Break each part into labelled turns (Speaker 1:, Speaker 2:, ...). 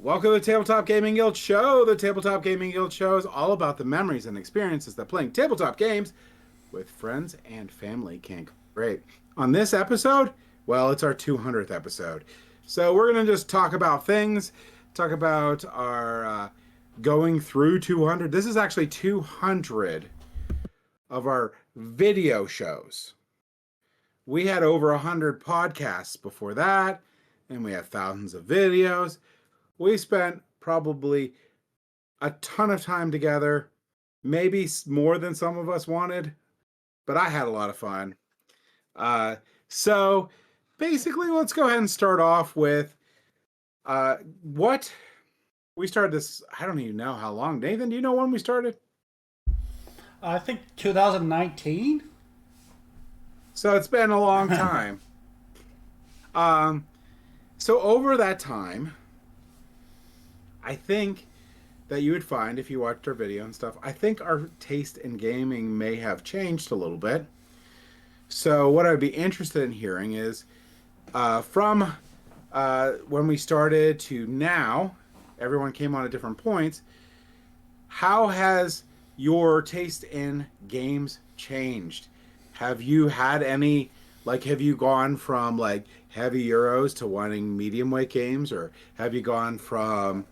Speaker 1: Welcome to the Tabletop Gaming Guild Show. The Tabletop Gaming Guild Show is all about the memories and experiences that playing tabletop games with friends and family can create. On this episode, well, it's our 200th episode. So we're going to just talk about things, talk about our going through 200. This is actually 200 of our video shows. We had over 100 podcasts before that, and we have thousands of videos. We spent probably a ton of time together, maybe more than some of us wanted, but I had a lot of fun. Uh, so basically, let's go ahead and start off with what we started this. I don't even know how long. Nathan, do you know when we started?
Speaker 2: I think 2019.
Speaker 1: So it's been a long time. Um, so over that time, I think that you would find if you watched our video and stuff, I think our taste in gaming may have changed a little bit. So what I'd be interested in hearing is from when we started to now, everyone came on at different points. How has your taste in games changed? Have you had any, like, have you gone from like heavy Euros to wanting medium weight games, or have you gone from,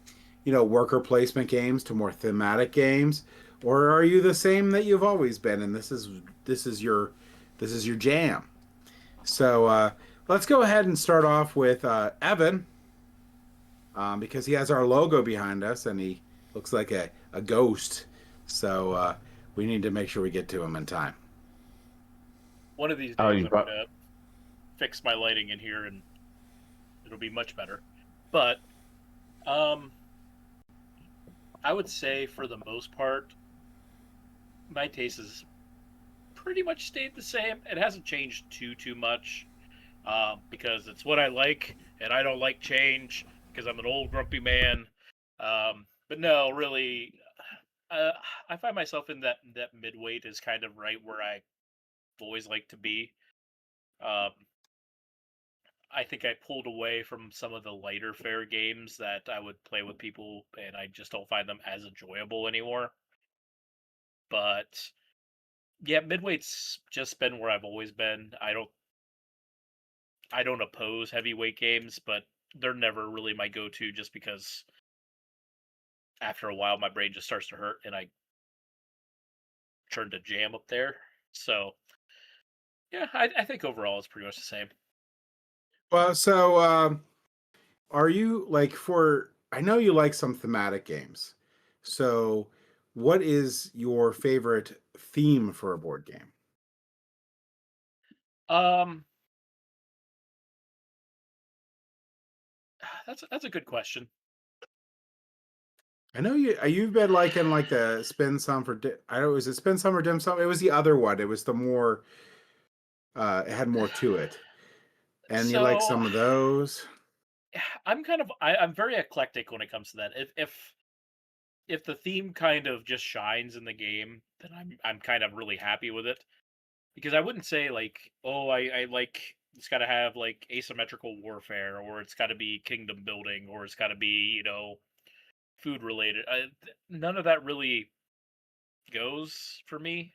Speaker 1: worker placement games to more thematic games, or are you the same that you've always been, and this is your jam? So let's go ahead and start off with Evan, because he has our logo behind us and he looks like a ghost. So we need to make sure we get to him in time.
Speaker 3: One of these
Speaker 4: Oh,
Speaker 3: days,
Speaker 4: you
Speaker 3: I'm
Speaker 4: brought.
Speaker 3: gonna fix my lighting in here, and it'll be much better. But um, I would say for the most part, my taste has pretty much stayed the same. It hasn't changed too much because it's what I like, and I don't like change because I'm an old grumpy man. But no, really, uh, I find myself in that midweight is kind of right where I've always liked to be. Um, I think I pulled away from some of the lighter fare games that I would play with people, and I just don't find them as enjoyable anymore. But yeah, midweight's just been where I've always been. I don't oppose heavyweight games, but they're never really my go-to just because after a while my brain just starts to hurt and I turn to jam up there. So yeah, I think overall it's pretty much the same.
Speaker 1: Well, so are you like for? I know you like some thematic games. So, what is your favorite theme for a board game?
Speaker 3: Um, that's a good question.
Speaker 1: I know you've been liking like the spin some for I don't, was it spin some or dim sum? It was the other one. It was the more it had more to it. And you like
Speaker 3: So
Speaker 1: some of those.
Speaker 3: I'm very eclectic when it comes to that. If the theme kind of just shines in the game, then I'm kind of really happy with it. Because I wouldn't say like, oh, I like it's got to have like asymmetrical warfare, or it's got to be kingdom building, or it's got to be food related. None of that really goes for me.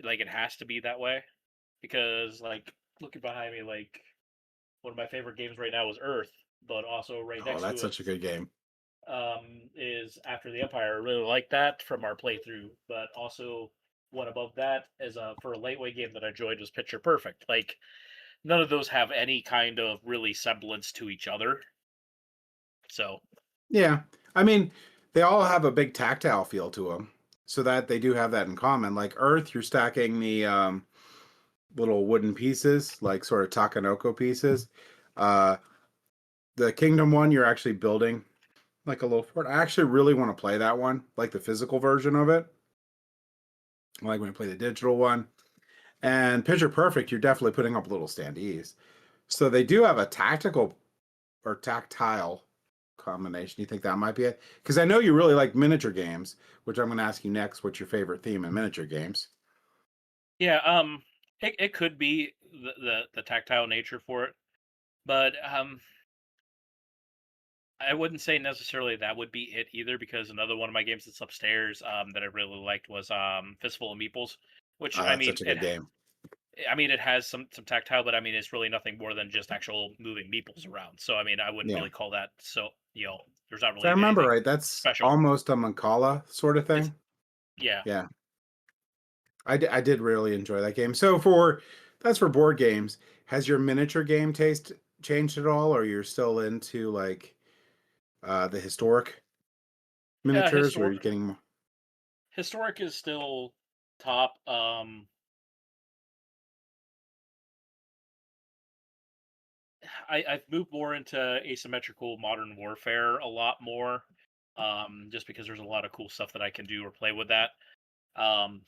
Speaker 3: Like it has to be that way because like looking behind me, like one of my favorite games right now is Earth, but also right
Speaker 1: Oh,
Speaker 3: next
Speaker 1: that's
Speaker 3: to it
Speaker 1: such a good game.
Speaker 3: is After the Empire. I really like that from our playthrough, but also one above that is for a lightweight game that I enjoyed was Picture Perfect. Like none of those have any kind of really semblance to each other. So
Speaker 1: Yeah. I mean, they all have a big tactile feel to them. So that they do have that in common. Like Earth, you're stacking the little wooden pieces, like sort of Takanoko pieces. Uh, the Kingdom one, you're actually building like a little fort. I actually really want to play that one, like the physical version of it. I like when I play the digital one. And Picture Perfect, you're definitely putting up little standees. So they do have a tactical or tactile combination. You think that might be it? Because I know you really like miniature games, which I'm going to ask you next. What's your favorite theme in miniature games?
Speaker 3: yeah, it could be the tactile nature for it, but I wouldn't say necessarily that would be it either, because another one of my games that's upstairs that I really liked was Fistful of Meeples, which
Speaker 1: Oh, that's such a good game.
Speaker 3: I mean, it has some tactile, but I mean, it's really nothing more than just actual moving meeples around. So I mean, I wouldn't
Speaker 1: Yeah.
Speaker 3: really call that. So there's not
Speaker 1: If I
Speaker 3: really
Speaker 1: remember
Speaker 3: anything
Speaker 1: right, that's
Speaker 3: special.
Speaker 1: almost a Mancala sort of
Speaker 3: It's
Speaker 1: thing.
Speaker 3: yeah,
Speaker 1: Yeah. I did really enjoy that game. So that's for board games. Has your miniature game taste changed at all, or you're still into like the historic miniatures, or are
Speaker 3: historic
Speaker 1: you getting more?
Speaker 3: historic is still top. I've moved more into asymmetrical modern warfare a lot more, just because there's a lot of cool stuff that I can do or play with that. Um,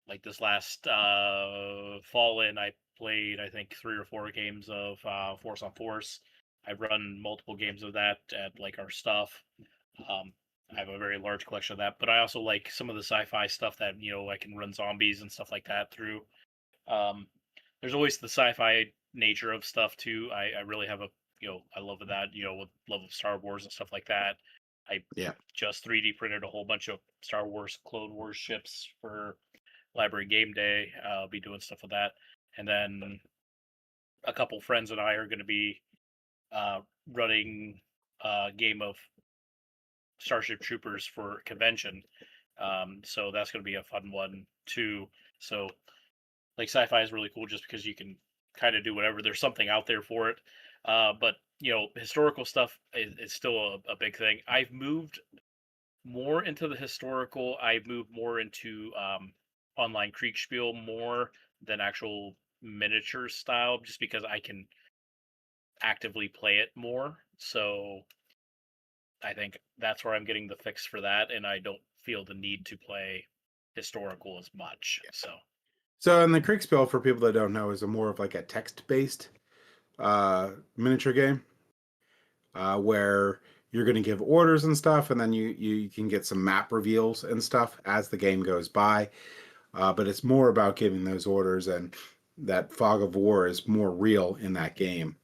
Speaker 3: like this last fall in, I played I think 3 or 4 games of Force on Force. I run multiple games of that at like our stuff. Um, I have a very large collection of that, but I also like some of the sci-fi stuff that I can run zombies and stuff like that through. Um, there's always the sci-fi nature of stuff too. I really have a I love that with love of Star Wars and stuff like that. I
Speaker 1: Yeah.
Speaker 3: just 3D printed a whole bunch of Star Wars Clone Wars ships for Library Game Day. I'll be doing stuff with that, and then a couple friends and I are going to be uh, running a game of Starship Troopers for convention. So that's going to be a fun one too. So like sci-fi is really cool just because you can kind of do whatever. There's something out there for it. But historical stuff is still a big thing. I've moved more into the historical. I've moved more into online Kriegspiel more than actual miniature style, just because I can actively play it more. So I think that's where I'm getting the fix for that, and I don't feel the need to play historical as much. So
Speaker 1: So, in the Kriegspiel, for people that don't know, is a more of like a text-based miniature game where you're going to give orders and stuff, and then you can get some map reveals and stuff as the game goes by. But it's more about giving those orders, and that fog of war is more real in that game.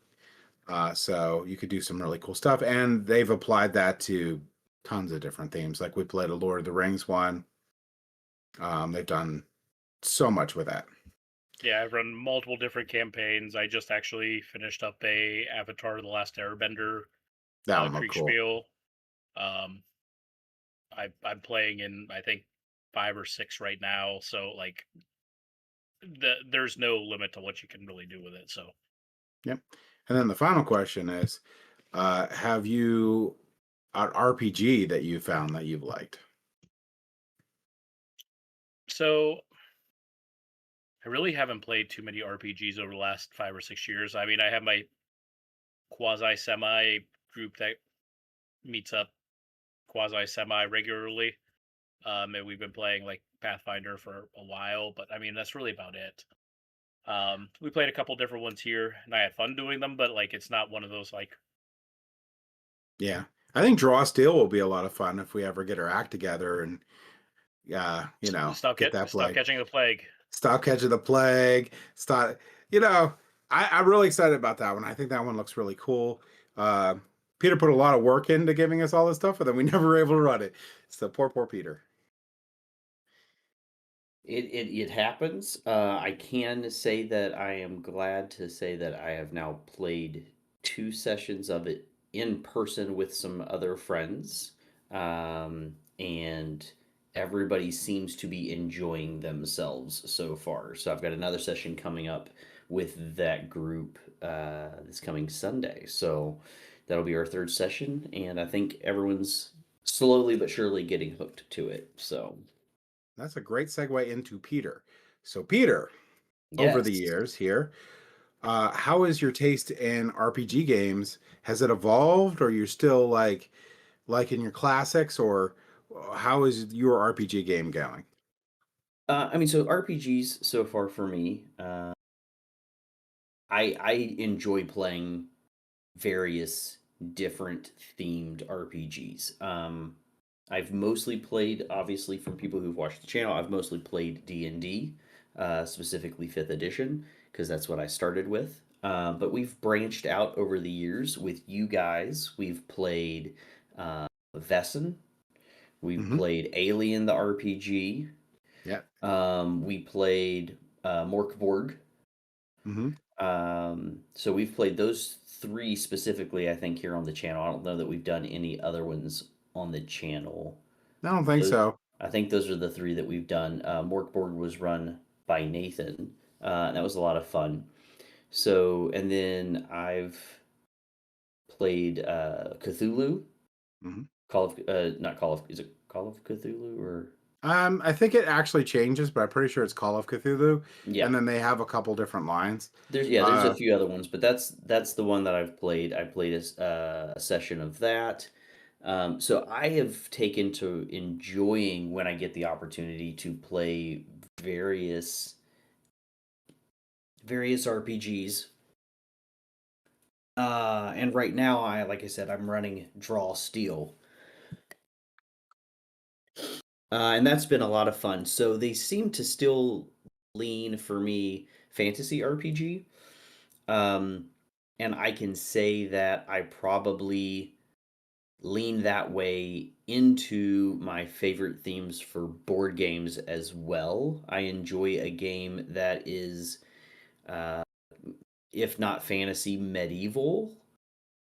Speaker 1: So you could do some really cool stuff, and they've applied that to tons of different themes. Like we played a Lord of the Rings one. They've done so much with that.
Speaker 3: yeah, I've run multiple different campaigns. I just actually finished up a Avatar: The Last Airbender
Speaker 1: That one looked cool.
Speaker 3: Kriegspiel. Um, I'm playing in I think 5 or 6 right now, so like there's no limit to what you can really do with it. So
Speaker 1: Yep. And then the final question is, have you an RPG that you found that you've liked?
Speaker 3: so I really haven't played too many RPGs over the last 5 or 6 years. I mean, I have my quasi semi group that meets up quasi semi regularly. And we've been playing like Pathfinder for a while, but I mean that's really about it. We played a couple different ones here, and I had fun doing them, but like it's not one of those like
Speaker 1: Yeah. I think Draw Steel will be a lot of fun if we ever get our act together and get that
Speaker 3: stop
Speaker 1: play.
Speaker 3: catching the plague.
Speaker 1: Stop catching the plague. Stop. You know, I'm really excited about that one. I think that one looks really cool. Uh, Peter put a lot of work into giving us all this stuff, and then we never were able to run it. So poor Peter.
Speaker 4: It happens. I can say that I am glad to say that I have now played 2 sessions of it in person with some other friends, and everybody seems to be enjoying themselves so far. So I've got another session coming up with that group this coming Sunday. So that'll be our third session, and I think everyone's slowly but surely getting hooked to it. So
Speaker 1: That's a great segue into Peter. So Peter, over the
Speaker 4: yes.
Speaker 1: years here, how is your taste in RPG games? Has it evolved, or you're still like in your classics, or how is your RPG game going?
Speaker 4: I mean, so RPGs so far for me, I enjoy playing various different themed RPGs. I've mostly played, obviously, from people who've watched the channel. I've mostly played D&D, specifically Fifth Edition, because that's what I started with. But we've branched out over the years with you guys. We've played Vesson. We've
Speaker 1: Hmm.
Speaker 4: played Alien the RPG.
Speaker 1: Yeah.
Speaker 4: We played Morkborg.
Speaker 1: Hmm.
Speaker 4: So we've played those three specifically, I think, here on the channel. I don't know that we've done any other ones on the channel.
Speaker 1: I don't think
Speaker 4: Those,
Speaker 1: so.
Speaker 4: I think those are the three that we've done. Morkborg was run by Nathan. And that was a lot of fun. So, and then I've played Cthulhu.
Speaker 1: Hmm.
Speaker 4: Call of, not Call of, is it Call of Cthulhu or?
Speaker 1: I think it actually changes, but I'm pretty sure it's Call of Cthulhu,
Speaker 4: Yeah.
Speaker 1: and then they have a couple different lines.
Speaker 4: There's a few other ones, but that's the one that I've played. I played a session of that. So I have taken to enjoying when I get the opportunity to play various RPGs. And right now, like I said, I'm running Draw Steel, and that's been a lot of fun. So they seem to still lean for me fantasy RPG. Um, and I can say that I probably lean that way into my favorite themes for board games as well. I enjoy a game that is, uh, if not fantasy, medieval.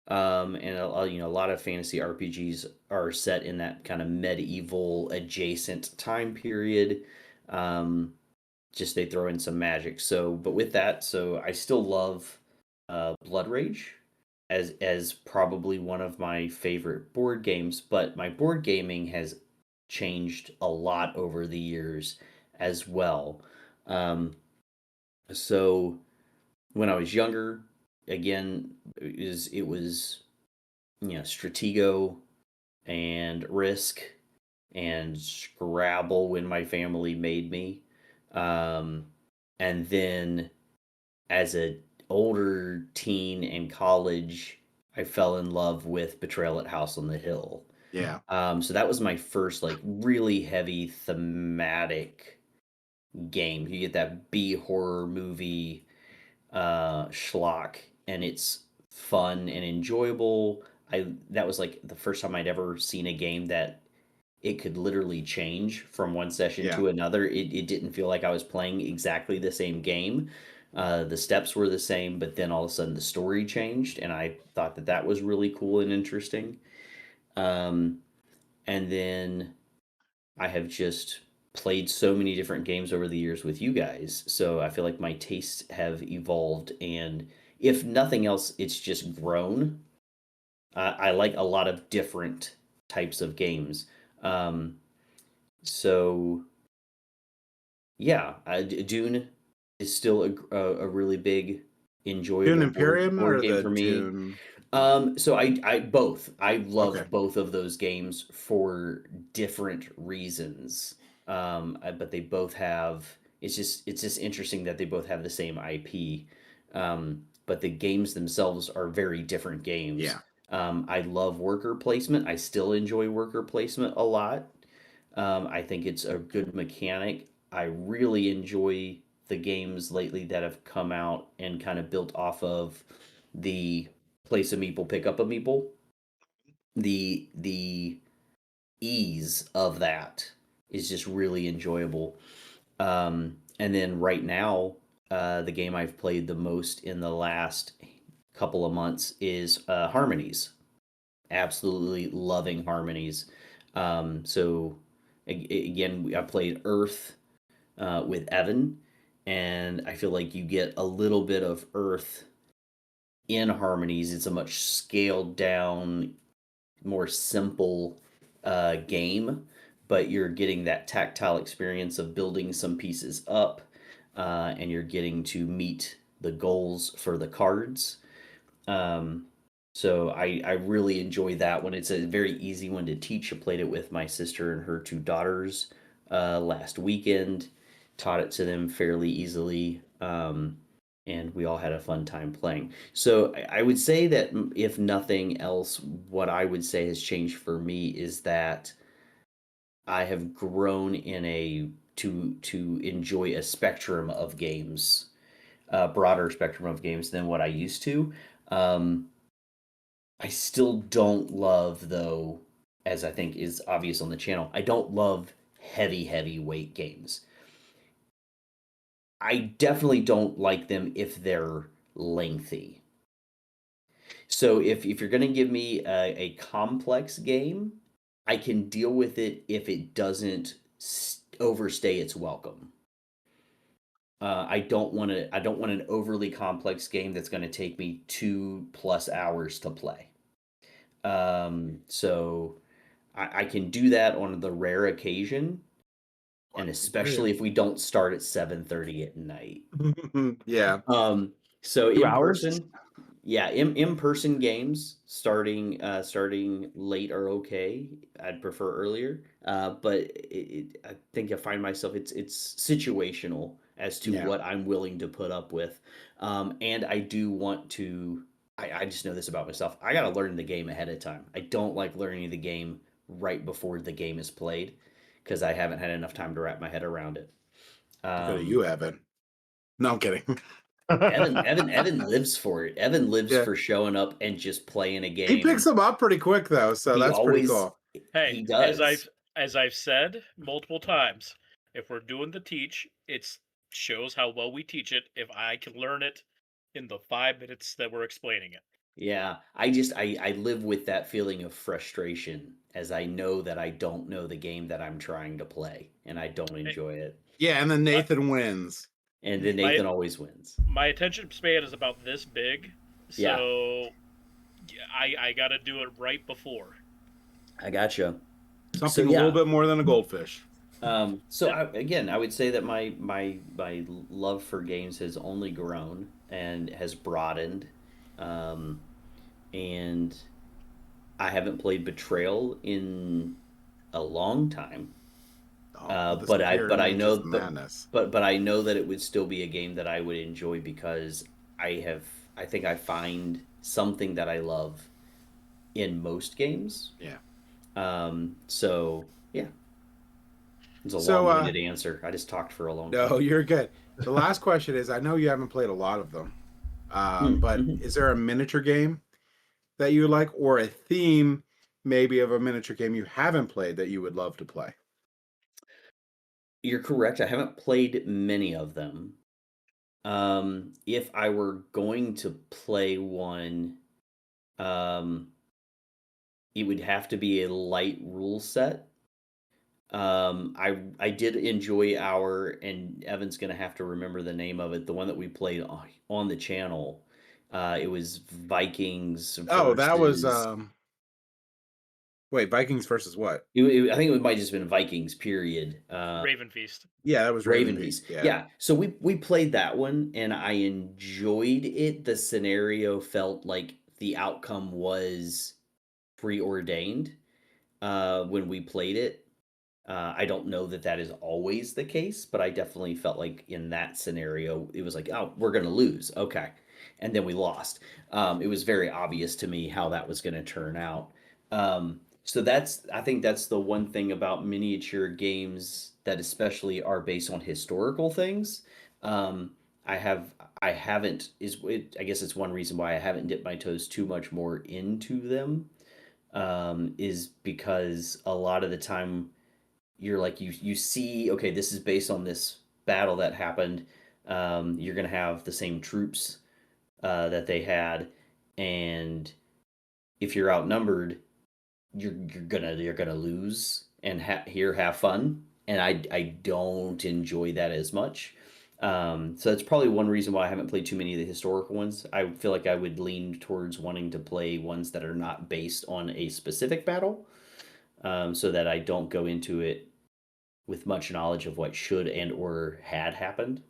Speaker 4: And a lot of fantasy RPGs are set in that kind of medieval adjacent time period. Um, just they throw in some magic. So, but with that, so I still love Blood Rage as probably one of my favorite board games, but my board gaming has changed a lot over the years as well. Um, so when I was younger, again, it was Stratego and Risk and Scrabble when my family made me. Um, and then as a older teen in college, I fell in love with Betrayal at House on the Hill.
Speaker 1: Yeah.
Speaker 4: So that was my first like really heavy thematic game. You get that B horror movie schlock, and it's fun and enjoyable. I That was like the first time I'd ever seen a game that it could literally change from one session
Speaker 1: Yeah.
Speaker 4: to another. It didn't feel like I was playing exactly the same game. The steps were the same, but then all of a sudden the story changed, and I thought that that was really cool and interesting. Um, and then I have just played so many different games over the years with you guys, so I feel like my tastes have evolved, and if nothing else, it's just grown. I like a lot of different types of games. Um, so yeah, Dune is still a really big,
Speaker 1: Dune
Speaker 4: enjoyable
Speaker 1: Imperium
Speaker 4: board
Speaker 1: or
Speaker 4: game
Speaker 1: the
Speaker 4: for me.
Speaker 1: Dune?
Speaker 4: So I both. I
Speaker 1: Okay.
Speaker 4: love both of those games for different reasons. But they both have. It's just interesting that they both have the same IP. But the games themselves are very different games.
Speaker 1: Yeah.
Speaker 4: I love worker placement. I still enjoy worker placement a lot. I think it's a good mechanic. I really enjoy the games lately that have come out and kind of built off of the place a meeple, pick up a meeple. The ease of that is just really enjoyable. And then right now, the game I've played the most in the last couple of months is Harmonies. Absolutely loving Harmonies. So again, I played Earth with Evan, and I feel like you get a little bit of Earth in Harmonies. It's a much scaled down, more simple game, but you're getting that tactile experience of building some pieces up, and you're getting to meet the goals for the cards. Um, so I really enjoy that one. It's a very easy one to teach. I played it with my sister and her two daughters last weekend. Taught it to them fairly easily, and we all had a fun time playing. So I would say that if nothing else, what I would say has changed for me is that I have grown in a to enjoy a spectrum of games. broader spectrum of games than what I used to. Um, I still don't love, though, as I think is obvious on the channel, I don't love heavy weight games. I definitely don't like them if they're lengthy. So if you're going to give me a complex game, I can deal with it if it doesn't overstay its welcome. I don't want to. I don't want an overly complex game that's going to take me 2+ hours to play. So I can do that on the rare occasion, and especially if we don't start at 7:30 at night.
Speaker 1: Yeah.
Speaker 4: So
Speaker 5: 2
Speaker 4: in
Speaker 5: hours?
Speaker 4: person, yeah, in person games starting late are okay. I'd prefer earlier, but I think I find myself it's situational as to
Speaker 1: Yeah.
Speaker 4: what I'm willing to put up with, and I do want to. I just know this about myself. I got to learn the game ahead of time. I don't like learning the game right before the game is played because I haven't had enough time to wrap my head around it.
Speaker 1: Good at you, Evan. No, I'm kidding.
Speaker 4: Evan lives for it. Evan lives
Speaker 1: Yeah.
Speaker 4: for showing up and just playing a game.
Speaker 1: He picks them up pretty quick though, so
Speaker 4: He
Speaker 1: that's pretty
Speaker 4: always
Speaker 1: cool.
Speaker 3: Hey,
Speaker 4: he does.
Speaker 3: as I've said multiple times, if we're doing the teach, it shows how well we teach it if I can learn it in the 5 minutes that we're explaining it.
Speaker 4: Yeah, I live with that feeling of frustration as I know that I don't know the game that I'm trying to play and I don't enjoy it.
Speaker 1: Yeah, and then Nathan wins.
Speaker 4: And then Nathan always wins.
Speaker 3: My attention span is about this big,
Speaker 4: Yeah.
Speaker 3: so I got to do it right before.
Speaker 4: I gotcha.
Speaker 1: Something
Speaker 4: yeah.
Speaker 1: a little bit more than a goldfish.
Speaker 4: I would say that my love for games has only grown and has broadened, and I haven't played Betrayal in a long time. But I know that it would still be a game that I would enjoy because I think I find something that I love in most games.
Speaker 1: Yeah.
Speaker 4: So yeah. It's a long-winded answer. I just talked for a long time.
Speaker 1: No, you're good. The last question is, I know you haven't played a lot of them, but is there a miniature game that you like or a theme maybe of a miniature game you haven't played that you would love to play?
Speaker 4: You're correct. I haven't played many of them. If I were going to play one, it would have to be a light rule set. I did enjoy and Evan's gonna have to remember the name of it, the one that we played on the channel. It was Vikings.
Speaker 1: Oh, that was wait, Vikings versus what?
Speaker 4: I think it might have just been Vikings. Period.
Speaker 3: Raven Feast.
Speaker 1: Yeah, that was
Speaker 4: Raven Feast. Yeah. So we played that one, and I enjoyed it. The scenario felt like the outcome was preordained when we played it. I don't know that is always the case, but I definitely felt like in that scenario, it was like, oh, we're going to lose. Okay. And then we lost. It was very obvious to me how that was going to turn out. So I think that's the one thing about miniature games that especially are based on historical things. I guess it's one reason why I haven't dipped my toes too much more into them, is because a lot of the time, you're like you see, okay, this is based on this battle that happened. You're gonna have the same troops that they had, and if you're outnumbered, you're gonna lose and have fun. And I don't enjoy that as much. So that's probably one reason why I haven't played too many of the historical ones. I feel like I would lean towards wanting to play ones that are not based on a specific battle, so that I don't go into it with much knowledge of what should and or had happened.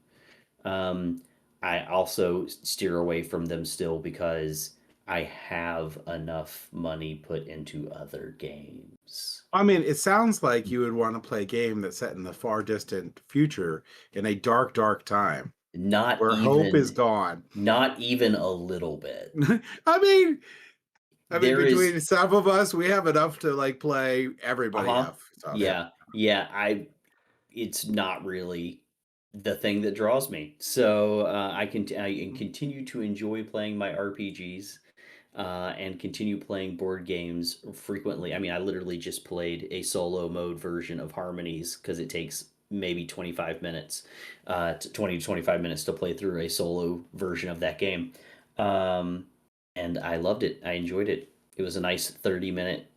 Speaker 4: I also steer away from them still because I have enough money put into other games.
Speaker 1: I mean, it sounds like you would want to play a game that's set in the far distant future in a dark, dark time. Where hope is gone.
Speaker 4: Not even a little bit.
Speaker 1: I mean, between some of us, we have enough to like play everybody else.
Speaker 4: Yeah. It's not really the thing that draws me. So I continue to enjoy playing my RPGs and continue playing board games frequently. I mean, I literally just played a solo mode version of Harmonies because it takes maybe 25 minutes, 20 to 25 minutes to play through a solo version of that game. Um, and I loved it. I enjoyed it. It was a nice 30-minute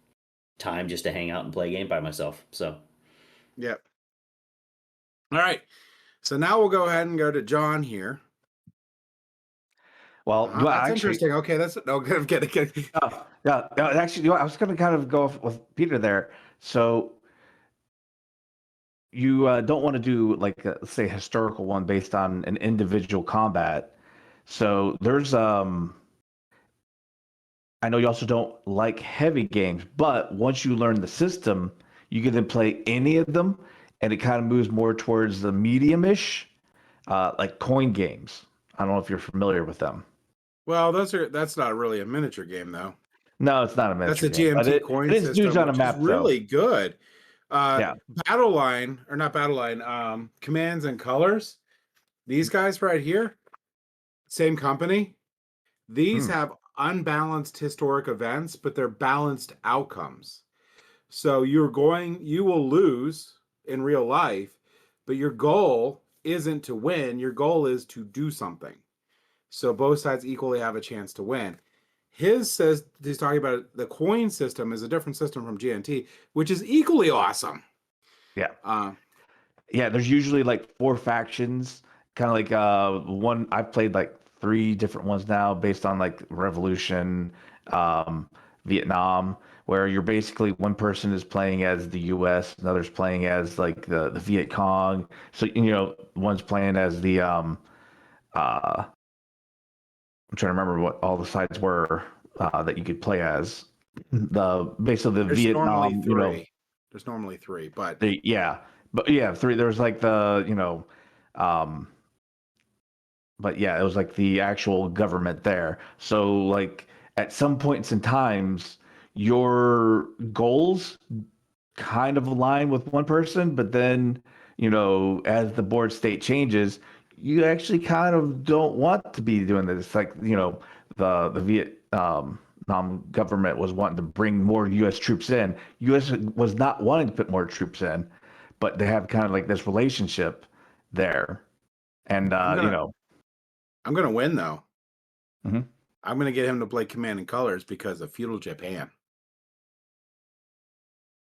Speaker 4: time just to hang out and play a game by myself. So,
Speaker 1: Yep. All right. So now we'll go ahead and go to John here.
Speaker 5: Well,
Speaker 1: That's
Speaker 5: actually,
Speaker 1: interesting. Okay, that's no good. Get.
Speaker 5: yeah. Actually, I was going to kind of go with Peter there. So you don't want to do like say a historical one based on an individual combat. So there's I know you also don't like heavy games, but once you learn the system, you can then play any of them, and it kind of moves more towards the medium-ish, like coin games. I don't know if you're familiar with them.
Speaker 1: Well, that's not really a miniature game though.
Speaker 5: No, it's not a
Speaker 1: That's
Speaker 5: miniature
Speaker 1: a
Speaker 5: game, but
Speaker 1: GMT coin
Speaker 5: it is
Speaker 1: system,
Speaker 5: used on a
Speaker 1: which is
Speaker 5: map, though.
Speaker 1: really good.
Speaker 5: Yeah.
Speaker 1: Battle Line, or not Battle Line, Commands and Colors. These guys right here, same company. These have unbalanced historic events, but they're balanced outcomes. So you will lose in real life, but your goal isn't to win. Your goal is to do something. So both sides equally have a chance to win. His says he's talking about the coin system is a different system from GNT, which is equally awesome.
Speaker 5: Yeah. Yeah, there's usually like 4 factions, kind of like one. I've played like 3 different ones now based on like Revolution, Vietnam, where you're basically one person is playing as the US, another's playing as like the Viet Cong. So one's playing as the I'm trying to remember what all the sides were that you could play as. Basically the
Speaker 1: There's normally
Speaker 5: Vietnam,
Speaker 1: three. There's normally 3, but
Speaker 5: but yeah, 3. There was like um, but yeah, it was like the actual government there. So like at some points in times, your goals kind of align with one person, but then as the board state changes, you actually kind of don't want to be doing this. Like the Vietnam government was wanting to bring more U.S. troops in. U.S. was not wanting to put more troops in, but they have kind of like this relationship there, and
Speaker 1: I'm gonna win though.
Speaker 5: Mhm.
Speaker 1: I'm gonna get him to play Command and Colors because of feudal Japan.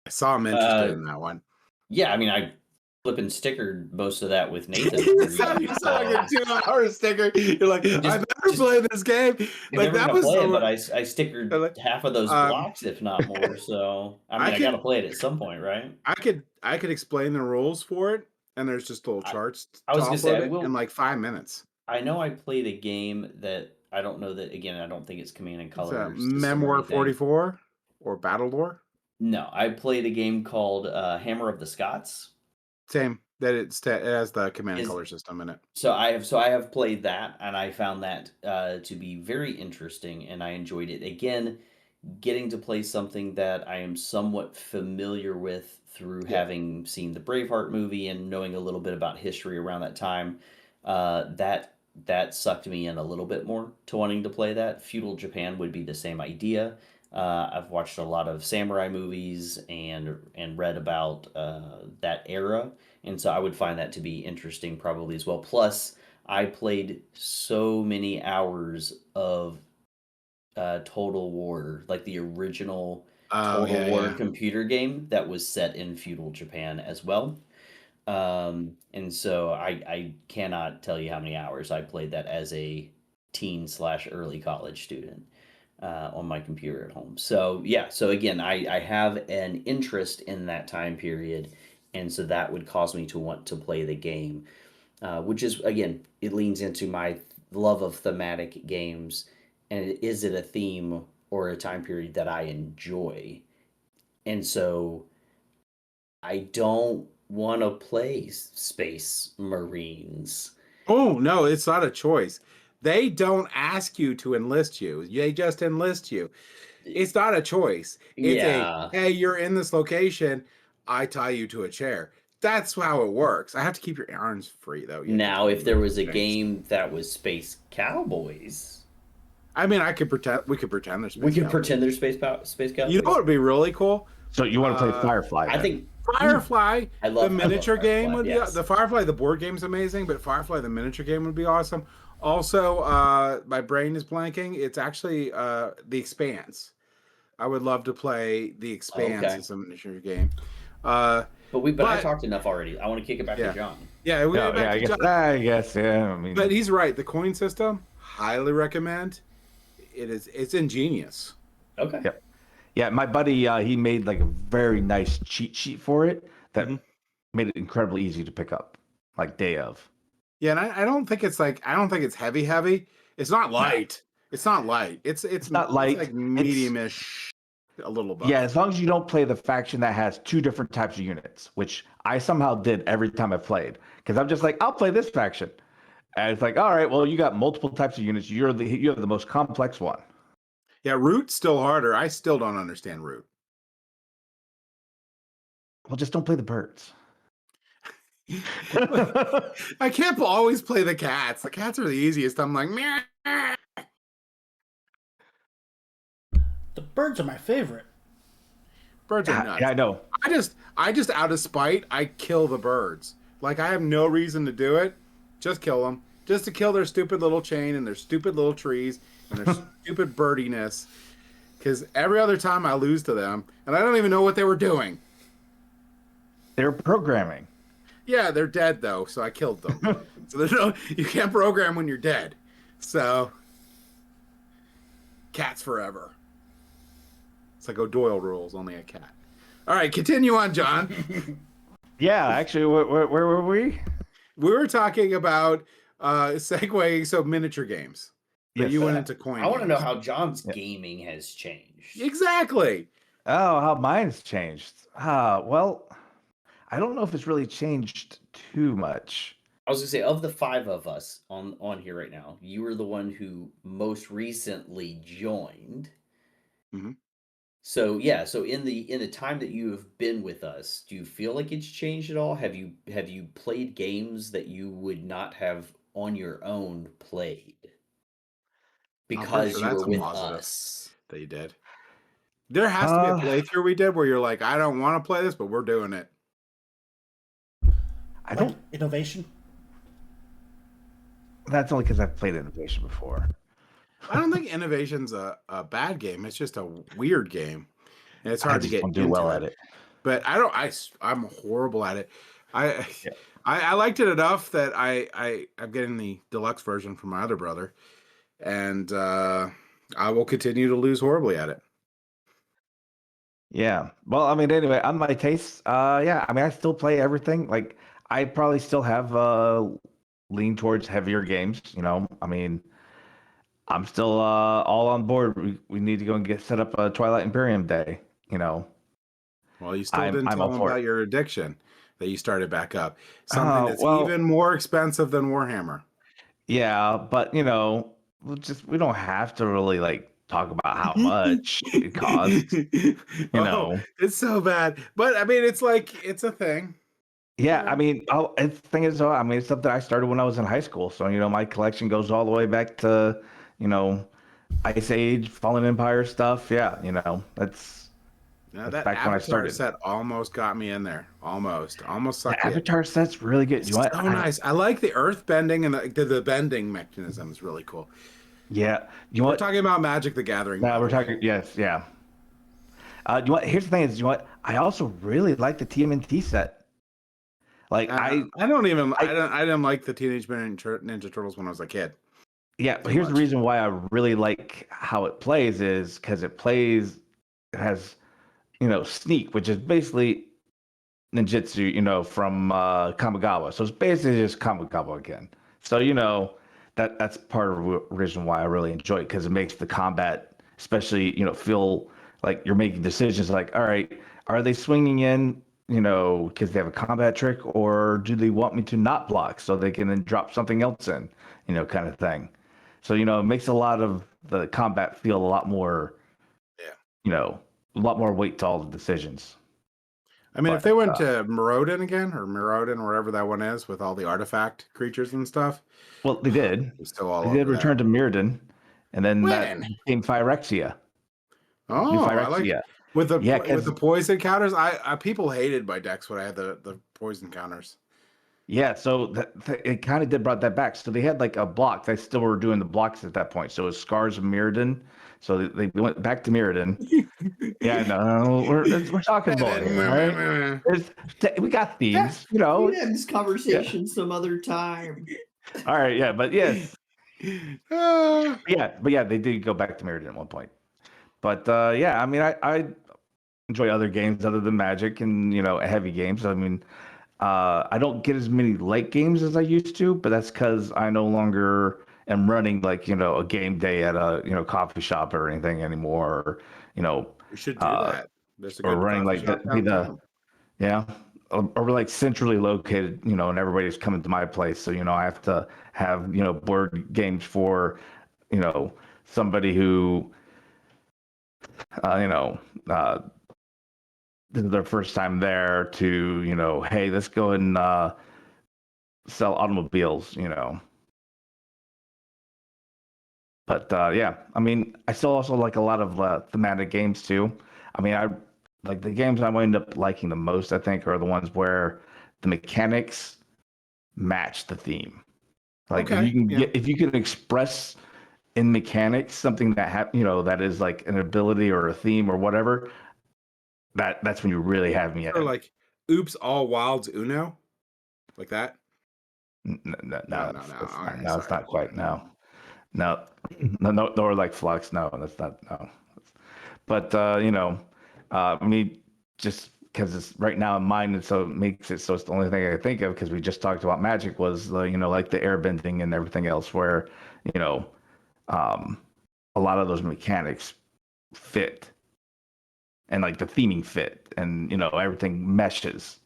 Speaker 1: I saw him interested in that one.
Speaker 4: Yeah, I mean, I flipping stickered most of that with Nathan.
Speaker 1: You sound like a 2-hour sticker. You're like, I've never played this game. Like
Speaker 4: never
Speaker 1: that
Speaker 4: gonna
Speaker 1: was
Speaker 4: play
Speaker 1: so.
Speaker 4: it, but I stickered
Speaker 1: like,
Speaker 4: half of those blocks, if not more. So I mean, I
Speaker 1: could-
Speaker 4: gotta play it at some point, right?
Speaker 1: I could explain the rules for it, and there's just little charts
Speaker 4: I
Speaker 1: to
Speaker 4: was gonna say,
Speaker 1: offload
Speaker 4: I
Speaker 1: it
Speaker 4: will-
Speaker 1: in like 5 minutes.
Speaker 4: I know I played a game that I don't know that again. I don't think it's Command and
Speaker 1: It's
Speaker 4: Colors.
Speaker 1: Memoir 44 or Battle Lore.
Speaker 4: No, I played a game called Hammer of the Scots.
Speaker 1: Same. That it has the Command and
Speaker 4: Is-
Speaker 1: Color system in it.
Speaker 4: So I have played that, and I found that to be very interesting, and I enjoyed it. Again, getting to play something that I am somewhat familiar with through having seen the Braveheart movie and knowing a little bit about history around that time, that sucked me in a little bit more to wanting to play that. Feudal Japan would be the same idea. I've watched a lot of samurai movies and read about that era, and so I would find that to be interesting probably as well. Plus, I played so many hours of Total War, like the original Total War computer game that was set in feudal Japan as well. And so I cannot tell you how many hours I played that as a teen slash early college student on my computer at home. So yeah, so again, I have an interest in that time period, and so that would cause me to want to play the game, which is again, it leans into my love of thematic games, and is it a theme or a time period that I enjoy? And so I don't want to play Space Marines.
Speaker 1: Oh, no, it's not a choice. They don't ask you to enlist you. They just enlist you. It's not a choice. It's
Speaker 4: Yeah.
Speaker 1: hey, you're in this location. I tie you to a chair. that's how it works. I have to keep your arms free though.
Speaker 4: Now, if there was a game that was Space Cowboys,
Speaker 1: I mean, I could pretend. We could pretend there's.
Speaker 4: we could pretend they're Space Cowboys.
Speaker 1: You know what would be really cool?
Speaker 5: So you want to play Firefly?
Speaker 4: I think
Speaker 1: Firefly,
Speaker 4: I love
Speaker 1: the miniature
Speaker 4: Firefly,
Speaker 1: game would
Speaker 4: yes.
Speaker 1: be the Firefly. The board game's amazing, but Firefly, the miniature game would be awesome. Also, my brain is blanking. It's actually The Expanse. I would love to play The Expanse as a miniature game.
Speaker 4: But I talked enough already. I want to kick it back to John.
Speaker 1: Yeah,
Speaker 5: I guess. Yeah, I mean,
Speaker 1: but he's right. The coin system, highly recommend. It's ingenious.
Speaker 4: Okay.
Speaker 5: Yep. Yeah, my buddy, he made like a very nice cheat sheet for it that made it incredibly easy to pick up, like day of.
Speaker 1: Yeah, and I don't think it's heavy. It's not light. It's not light. It's
Speaker 5: not light.
Speaker 1: It's like medium-ish, a little bit.
Speaker 5: Yeah, as long as you don't play the faction that has two different types of units, which I somehow did every time I played, because I'm just like, I'll play this faction, and it's like, all right, well, you got multiple types of units. You have the most complex one.
Speaker 1: Yeah, Root's still harder. I still don't understand Root.
Speaker 5: Well, just don't play the birds.
Speaker 1: I can't always play the cats. The cats are the easiest. I'm like, meh.
Speaker 2: The birds are my favorite.
Speaker 1: Birds are nuts.
Speaker 5: Yeah, I know.
Speaker 1: I just out of spite, I kill the birds. Like I have no reason to do it. Just kill them. Just to kill their stupid little chain and their stupid little trees and their stupid birdiness. Because every other time I lose to them, and I don't even know what they were doing.
Speaker 5: They're programming.
Speaker 1: Yeah, they're dead though, so I killed them. So you can't program when you're dead. So cats forever. It's like O'Doyle rules, only a cat. All right, continue on, John.
Speaker 5: Yeah, actually, where were we?
Speaker 1: We were talking about segueing, so miniature games. But you went into coin.
Speaker 4: I want to know how John's gaming has changed.
Speaker 1: Exactly.
Speaker 5: Oh, how mine's changed. Well, I don't know if it's really changed too much.
Speaker 4: I was gonna say, of the five of us on here right now, you were the one who most recently joined.
Speaker 1: Mm-hmm.
Speaker 4: So yeah, so in the time that you have been with us, do you feel like it's changed at all? Have you played games that you would not have on your own played because you were with us?
Speaker 1: That you did. There has to be a playthrough we did where you're like, I don't want to play this, but we're doing it.
Speaker 5: I don't.
Speaker 2: Innovation.
Speaker 5: That's only because I've played Innovation before.
Speaker 1: I don't think Innovation's a bad game. It's just a weird game, and it's hard to get
Speaker 5: do well at it.
Speaker 1: But I'm horrible at it. I liked it enough that I'm getting the deluxe version from my other brother, and I will continue to lose horribly at it.
Speaker 5: Yeah. Well, I mean, anyway, on my tastes, yeah. I mean, I still play everything. Like, I probably still have lean towards heavier games. You know, I mean, I'm still all on board. We need to go and get set up a Twilight Imperium day. You know.
Speaker 1: Well, you still didn't tell them about your addiction that you started back up. Something that's even more expensive than Warhammer.
Speaker 5: Yeah, but you know, we don't have to really like talk about how much it costs. You know,
Speaker 1: it's so bad, but I mean, it's like it's a thing.
Speaker 5: Yeah, I mean, the thing is, I mean, it's something I started when I was in high school. So you know, my collection goes all the way back to, you know, Ice Age, Fallen Empire stuff. Yeah, you know, that's
Speaker 1: that
Speaker 5: back
Speaker 1: Avatar
Speaker 5: when I started.
Speaker 1: Set almost got me in there. Almost sucked
Speaker 5: the Avatar set's really good.
Speaker 1: It's so nice. I like the earth bending and the bending mechanism is really cool.
Speaker 5: Yeah,
Speaker 1: we're talking about Magic the Gathering.
Speaker 5: Yeah, we're talking. Yes, yeah. You know what? Here's the thing: is you know what? I also really like the TMNT set. Like I didn't like the Teenage Mutant Ninja Turtles when I was a kid. Yeah, but here's the reason why I really like how it plays is because it has, you know, sneak, which is basically ninjutsu, you know, from Kamigawa. So it's basically just Kamigawa again. So you know that's part of the reason why I really enjoy it because it makes the combat, especially you know, feel like you're making decisions. Like, all right, are they swinging in? You know, because they have a combat trick, or do they want me to not block so they can then drop something else in, you know, kind of thing. So, you know, it makes a lot of the combat feel a lot more, you know, a lot more weight to all the decisions.
Speaker 1: I mean, if
Speaker 5: But
Speaker 1: they went to Morodin again, or Morodin, wherever that one is, with all the artifact creatures and stuff,
Speaker 5: well, they did.
Speaker 1: we're still all
Speaker 5: They did
Speaker 1: over that.
Speaker 5: return to Mirrodin, and then that
Speaker 1: When?
Speaker 5: became Phyrexia. New
Speaker 1: Oh, I like
Speaker 5: Phyrexia. Yeah,
Speaker 1: with the
Speaker 5: because
Speaker 1: poison counters. I people hated my decks when I had the poison counters.
Speaker 5: yeah, so it kind of did brought that back. So they had like a block. They still were doing the blocks at that point. So it was Scars of Mirrodin. So they went back to Mirrodin. Yeah, no, we're talking lore here, all right? We got themes, you know.
Speaker 4: We had this conversation some other time.
Speaker 5: All right, yeah, but yes,
Speaker 1: Ah.
Speaker 5: but yeah, they did go back to Mirrodin at one point. But yeah, I mean, I enjoy other games other than Magic and heavy games. I mean, I don't get as many late games as I used to, but that's because I no longer am running like a game day at a coffee shop or anything anymore. Or, you know,
Speaker 1: We should do
Speaker 5: uh,
Speaker 1: that. There's a
Speaker 5: or
Speaker 1: good
Speaker 5: running
Speaker 1: coffee
Speaker 5: like
Speaker 1: shop
Speaker 5: be the
Speaker 1: downtown.
Speaker 5: yeah, or like centrally located, and everybody's coming to my place, so I have to have board games for you know somebody who uh, you know uh, this is their first time there to hey, let's go and sell automobiles. But yeah, I mean, I still also like a lot of thematic games too. I mean, I like the games I wind up liking the most, I think, are the ones where the mechanics match the theme. Like
Speaker 1: Okay, yeah.
Speaker 5: if you can express in mechanics something that is like an ability or a theme or whatever, that's when you really have me
Speaker 1: Or
Speaker 5: in.
Speaker 1: like, oops, all wilds Uno, like that.
Speaker 5: No,
Speaker 1: No, no, no.
Speaker 5: that's not,
Speaker 1: Okay,
Speaker 5: no, it's
Speaker 1: sorry.
Speaker 5: not quite. No, no, no, nor like Flux. No, that's not. No. But I mean, just because it's right now in mind, and so it makes it so it's the only thing I can think of because we just talked about Magic was like the airbending and everything else, where you know um, a lot of those mechanics fit and like the theming fit and everything meshes.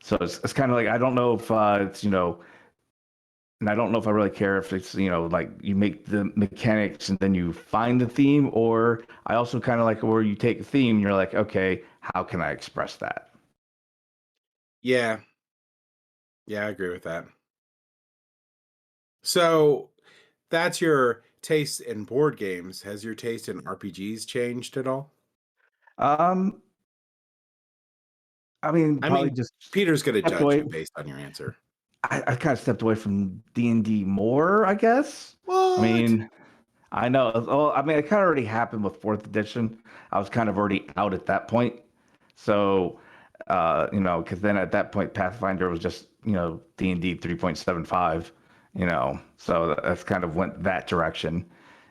Speaker 5: So it's kind of like I don't know if it's and I don't know if I really care if it's like you make the mechanics and then you find the theme, or I also kind of like where you take a theme and you're like, okay, how can I express that?
Speaker 1: Yeah, yeah, I agree with that. So that's your taste in board games. Has your taste in RPGs changed at all?
Speaker 5: Um, I mean,
Speaker 1: I
Speaker 5: probably
Speaker 1: mean,
Speaker 5: just
Speaker 1: Peter's going to
Speaker 5: stepped
Speaker 1: judge
Speaker 5: away.
Speaker 1: you based on your answer.
Speaker 5: I kind of stepped away from D&D more, I guess. I
Speaker 1: What?
Speaker 5: mean, I know. Well, I mean, it kind of already happened with fourth edition. I was kind of already out at that point. So, because then at that point, Pathfinder was just, D&D 3.75, so that's kind of went that direction.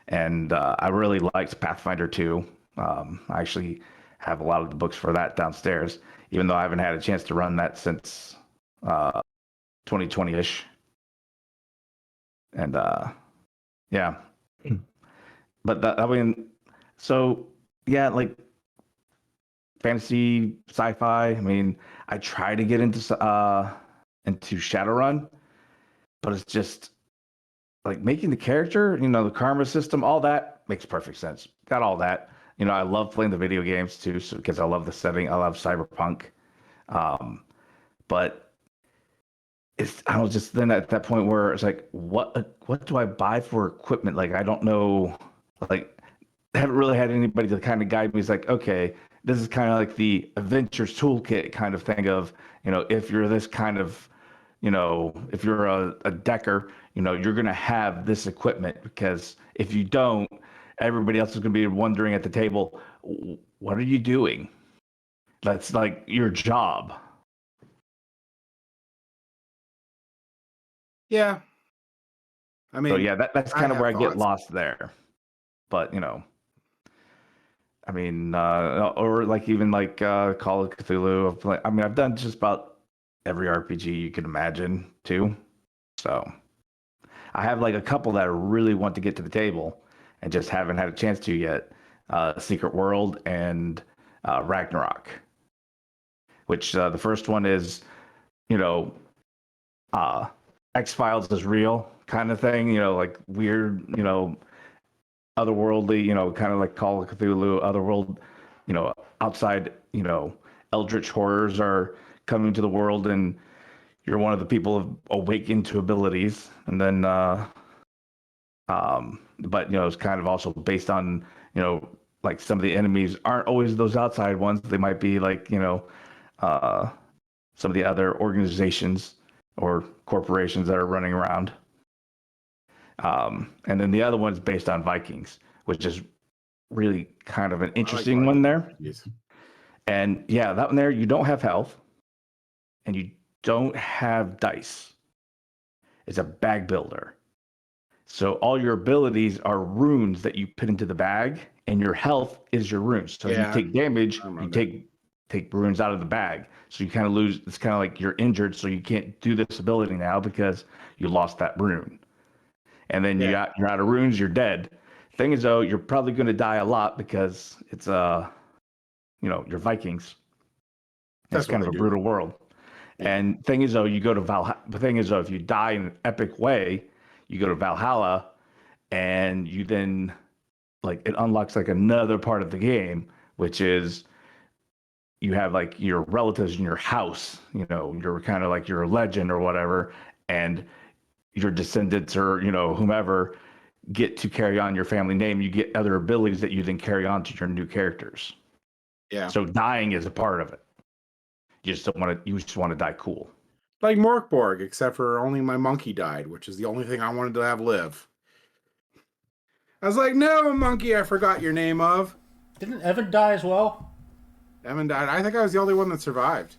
Speaker 5: And I really liked Pathfinder 2. I actually have a lot of the books for that downstairs, even though I haven't had a chance to run that since 2020-ish. And yeah. But I mean, so yeah, like fantasy, sci-fi. I mean, I try to get into Shadowrun, but it's just like making the character, the karma system, all that makes perfect sense. Got all that. I love playing the video games too, so because I love the setting. I love cyberpunk. But I was just then at that point where it's like, what do I buy for equipment? Like I don't know, like I haven't really had anybody to kind of guide me. It's like, okay, this is kind of like the adventures toolkit kind of thing of, if you're this kind of, if you're a decker, you're going to have this equipment because if you don't, everybody else is going to be wondering at the table, what are you doing? That's like your job.
Speaker 1: Yeah. I
Speaker 5: So
Speaker 1: mean,
Speaker 5: yeah, that's
Speaker 1: I
Speaker 5: kind of
Speaker 1: have
Speaker 5: where I get
Speaker 1: thoughts.
Speaker 5: lost there. But I mean, or like even like Call of Cthulhu. I mean, I've done just about every RPG you can imagine too. So I have like a couple that I really want to get to the table and just haven't had a chance to yet. Secret World and Ragnarok, which the first one is, you know, uh, X Files is real kind of thing. Like weird, otherworldly. Kind of like Call of Cthulhu, otherworld outside, eldritch horrors are coming to the world, and you're one of the people awakened to abilities, and then, but it's kind of also based on, like some of the enemies aren't always those outside ones. They might be like, uh, some of the other organizations or corporations that are running around. And then the other one's based on Vikings, which is really kind of an interesting one there.
Speaker 1: Yes.
Speaker 5: And yeah, that one there, you don't have health and you don't have dice. It's a bag builder. So all your abilities are runes that you put into the bag, and your health is your runes. So if you take damage, you take runes out of the bag. So you kind of lose. It's kind of like you're injured, so you can't do this ability now because you lost that rune. And then you're out of runes, you're dead. Thing is, though, you're probably going to die a lot because it's you're Vikings. That's kind of a brutal world. Yeah. And thing is, though, you go to Valhalla. The thing is, though, if you die in an epic way, you go to Valhalla, and you then it unlocks like another part of the game, which is you have like your relatives in your house. You're kind of like you're a legend or whatever, and your descendants or whomever get to carry on your family name. You get other abilities that you then carry on to your new characters.
Speaker 1: Yeah.
Speaker 5: So dying is a part of it. You just want to die cool.
Speaker 1: Like Morkborg, except for only my monkey died, which is the only thing I wanted to have live. I was like, no, monkey I forgot your name of.
Speaker 2: Didn't Evan die as well?
Speaker 1: Evan died. I think I was the only one that survived.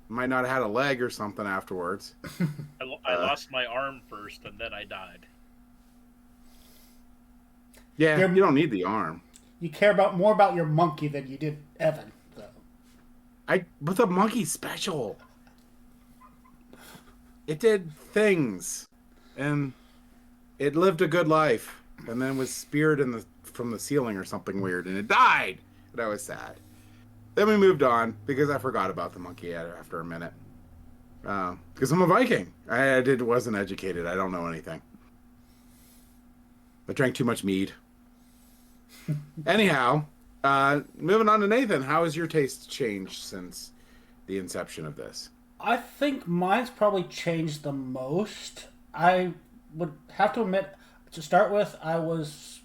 Speaker 1: Might not have had a leg or something afterwards.
Speaker 3: I lost my arm first, and then I died.
Speaker 1: Yeah, you don't need the arm.
Speaker 2: You care more about your monkey than you did Evan, though.
Speaker 1: But the monkey's special. It did things, and it lived a good life, and then was speared from the ceiling or something weird, and it died. And I was sad. Then we moved on because I forgot about the monkey after a minute. Because I'm a Viking. I wasn't educated. I don't know anything. I drank too much mead. Anyhow, moving on to Nathan. How has your taste changed since the inception of this?
Speaker 2: I think mine's probably changed the most. I would have to admit, to start with, I was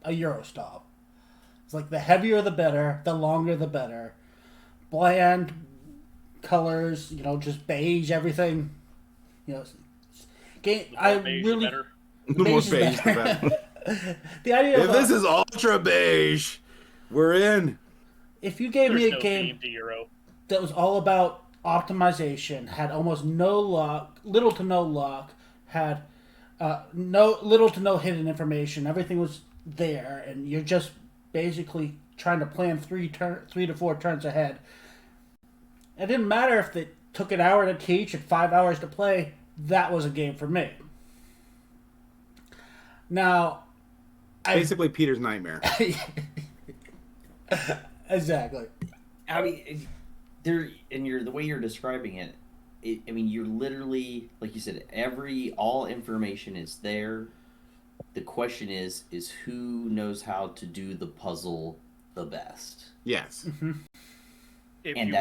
Speaker 2: a Eurosnob. It's like the heavier the better, the longer the better. Bland colors, just beige, everything. Game. I really.
Speaker 1: The more beige, the better.
Speaker 2: The idea
Speaker 1: if this is ultra beige, we're in.
Speaker 2: If you gave me a
Speaker 3: no
Speaker 2: game
Speaker 3: to Euro
Speaker 2: that was all about optimization, had almost no luck, little to no luck, had little to no hidden information, everything was there, and you're just basically trying to plan 3 to 4 turns ahead. It didn't matter if it took an hour to teach and 5 hours to play. That was a game for me. Now,
Speaker 1: basically Peter's nightmare.
Speaker 2: Exactly.
Speaker 4: I mean, the way you're describing it, I mean, you're literally, like you said, all information is there. The question is who knows how to do the puzzle the best?
Speaker 1: Yes.
Speaker 2: Mm-hmm.
Speaker 4: And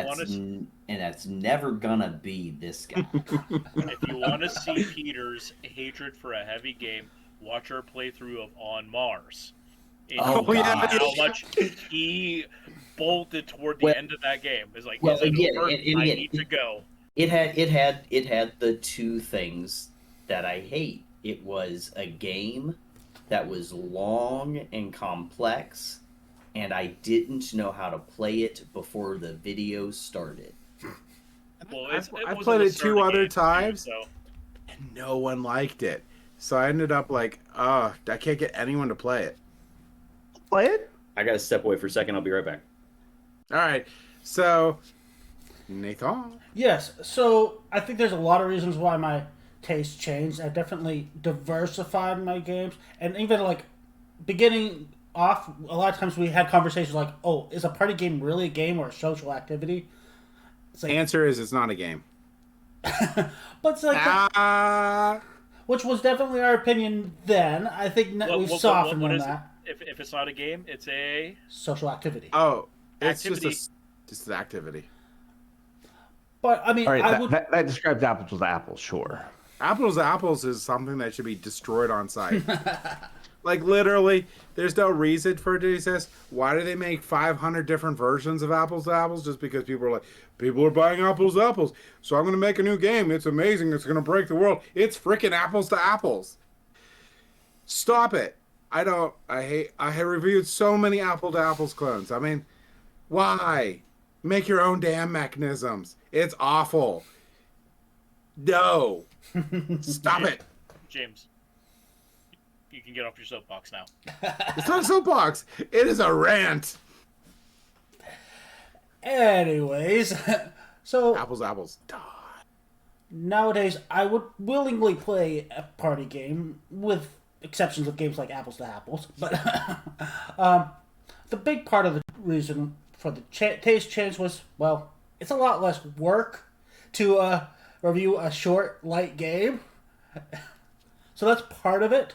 Speaker 4: that's never gonna be this guy.
Speaker 3: If you want to see Peter's hatred for a heavy game, watch our playthrough of On Mars. And how much he bolted toward the end of that game. It's like, I need to go.
Speaker 4: It had the two things that I hate. It was a game that was long and complex, and I didn't know how to play it before the video started.
Speaker 3: Well,
Speaker 1: I played it 2 other times, and no one liked it. So I ended up like, I can't get anyone to play it.
Speaker 5: Play it?
Speaker 4: I gotta step away for a second. I'll be right back.
Speaker 1: All right. So, Nathan?
Speaker 2: Yes. So I think there's a lot of reasons why my taste changed. I definitely diversified my games, and even like beginning off, a lot of times we had conversations like, "Oh, is a party game really a game or a social activity?" It's like,
Speaker 1: answer is it's not a game.
Speaker 2: but it's like, which was definitely our opinion then. I think we've softened on that.
Speaker 3: if it's not a game, it's a
Speaker 2: social activity.
Speaker 1: Oh, it's
Speaker 3: Activity.
Speaker 1: just an activity.
Speaker 2: But I mean,
Speaker 5: All right,
Speaker 2: I
Speaker 5: that,
Speaker 2: would.
Speaker 5: that describes apples with apples, sure.
Speaker 1: Apples to apples is something that should be destroyed on site. Like, literally, there's no reason for it to exist. Why do they make 500 different versions of apples to apples? Just because people are like, people are buying apples to apples, so I'm going to make a new game. It's amazing. It's going to break the world. It's freaking apples to apples. Stop it. I have reviewed so many apple to apples clones. I mean, why? Make your own damn mechanisms. It's awful. No. Stop it.
Speaker 3: James. You can get off your soapbox now.
Speaker 1: It's not a soapbox. It is a rant.
Speaker 2: Anyways, so
Speaker 1: Apples to apples.
Speaker 2: nowadays I would willingly play a party game, with exceptions of games like Apples to Apples. But the big part of the reason for the taste change was, well, it's a lot less work to review a short, light game. So that's part of it.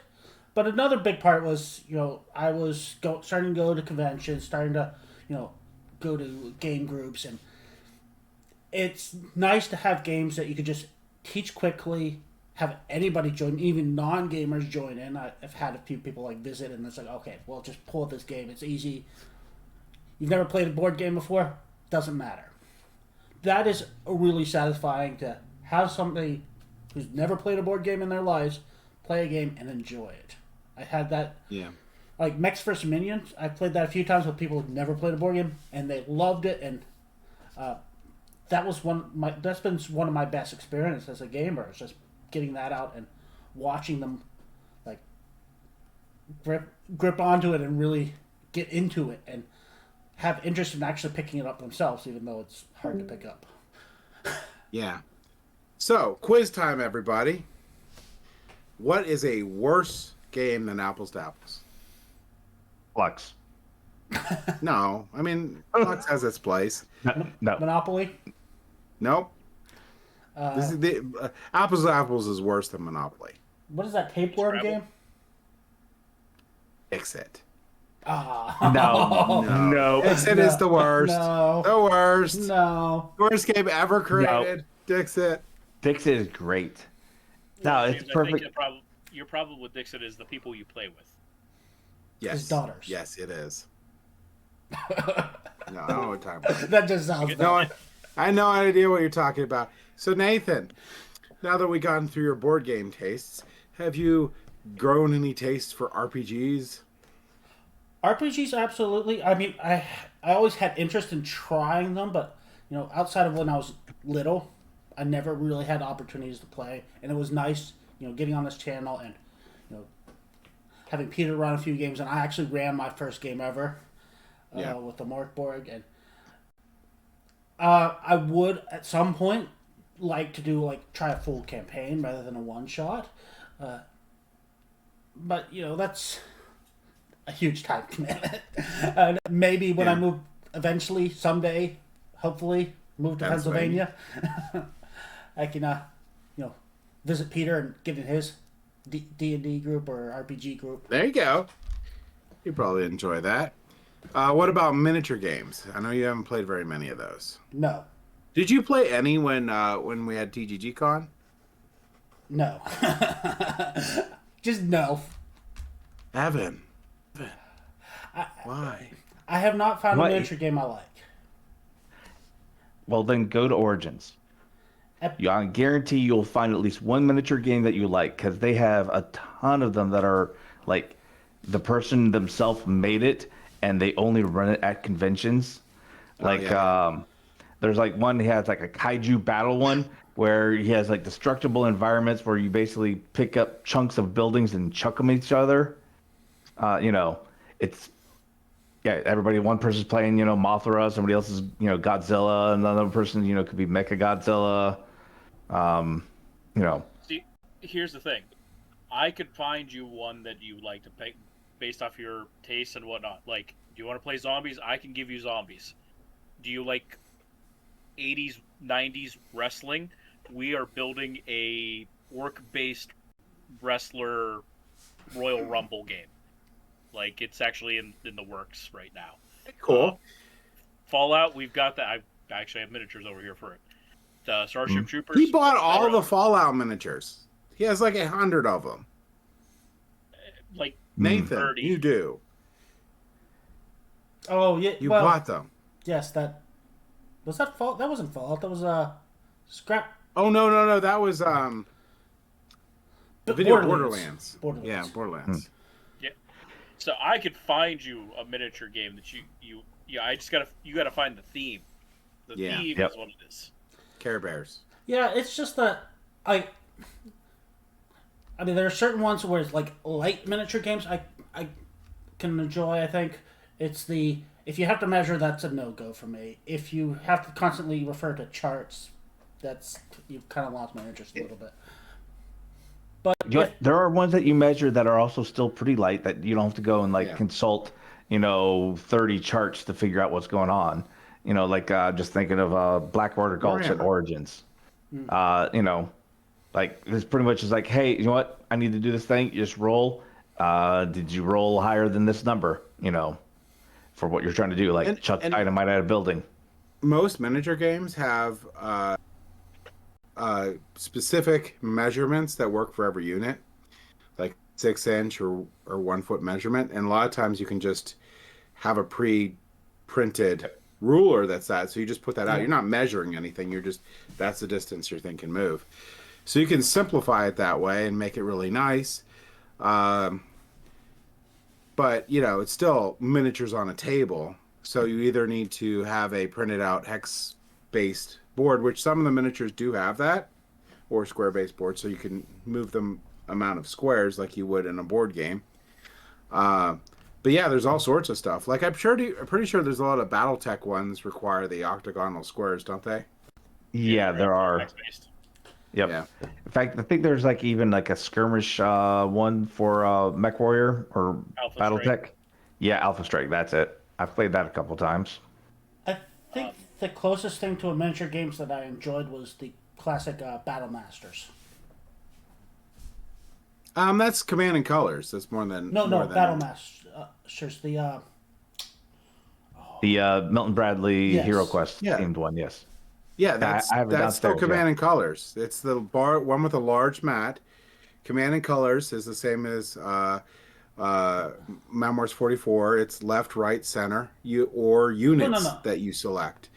Speaker 2: But another big part was, I was starting to go to conventions, starting to, go to game groups, and it's nice to have games that you could just teach quickly, have anybody join, even non-gamers join in. I've had a few people like visit, and it's like, okay, well, just pull up this game. It's easy. You've never played a board game before? Doesn't matter. That is really satisfying to have somebody who's never played a board game in their lives play a game and enjoy it. I had that.
Speaker 1: Yeah.
Speaker 2: Like Mechs vs. Minions, I've played that a few times with people who've never played a board game, and they loved it, and that's been one of my best experiences as a gamer. It's just getting that out and watching them like grip onto it and really get into it and have interest in actually picking it up themselves, even though it's hard to pick up.
Speaker 1: Yeah. So, quiz time, everybody. What is a worse game than Apples to Apples?
Speaker 5: Flux.
Speaker 1: No. I mean, Flux has its place.
Speaker 5: No.
Speaker 2: Monopoly?
Speaker 1: Nope. This is Apples to Apples is worse than Monopoly.
Speaker 2: What is that tapeworm
Speaker 3: Scrabble?
Speaker 2: game?
Speaker 1: Exit.
Speaker 2: Ah.
Speaker 5: No.
Speaker 1: Exit is the worst.
Speaker 2: No.
Speaker 1: The worst.
Speaker 2: No.
Speaker 1: Worst game ever created. Dixit.
Speaker 5: Dixit is great. No, it's
Speaker 3: James,
Speaker 5: perfect.
Speaker 3: I think your problem with Dixit is the people you play with.
Speaker 1: Yes.
Speaker 2: His daughters.
Speaker 1: Yes, it is. No, I don't know what you're talking about.
Speaker 2: That just sounds bad.
Speaker 1: No, I know idea what you're talking about. So, Nathan, now that we've gotten through your board game tastes, have you grown any taste for RPGs?
Speaker 2: RPGs, absolutely. I mean, I always had interest in trying them, but outside of when I was little, I never really had opportunities to play, and it was nice, getting on this channel and having Peter run a few games, and I actually ran my first game ever with the Morkborg, and I would at some point like to try a full campaign rather than a one shot, but that's a huge time commitment. And maybe when I move eventually, someday, hopefully, move to Pennsylvania, I can, visit Peter and get in his D&D group or RPG group.
Speaker 1: There you go. You probably enjoy that. What about miniature games? I know you haven't played very many of those.
Speaker 2: No.
Speaker 1: Did you play any when we had TGG Con?
Speaker 2: No. Just no.
Speaker 1: Evan. Why?
Speaker 2: I have not found
Speaker 5: What?
Speaker 2: a miniature game I like.
Speaker 5: Well, then go to Origins. I guarantee you'll find at least one miniature game that you like, because they have a ton of them that are like the person themselves made it and they only run it at conventions. There's like one, he has like a kaiju battle one where he has like destructible environments where you basically pick up chunks of buildings and chuck them at each other. It's everybody, one person's playing, Mothra, somebody else is, Godzilla, another person, could be Mecha Godzilla.
Speaker 3: See, here's the thing. I could find you one that you like to pick based off your tastes and whatnot. Like, do you want to play zombies? I can give you zombies. Do you like 80s, 90s wrestling? We are building a work-based wrestler Royal Rumble game. Like it's actually in the works right now.
Speaker 1: Cool.
Speaker 3: Fallout, we've got that. I actually have miniatures over here for it. The Starship Troopers.
Speaker 1: He bought all the Fallout miniatures. He has like 100 of them.
Speaker 3: Like
Speaker 1: Nathan,
Speaker 3: 30.
Speaker 1: you do.
Speaker 2: Oh yeah,
Speaker 1: You
Speaker 2: well,
Speaker 1: bought them.
Speaker 2: yes. That Fallout. That wasn't Fallout. That was Scrap.
Speaker 1: Oh no! That was the video Borderlands.
Speaker 2: Borderlands.
Speaker 1: Yeah, Borderlands.
Speaker 3: Yeah. So I could find you a miniature game that I just you gotta find the theme. The theme is what it is.
Speaker 1: Care Bears.
Speaker 2: Yeah, it's just that I mean, there are certain ones where it's like light miniature games I can enjoy. I think it's if you have to measure, that's a no-go for me. If you have to constantly refer to charts, you've kind of lost my interest a little bit. But
Speaker 5: there are ones that you measure that are also still pretty light that you don't have to go and consult, 30 charts to figure out what's going on. Just thinking of Blackwater Gulch at Origins. It's pretty much just like, hey, you know what? I need to do this thing. You just roll. Did you roll higher than this number? For what you're trying to do, like chuck dynamite at a building.
Speaker 1: Most miniature games have specific measurements that work for every unit, like 6-inch or 1 foot measurement. And a lot of times you can just have a pre-printed ruler that's that. So you just put that out. You're not measuring anything. That's the distance your thing can move. So you can simplify it that way and make it really nice. But, it's still miniatures on a table. So you either need to have a printed out hex-based board, which some of the miniatures do have that, or square-based board, so you can move the amount of squares like you would in a board game. But yeah, there's all sorts of stuff. Like I'm pretty sure there's a lot of BattleTech ones require the octagonal squares, don't they?
Speaker 5: Yeah, there are.
Speaker 3: Hex-based.
Speaker 5: Yep.
Speaker 1: Yeah.
Speaker 5: In fact, I think there's even a skirmish one for Mech Warrior or
Speaker 3: Alpha
Speaker 5: BattleTech.
Speaker 3: Strike.
Speaker 5: Yeah, Alpha Strike. That's it. I've played that a couple times.
Speaker 2: I think the closest thing to a miniature games that I enjoyed was the classic Battle Masters.
Speaker 1: That's Command and Colors. That's more than
Speaker 2: Battle Masters.
Speaker 5: The Milton Bradley
Speaker 2: Yes.
Speaker 5: Hero Quest
Speaker 1: Yeah.
Speaker 5: themed one. Yes.
Speaker 1: Yeah, that's
Speaker 5: I have it
Speaker 1: that's still
Speaker 5: downstairs,
Speaker 1: Command and Colors. It's the one with a large mat. Command and Colors is the same as Memoirs 44. It's left, right, center, units that you select.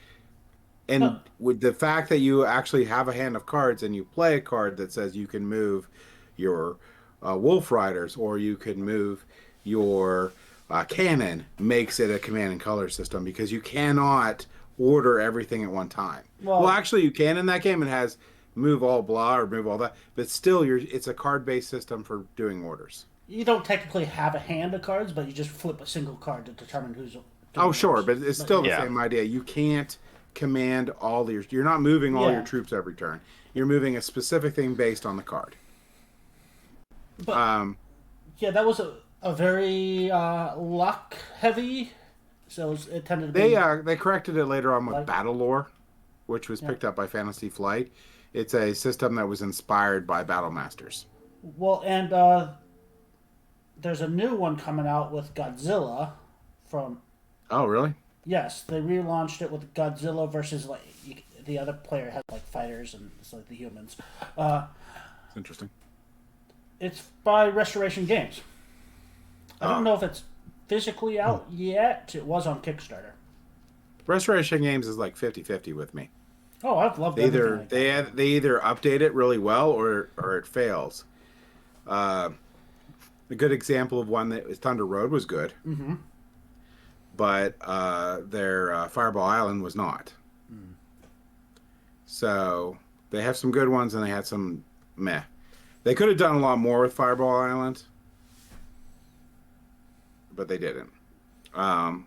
Speaker 1: And with the fact that you actually have a hand of cards and you play a card that says you can move your Wolf Riders or you can move your cannon, makes it a Command and Color system because you cannot order everything at one time. Well, actually, you can in that game. It has move all blah or move all that, but still, it's a card-based system for doing orders.
Speaker 2: You don't technically have a hand of cards, but you just flip a single card to determine who's.
Speaker 1: Oh, sure, but it's still the same idea. You can't command all your. You're not moving all your troops every turn. You're moving a specific thing based on the card.
Speaker 2: But, that was a very luck heavy. So it tended to be.
Speaker 1: They corrected it later on with Battle Lore, which was picked up by Fantasy Flight. It's a system that was inspired by Battle Masters.
Speaker 2: Well, and there's a new one coming out with Godzilla from.
Speaker 1: Oh, really?
Speaker 2: Yes, they relaunched it with Godzilla versus the other player has fighters and it's the humans.
Speaker 1: It's interesting.
Speaker 2: It's by Restoration Games. I don't know if it's physically out yet. It was on Kickstarter.
Speaker 1: Restoration Games is 50-50 with me.
Speaker 2: Oh, I've loved
Speaker 1: They either update it really well or it fails. A good example of one that was Thunder Road was good, but their Fireball Island was not. So they have some good ones and they had some meh. They could have done a lot more with Fireball Island, but they didn't.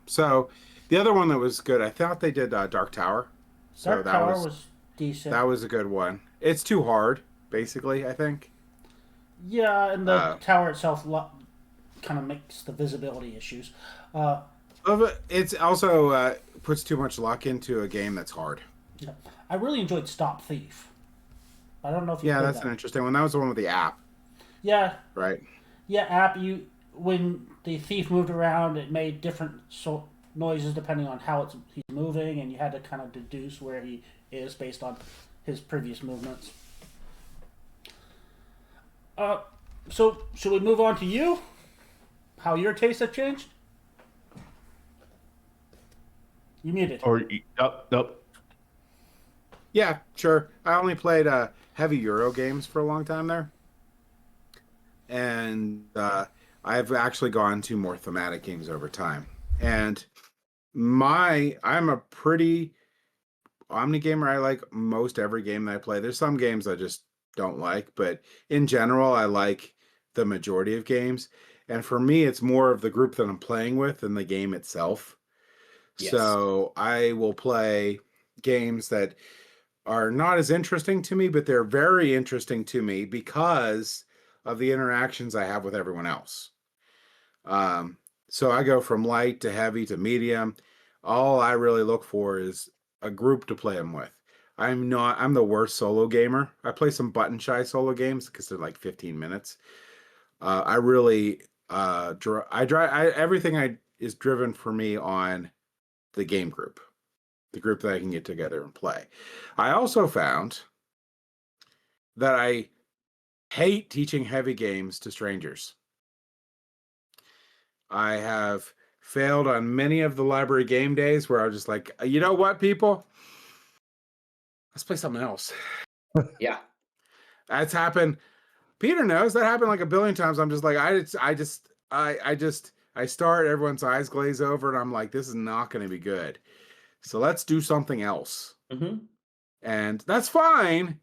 Speaker 1: So the other one that was good, I thought they did Dark Tower. So
Speaker 2: Dark Tower was decent.
Speaker 1: That was a good one. It's too hard, basically, I think.
Speaker 2: Yeah, and the tower itself kind of makes the visibility issues.
Speaker 1: It's also puts too much luck into a game that's hard.
Speaker 2: Yeah. I really enjoyed Stop Thief. I don't know if you
Speaker 1: Yeah,
Speaker 2: played
Speaker 1: that's
Speaker 2: that.
Speaker 1: an interesting one. That was the one with the app.
Speaker 2: Yeah.
Speaker 1: Right?
Speaker 2: Yeah, app. when the thief moved around, it made different noises depending on how he's moving, and you had to kind of deduce where he is based on his previous movements. So should we move on to you? How your tastes have changed? You muted.
Speaker 5: Or nope.
Speaker 1: Yeah, sure. I only played heavy Euro games for a long time there, and I've actually gone to more thematic games over time. And I'm a pretty omni gamer. I like most every game that I play. There's some games I just don't like, but in general, I like the majority of games. And for me, it's more of the group that I'm playing with than the game itself.
Speaker 4: Yes.
Speaker 1: So I will play games that are not as interesting to me, but they're very interesting to me because of the interactions I have with everyone else. Um, so I go from light to heavy to medium. All I really look for is a group to play them with. I'm the worst solo gamer. I play some button shy solo games because they're like 15 minutes. I really, everything is driven for me on the game group, the group that I can get together and play. I also found that I hate teaching heavy games to strangers. I have failed on many of the library game days where I was just like, you know what, people? Let's play something else.
Speaker 4: Yeah.
Speaker 1: That's happened. Peter knows that happened like a billion times. I'm just like, I start, everyone's eyes glaze over, and I'm like, this is not going to be good. So let's do something else.
Speaker 4: Mm-hmm.
Speaker 1: And that's fine.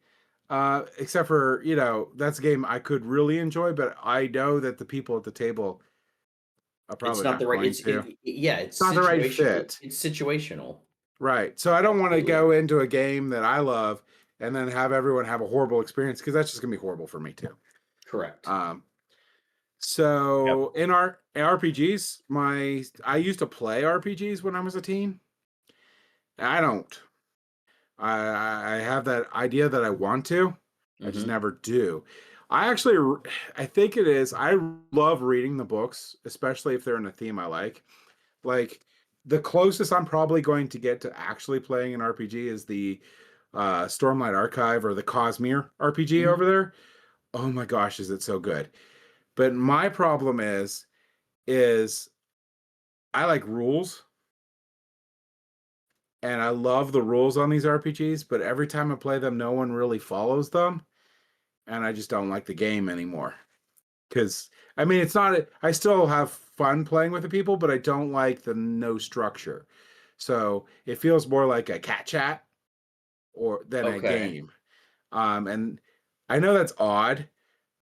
Speaker 1: Except for, that's a game I could really enjoy, but I know that the people at the table are
Speaker 4: It's
Speaker 1: probably
Speaker 4: not
Speaker 1: not
Speaker 4: the right.
Speaker 1: going to.
Speaker 4: It's
Speaker 1: Not the right
Speaker 4: situation.
Speaker 1: fit.
Speaker 4: It's situational.
Speaker 1: Right. So I don't want to
Speaker 4: Absolutely.
Speaker 1: go into a game that I love and then have everyone have a horrible experience because that's just gonna be horrible for me too.
Speaker 4: Correct.
Speaker 1: So in our RPGs, I used to play RPGs when I was a teen. I don't. I have that idea that I want to. I just
Speaker 4: Mm-hmm.
Speaker 1: never do. I think it is. I love reading the books, especially if they're in a theme I like. Like the closest I'm probably going to get to actually playing an RPG is the Stormlight Archive or the Cosmere RPG
Speaker 4: Mm-hmm.
Speaker 1: over there. Oh my gosh, is it so good? But my problem is I like rules and I love the rules on these RPGs, but every time I play them, no one really follows them, and I just don't like the game anymore. Because I mean, it's not. I still have fun playing with the people, but I don't like the no structure. So it feels more like a cat chat or than a
Speaker 4: Okay.
Speaker 1: game. And I know that's odd,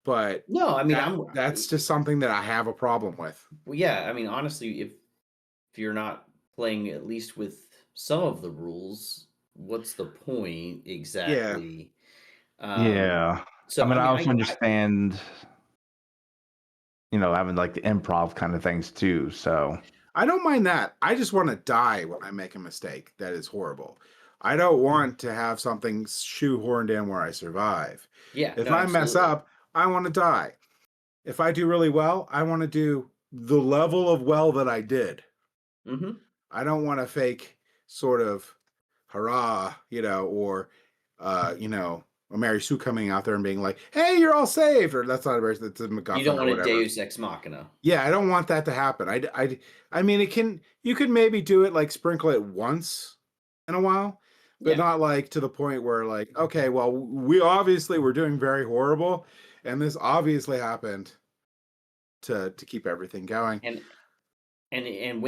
Speaker 1: but
Speaker 4: No, I mean,
Speaker 1: that's just something that I have a problem with.
Speaker 4: well, yeah. I mean, honestly, if you're not playing at least with some of the rules, what's the point
Speaker 1: Yeah,
Speaker 4: exactly?
Speaker 5: Yeah. I
Speaker 4: So
Speaker 5: mean,
Speaker 4: I
Speaker 5: I
Speaker 4: mean,
Speaker 5: also understand, having like the improv kind of things too. So
Speaker 1: I don't mind that. I just want to die when I make a mistake. That is horrible. I don't want to have something shoehorned in where I survive.
Speaker 4: yeah,
Speaker 1: If
Speaker 4: no,
Speaker 1: I mess
Speaker 4: absolutely.
Speaker 1: up, I want to die. If I do really well, I want to do the level of well that I did.
Speaker 4: Mm-hmm.
Speaker 1: I don't want to fake sort of hurrah, or Mary Sue coming out there and being like, "Hey, you're all saved," or that's not a that's a
Speaker 4: You don't
Speaker 1: MacGuffin or
Speaker 4: want a
Speaker 1: whatever.
Speaker 4: Deus Ex Machina.
Speaker 1: Yeah, I don't want that to happen. I mean, you can maybe do it like sprinkle it once in a while, but
Speaker 4: Yeah,
Speaker 1: not like to the point where like, okay, well, we obviously were doing very horrible, and this obviously happened to keep everything going.
Speaker 4: and and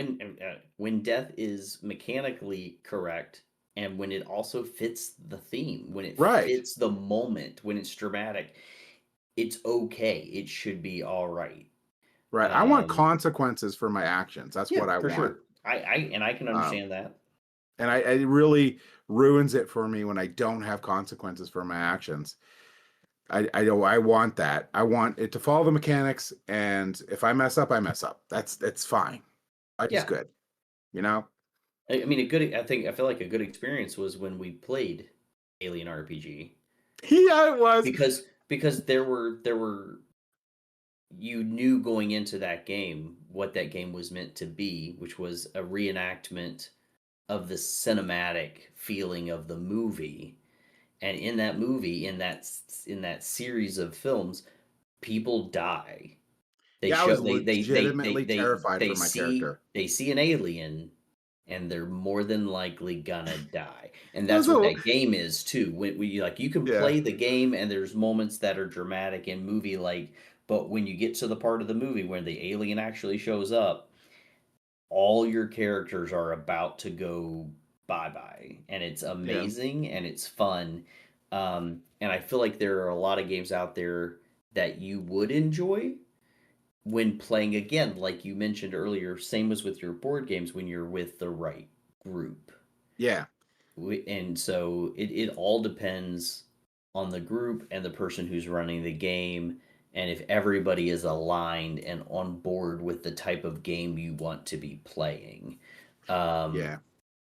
Speaker 4: when death is mechanically correct, and when it also fits the theme, when it
Speaker 1: Right,
Speaker 4: fits the moment, when it's dramatic, it's okay. It should be all right.
Speaker 1: right. I want
Speaker 4: Um,
Speaker 1: consequences for my actions. That's
Speaker 4: yeah,
Speaker 1: what I
Speaker 4: for
Speaker 1: want.
Speaker 4: sure. I can
Speaker 1: Um,
Speaker 4: understand that.
Speaker 1: and it really ruins it for me when I don't have consequences for my actions. I know I want that. I want it to follow the mechanics, and if I mess up, I mess up. That's fine. Life is
Speaker 4: Yeah,
Speaker 1: good, you know?
Speaker 4: I mean, a good. I feel like a good experience was when we played Alien RPG
Speaker 1: Yeah, it was.
Speaker 4: because there were you knew going into that game what that game was meant to be, which was a reenactment of the cinematic feeling of the movie. And in that movie, in that series of films, people die. They
Speaker 1: Yeah, I was
Speaker 4: show they
Speaker 1: legitimately terrified for my character.
Speaker 4: they see an alien, and they're more than likely gonna die. And
Speaker 1: It was
Speaker 4: that's what
Speaker 1: a
Speaker 4: that game is too. When we like you can
Speaker 1: yeah,
Speaker 4: play the game and there's moments that are dramatic in movie like, but when you get to the part of the movie where the alien actually shows up, all your characters are about to go bye-bye, and it's
Speaker 1: yeah,
Speaker 4: amazing and it's fun. And I feel like there are a lot of games out there that you would enjoy when playing again, like you mentioned earlier, same as with your board games when you're with the right group.
Speaker 1: yeah,
Speaker 4: And so it all depends on the group and the person who's running the game, and if everybody is aligned and on board with the type of game you want to be playing. Um,
Speaker 1: yeah,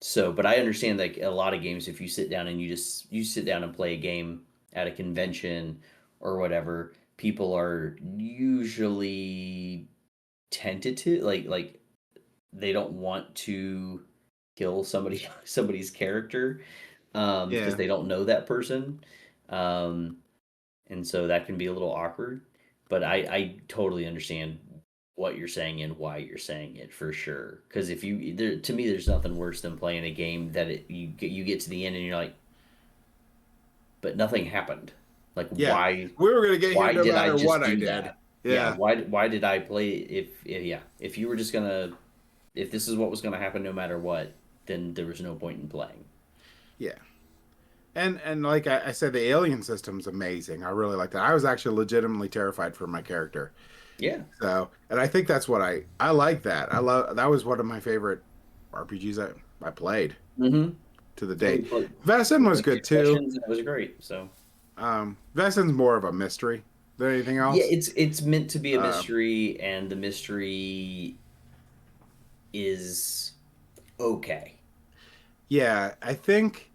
Speaker 4: so, but I understand like a lot of games, if you sit down and you sit down and play a game at a convention or whatever, people are usually tentative, like they don't want to kill somebody's character because
Speaker 1: yeah,
Speaker 4: they don't know that person. Um, and so that can be a little awkward. But I totally understand what you're saying and why you're saying it for sure. Because if you there, to me, there's nothing worse than playing a game that you get to the end and you're like, but nothing happened. Like
Speaker 1: yeah. We were gonna get here
Speaker 4: why
Speaker 1: no
Speaker 4: did I
Speaker 1: matter
Speaker 4: just
Speaker 1: what I
Speaker 4: do
Speaker 1: did.
Speaker 4: that? Yeah,
Speaker 1: Yeah,
Speaker 4: why did I play if you were just gonna if this is what was gonna happen no matter what, then there was no point in playing.
Speaker 1: yeah. And like I said, the alien system's amazing. I really like that. I was actually legitimately terrified for my character.
Speaker 4: Yeah.
Speaker 1: So, and I think that's what I like that. I love that was one of my favorite RPGs I played
Speaker 4: Mm-hmm.
Speaker 1: to the
Speaker 4: And we
Speaker 1: date.
Speaker 4: played
Speaker 1: Vesson
Speaker 4: we
Speaker 1: was
Speaker 4: played
Speaker 1: good
Speaker 4: two
Speaker 1: too.
Speaker 4: sessions and it was great. So
Speaker 1: Vesson's more of a mystery than anything
Speaker 4: yeah,
Speaker 1: else.
Speaker 4: it's meant to be a
Speaker 1: Um,
Speaker 4: mystery, and the mystery is okay.
Speaker 1: yeah, I think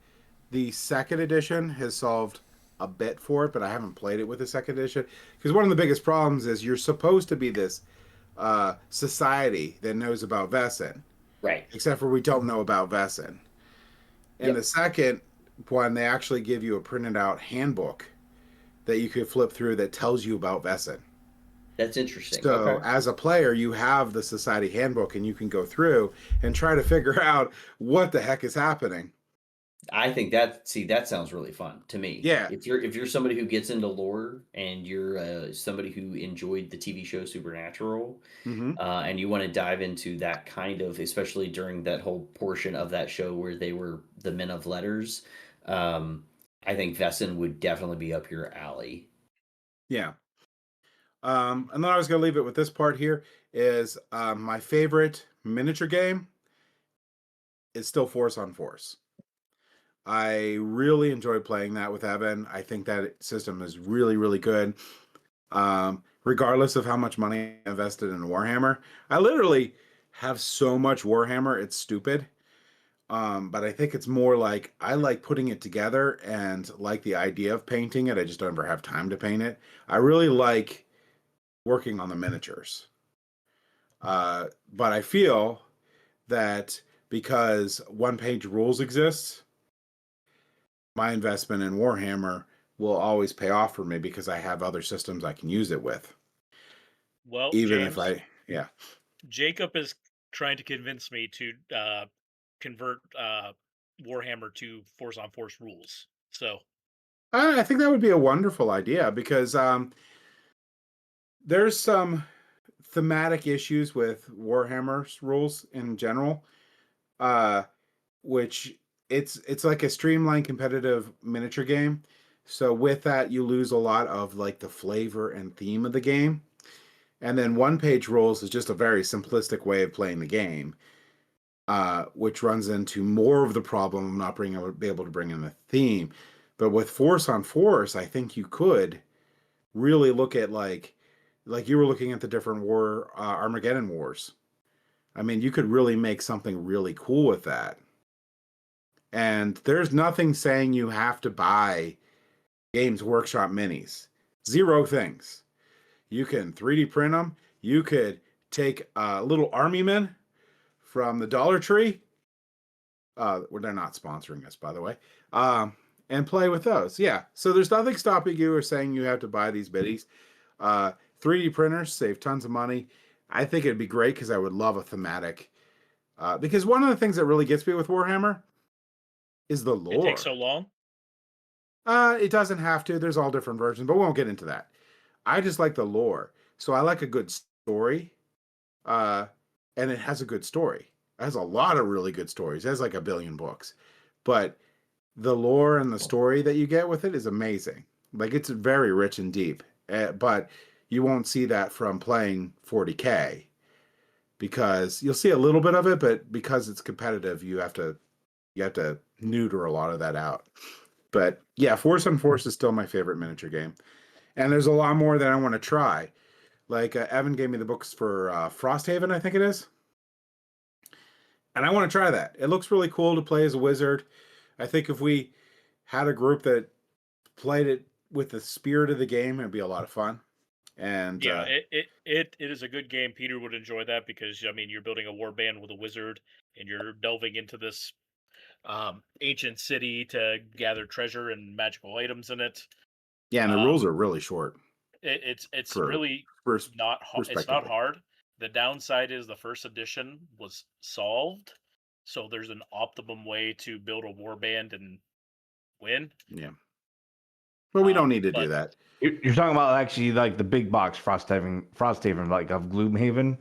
Speaker 1: the second edition has solved a bit for it, but I haven't played it with the second edition because one of the biggest problems is you're supposed to be this society that knows about Vesson,
Speaker 4: Right.
Speaker 1: except for we don't know about Vesson. In the
Speaker 4: Yep.
Speaker 1: second one, they actually give you a printed out handbook that you could flip through that tells you about Vesson.
Speaker 4: That's interesting.
Speaker 1: So,
Speaker 4: Okay.
Speaker 1: as a player, you have the society handbook and you can go through and try to figure out what the heck is happening.
Speaker 4: I think that sounds really fun to me.
Speaker 1: Yeah.
Speaker 4: If you're somebody who gets into lore and you're somebody who enjoyed the TV show Supernatural,
Speaker 1: Hmm.
Speaker 4: and you want to dive into that kind of, especially during that whole portion of that show where they were the men of letters, um, I think Vesson would definitely be up your alley.
Speaker 1: Yeah. And then I was going to leave it with this part here is my favorite miniature game is still Force on Force. I really enjoy playing that with Evan. I think that system is really, really good. Regardless of how much money I invested in Warhammer, I literally have so much Warhammer, it's stupid. But I think it's more like I like putting it together and like the idea of painting it. I just don't ever have time to paint it. I really like working on the miniatures. But I feel that because one page rules exists, my investment in Warhammer will always pay off for me because I have other systems I can use it with.
Speaker 3: Well,
Speaker 1: Even if
Speaker 3: James,
Speaker 1: I, yeah,
Speaker 3: Jacob is trying to convince me to convert Warhammer to Force on Force rules. So
Speaker 1: I think that would be a wonderful idea because there's some thematic issues with Warhammer's rules in general, uh, which it's like a streamlined competitive miniature game. So with that, you lose a lot of like the flavor and theme of the game. And then one page rules is just a very simplistic way of playing the game, which runs into more of the problem of not being able to bring in the theme. But with Force on Force, I think you could really look at like you were looking at the different Armageddon wars. I mean, you could really make something really cool with that. And there's nothing saying you have to buy Games Workshop minis. Zero things. You can 3D print them. You could take little army men from the Dollar Tree. Well, they're not sponsoring us, by the way. And play with those. Yeah. So there's nothing stopping you or saying you have to buy these biddies. 3D printers save tons of money. I think it'd be great because I would love a thematic. Because one of the things that really gets me with Warhammer is the
Speaker 3: It takes
Speaker 1: lore.
Speaker 3: so long.
Speaker 1: It doesn't have to. There's all different versions, but we won't get into that. I just like the lore. So I like a good story. And it has a good story. It has a lot of really good stories. It has like 1 billion books. But the lore and the story that you get with it is amazing. Like it's very rich and deep. But you won't see that from playing 40K because you'll see a little bit of it, but because it's competitive, you have to neuter a lot of that out. But yeah, Force on Force is still my favorite miniature game. And there's a lot more that I want to try. Like Evan gave me the books for Frosthaven, I think it is. And I want to try that. It looks really cool to play as a wizard. I think if we had a group that played it with the spirit of the game, it'd be a lot of fun. And
Speaker 3: Yeah, it is a good game. Peter would enjoy that because I mean you're building a war band with a wizard and you're delving into this ancient city to gather treasure and magical items in it.
Speaker 1: yeah, and the rules
Speaker 3: Um,
Speaker 1: are really short
Speaker 3: it's
Speaker 1: for
Speaker 3: really
Speaker 1: first
Speaker 3: not it's not
Speaker 1: respectively.
Speaker 3: hard. The downside is the first edition was solved, so there's an optimum way to build a war band and win.
Speaker 1: Yeah. But we don't need to do
Speaker 3: But
Speaker 1: that.
Speaker 5: You're talking about actually like the big box Frosthaven, like of Gloomhaven.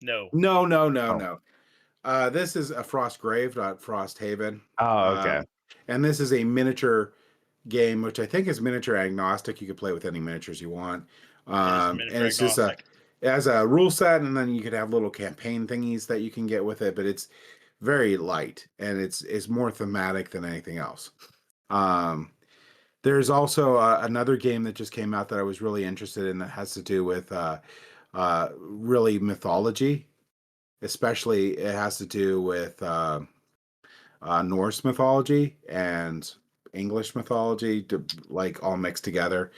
Speaker 3: no,
Speaker 1: No, no, no,
Speaker 5: Oh,
Speaker 1: no. This is a Frostgrave, not Frosthaven.
Speaker 5: oh, okay.
Speaker 1: And this is a miniature game, which I think is miniature agnostic. You can play with any miniatures you want.
Speaker 3: it is
Speaker 1: And
Speaker 3: miniature
Speaker 1: it's just
Speaker 3: agnostic.
Speaker 1: it has a rule set, and then you could have little campaign thingies that you can get with it, but it's very light and it's more thematic than anything else. Um, there's also another game that just came out that I was really interested in that has to do with really mythology, especially it has to do with Norse mythology and English mythology, like all mixed together.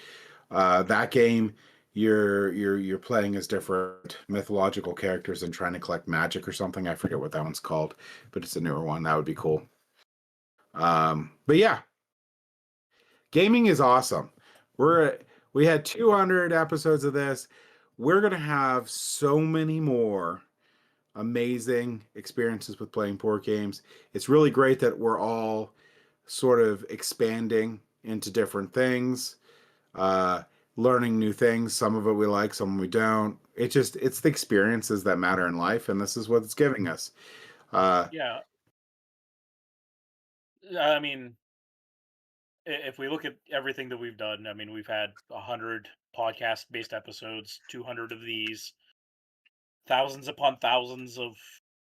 Speaker 1: That game, you're playing as different mythological characters and trying to collect magic or something. I forget what that one's called, but it's a newer one. That would be cool. But yeah, gaming is awesome. We had 200 episodes of this. We're gonna have so many more amazing experiences with playing board games. It's really great that we're all sort of expanding into different things, uh, learning new things. Some of it we like, some we don't. It's the experiences that matter in life, and this is what it's giving us. Uh,
Speaker 3: Yeah, I mean, if we look at everything that we've done, I mean, we've had 100 podcast-based episodes, 200 of these, thousands upon thousands of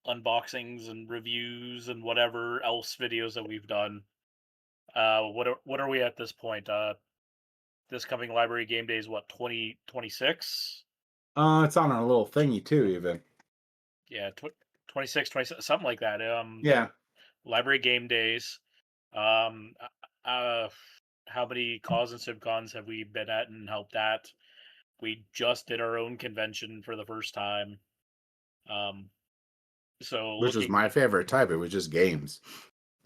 Speaker 3: unboxings and reviews and whatever else videos that we've done. What are we at this point? This coming library game day is what 2026?
Speaker 1: it's on a little thingy too, even.
Speaker 3: Yeah, 26, 27, something like that.
Speaker 1: Yeah,
Speaker 3: Library game days. Um, uh, how many cons and subcons have we been at and helped at? We just did our own convention for the first time. Um, so
Speaker 1: which was my
Speaker 3: looking,
Speaker 1: favorite type. It was just games.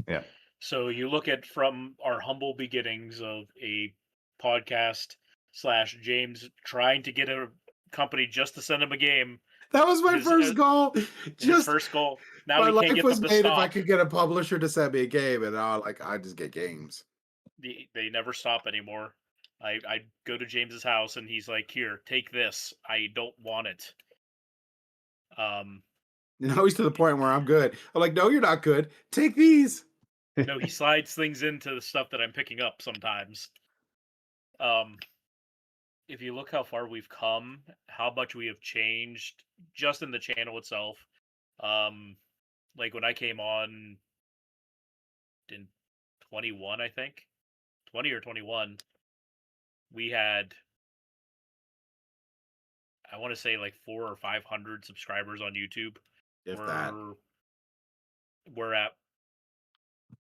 Speaker 5: Yeah.
Speaker 3: so you look at from our humble beginnings of a podcast slash James trying to get a company just to send him a game.
Speaker 1: That was my
Speaker 3: His
Speaker 1: first goal.
Speaker 3: his
Speaker 1: Just
Speaker 3: first goal. Now
Speaker 1: my
Speaker 3: he can't
Speaker 1: life
Speaker 3: get
Speaker 1: was
Speaker 3: them to
Speaker 1: made if I
Speaker 3: stop.
Speaker 1: could get a publisher to send me a game, and I just get games.
Speaker 3: They never stop anymore. I go to James's house and he's like, "Here, take this. I don't want it." Um,
Speaker 1: Now he's to the point where I'm good. I'm like, no, you're not good. Take these.
Speaker 3: no, he slides things into the stuff that I'm picking up sometimes. Um, if you look how far we've come, how much we have changed just in the channel itself. Um, like when I came on in 21, I think 20 or 21, we had I want to say like 400 or 500 subscribers on YouTube.
Speaker 1: If that.
Speaker 3: We're at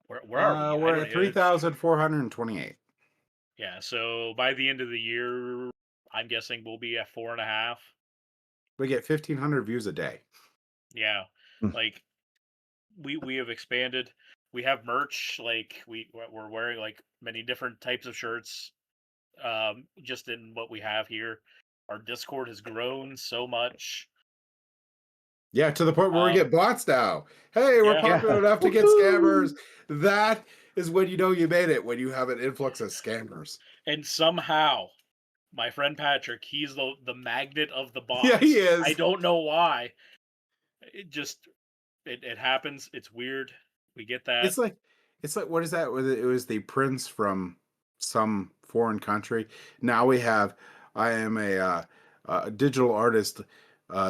Speaker 3: where are we? I
Speaker 1: We're
Speaker 3: don't
Speaker 1: at
Speaker 3: know.
Speaker 1: 3,428.
Speaker 3: Yeah, so by the end of the year, I'm guessing we'll be at 4.5.
Speaker 1: We get 1,500 views a day.
Speaker 3: Yeah,
Speaker 5: Hmm.
Speaker 3: like we have expanded. We have merch. Like we're wearing like many different types of shirts. Just in what we have here, our Discord has grown so much.
Speaker 1: Yeah, to the point where we
Speaker 3: Um,
Speaker 1: get bots now. Hey, we're
Speaker 3: yeah,
Speaker 1: popular
Speaker 5: Yeah.
Speaker 1: enough to get
Speaker 5: Woohoo!
Speaker 1: scammers. That is when you know you made it, when you have an influx of scammers.
Speaker 3: and somehow my friend Patrick, he's the magnet of the
Speaker 1: Yeah, he
Speaker 3: bots. I
Speaker 1: is.
Speaker 3: don't know why. It just it happens. It's weird. We get that.
Speaker 1: It's like what is that? It was the prince from some foreign country. Now we have I am a digital artist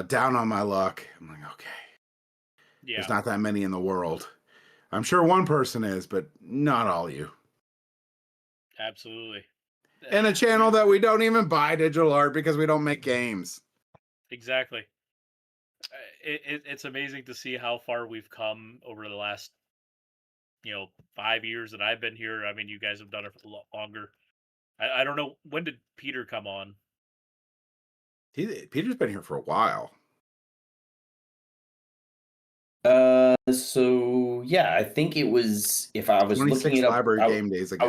Speaker 1: down on my luck. I'm like, okay. There's
Speaker 3: Yeah,
Speaker 1: not that many in the world. I'm sure one person is, but not all you.
Speaker 3: absolutely.
Speaker 1: And a channel that we don't even buy digital art because we don't make games.
Speaker 3: Exactly. It's amazing to see how far we've come over the last 5 years that I've been here. I mean, you guys have done it for a lot longer. I don't know, when did Peter come on?
Speaker 1: Peter's been here for a while.
Speaker 4: So yeah, I think it was, if I was looking
Speaker 1: 26
Speaker 4: it up,
Speaker 1: library game days
Speaker 4: I
Speaker 1: ago.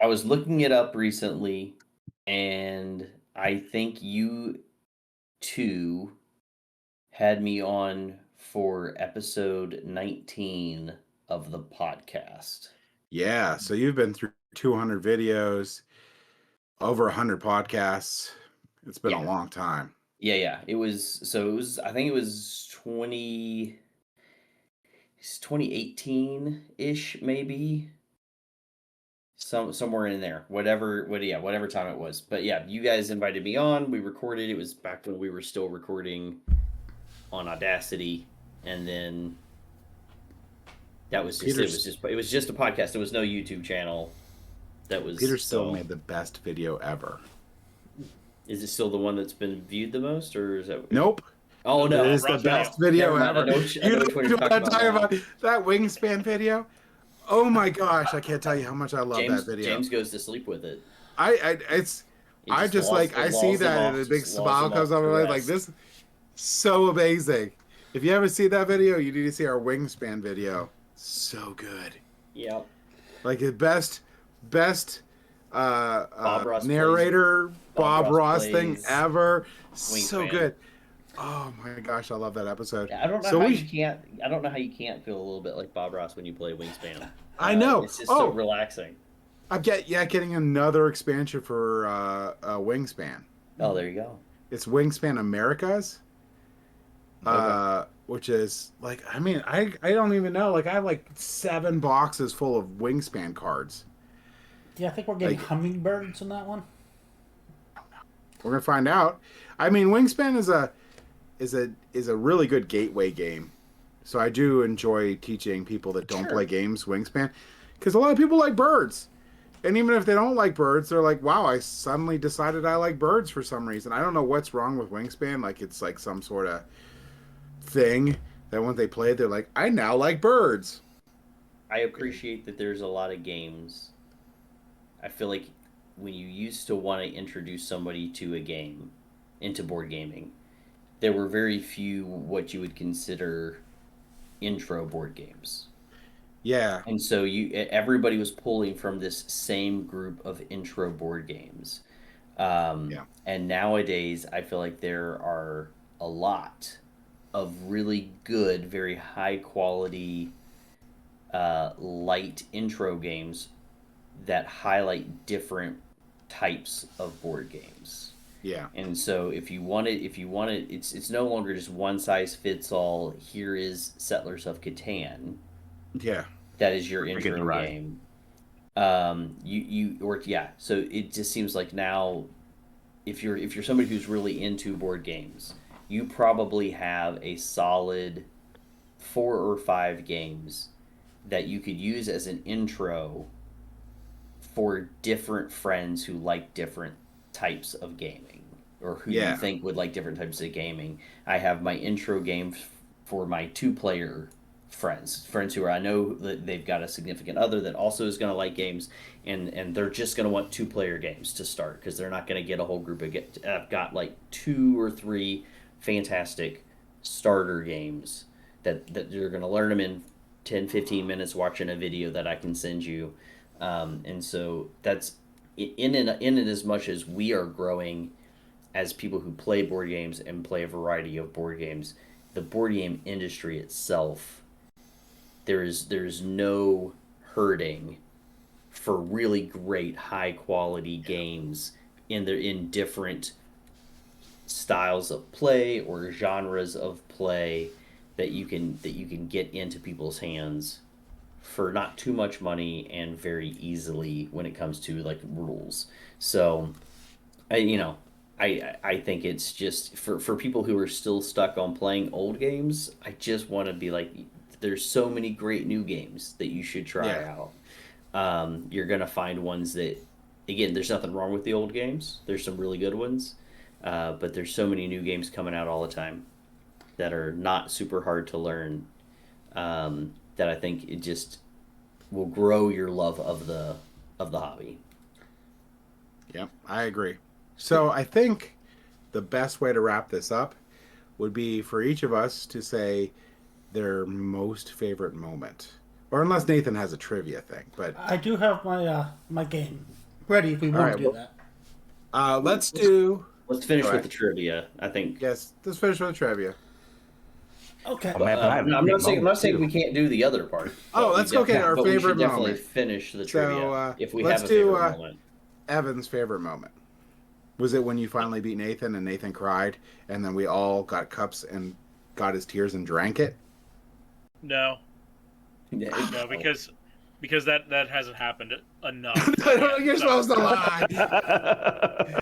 Speaker 4: was looking it up recently, and I think you two had me on for episode 19 of the podcast.
Speaker 1: Yeah, so you've been through 200 videos, over 100 podcasts. It's been a
Speaker 4: Yeah.
Speaker 1: long time.
Speaker 4: Yeah. It was I think it was 2018-ish, maybe. Somewhere in there. Whatever time it was. But yeah, you guys invited me on. We recorded. It was back when we were still recording on Audacity, and then that was just it was just a podcast. There was no YouTube channel. That was
Speaker 1: Peter still
Speaker 4: so.
Speaker 1: made the best video ever.
Speaker 4: Is it still the one that's been viewed the most, or is that?
Speaker 1: Nope.
Speaker 4: Oh no!
Speaker 1: It is the
Speaker 3: Ross video.
Speaker 1: best video
Speaker 4: Never mind.
Speaker 1: ever.
Speaker 4: I know
Speaker 1: You
Speaker 4: which one you're talking about now.
Speaker 1: that wingspan video? Oh my gosh, I can't tell you how much I love that video.
Speaker 4: James goes to sleep with it.
Speaker 1: I see that and a big smile comes off my face like this. So amazing. If you haven't seen that video, you need to see our wingspan video. So good.
Speaker 4: Yep.
Speaker 1: Like the best
Speaker 4: Bob Ross
Speaker 1: narrator Bob Ross thing
Speaker 4: plays
Speaker 1: ever. So
Speaker 4: Wingspan.
Speaker 1: good. Oh my gosh, I love that episode.
Speaker 4: I don't know
Speaker 1: So
Speaker 4: how
Speaker 1: we-
Speaker 4: you can't. I don't know how you can't feel a little bit like Bob Ross when you play Wingspan.
Speaker 1: I know.
Speaker 4: It's just so relaxing.
Speaker 1: I'm getting another expansion for Wingspan.
Speaker 4: Oh, there you go.
Speaker 1: It's Wingspan Americas. Which is like, I mean, I don't even know. Like I have like 7 boxes full of Wingspan cards.
Speaker 2: Yeah, I think we're getting
Speaker 1: Like-
Speaker 2: hummingbirds in that one.
Speaker 1: We're gonna find out. I mean, Wingspan is a really good gateway game. So I do enjoy teaching people that don't
Speaker 4: Sure.
Speaker 1: play games Wingspan, because a lot of people like birds, and even if they don't like birds, they're like, "Wow, I suddenly decided I like birds for some reason." I don't know what's wrong with Wingspan. Like it's like some sort of thing that when they play, they're like, "I now like birds."
Speaker 4: I appreciate that there's a lot of games. I feel like when you used to want to introduce somebody to a game, into board gaming, there were very few what you would consider intro board games.
Speaker 1: Yeah,
Speaker 4: And so everybody was pulling from this same group of intro board games.
Speaker 1: Yeah.
Speaker 4: And nowadays, I feel like there are a lot of really good, very high quality, light intro games that highlight different types of board games.
Speaker 1: yeah,
Speaker 4: And so if you want it, it's no longer just one size fits all. Here is Settlers of Catan.
Speaker 1: yeah.
Speaker 4: That is your
Speaker 5: You're getting
Speaker 4: intro
Speaker 5: it right.
Speaker 4: game. So it just seems like now, if you're somebody who's really into board games, you probably have a solid 4 or 5 games that you could use as an intro for different friends who like different types of gaming, or who
Speaker 1: Yeah.
Speaker 4: you think would like different types of gaming. I have my intro game for my 2-player friends who are, I know that they've got a significant other that also is going to like games, and they're just going to want 2-player games to start because they're not going to get a whole group of I've got like 2 or 3 fantastic starter games that you're going to learn them in 10-15 minutes watching a video that I can send you. And so that's in it as much as we are growing as people who play board games and play a variety of board games. The board game industry itself, there's no hurting for really great high quality games in different styles of play or genres of play that you can get into people's hands for not too much money and very easily when it comes to like rules. So I think it's just for people who are still stuck on playing old games, I just want to be like, there's so many great new games that you should try out. You're gonna find ones that, again, there's nothing wrong with the old games. There's some really good ones, but there's so many new games coming out all the time that are not super hard to learn. That I think it just will grow your love of the hobby.
Speaker 1: Yep, I agree. So I think the best way to wrap this up would be for each of us to say their most favorite moment. Or unless Nathan has a trivia thing, but
Speaker 2: I do have my my game ready if we want to do that.
Speaker 1: Let's
Speaker 4: finish with the trivia. I think.
Speaker 1: Yes, let's finish with the trivia.
Speaker 2: Okay.
Speaker 4: I'm not saying we can't do the other part.
Speaker 1: Let's go get our favorite moment.
Speaker 4: Definitely finish the trivia if we
Speaker 1: let's
Speaker 4: have a favorite
Speaker 1: do,
Speaker 4: moment.
Speaker 1: Evan's favorite moment. Was it when you finally beat Nathan and Nathan cried, and then we all got cups and got his tears and drank it?
Speaker 3: No, because that hasn't happened enough.
Speaker 1: You're supposed to lie.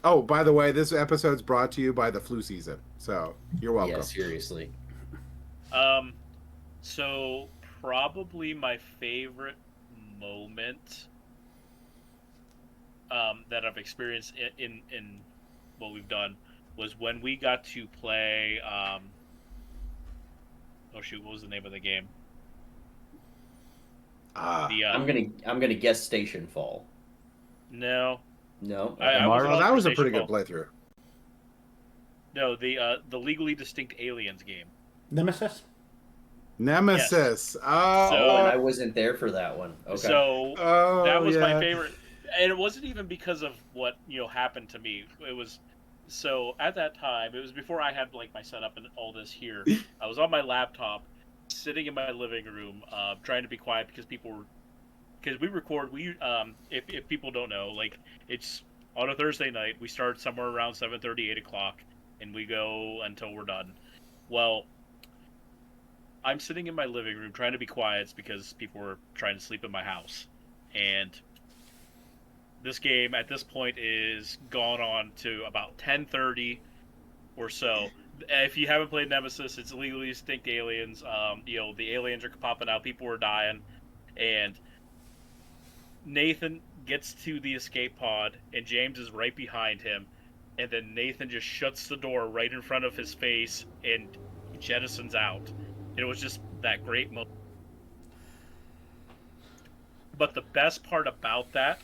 Speaker 1: Oh, by the way, this episode's brought to you by the flu season, so you're welcome.
Speaker 4: Yeah, seriously.
Speaker 3: So probably my favorite moment that I've experienced in what we've done was when we got to play. Oh shoot! What was the name of the game?
Speaker 4: I'm gonna guess Station Fall.
Speaker 3: No.
Speaker 1: That was a pretty good playthrough.
Speaker 3: No, the legally distinct aliens game.
Speaker 2: Nemesis.
Speaker 1: Yes. Oh,
Speaker 4: and I wasn't there for that one. Okay.
Speaker 3: So that was my favorite, and it wasn't even because of what happened to me. It was so at that time. It was before I had like my setup and all this here. I was on my laptop, sitting in my living room, trying to be quiet because we record. If people don't know, like it's on a Thursday night. We start somewhere around 7:30, 8 o'clock, and we go until we're done. Well, I'm sitting in my living room trying to be quiet. It's because people were trying to sleep in my house, and this game at this point is gone on to about 10:30 or so. If you haven't played Nemesis, it's legally distinct aliens. The aliens are popping out. People are dying, and Nathan gets to the escape pod, and James is right behind him, and then Nathan just shuts the door right in front of his face and jettisons out. And it was just that great moment. But the best part about that,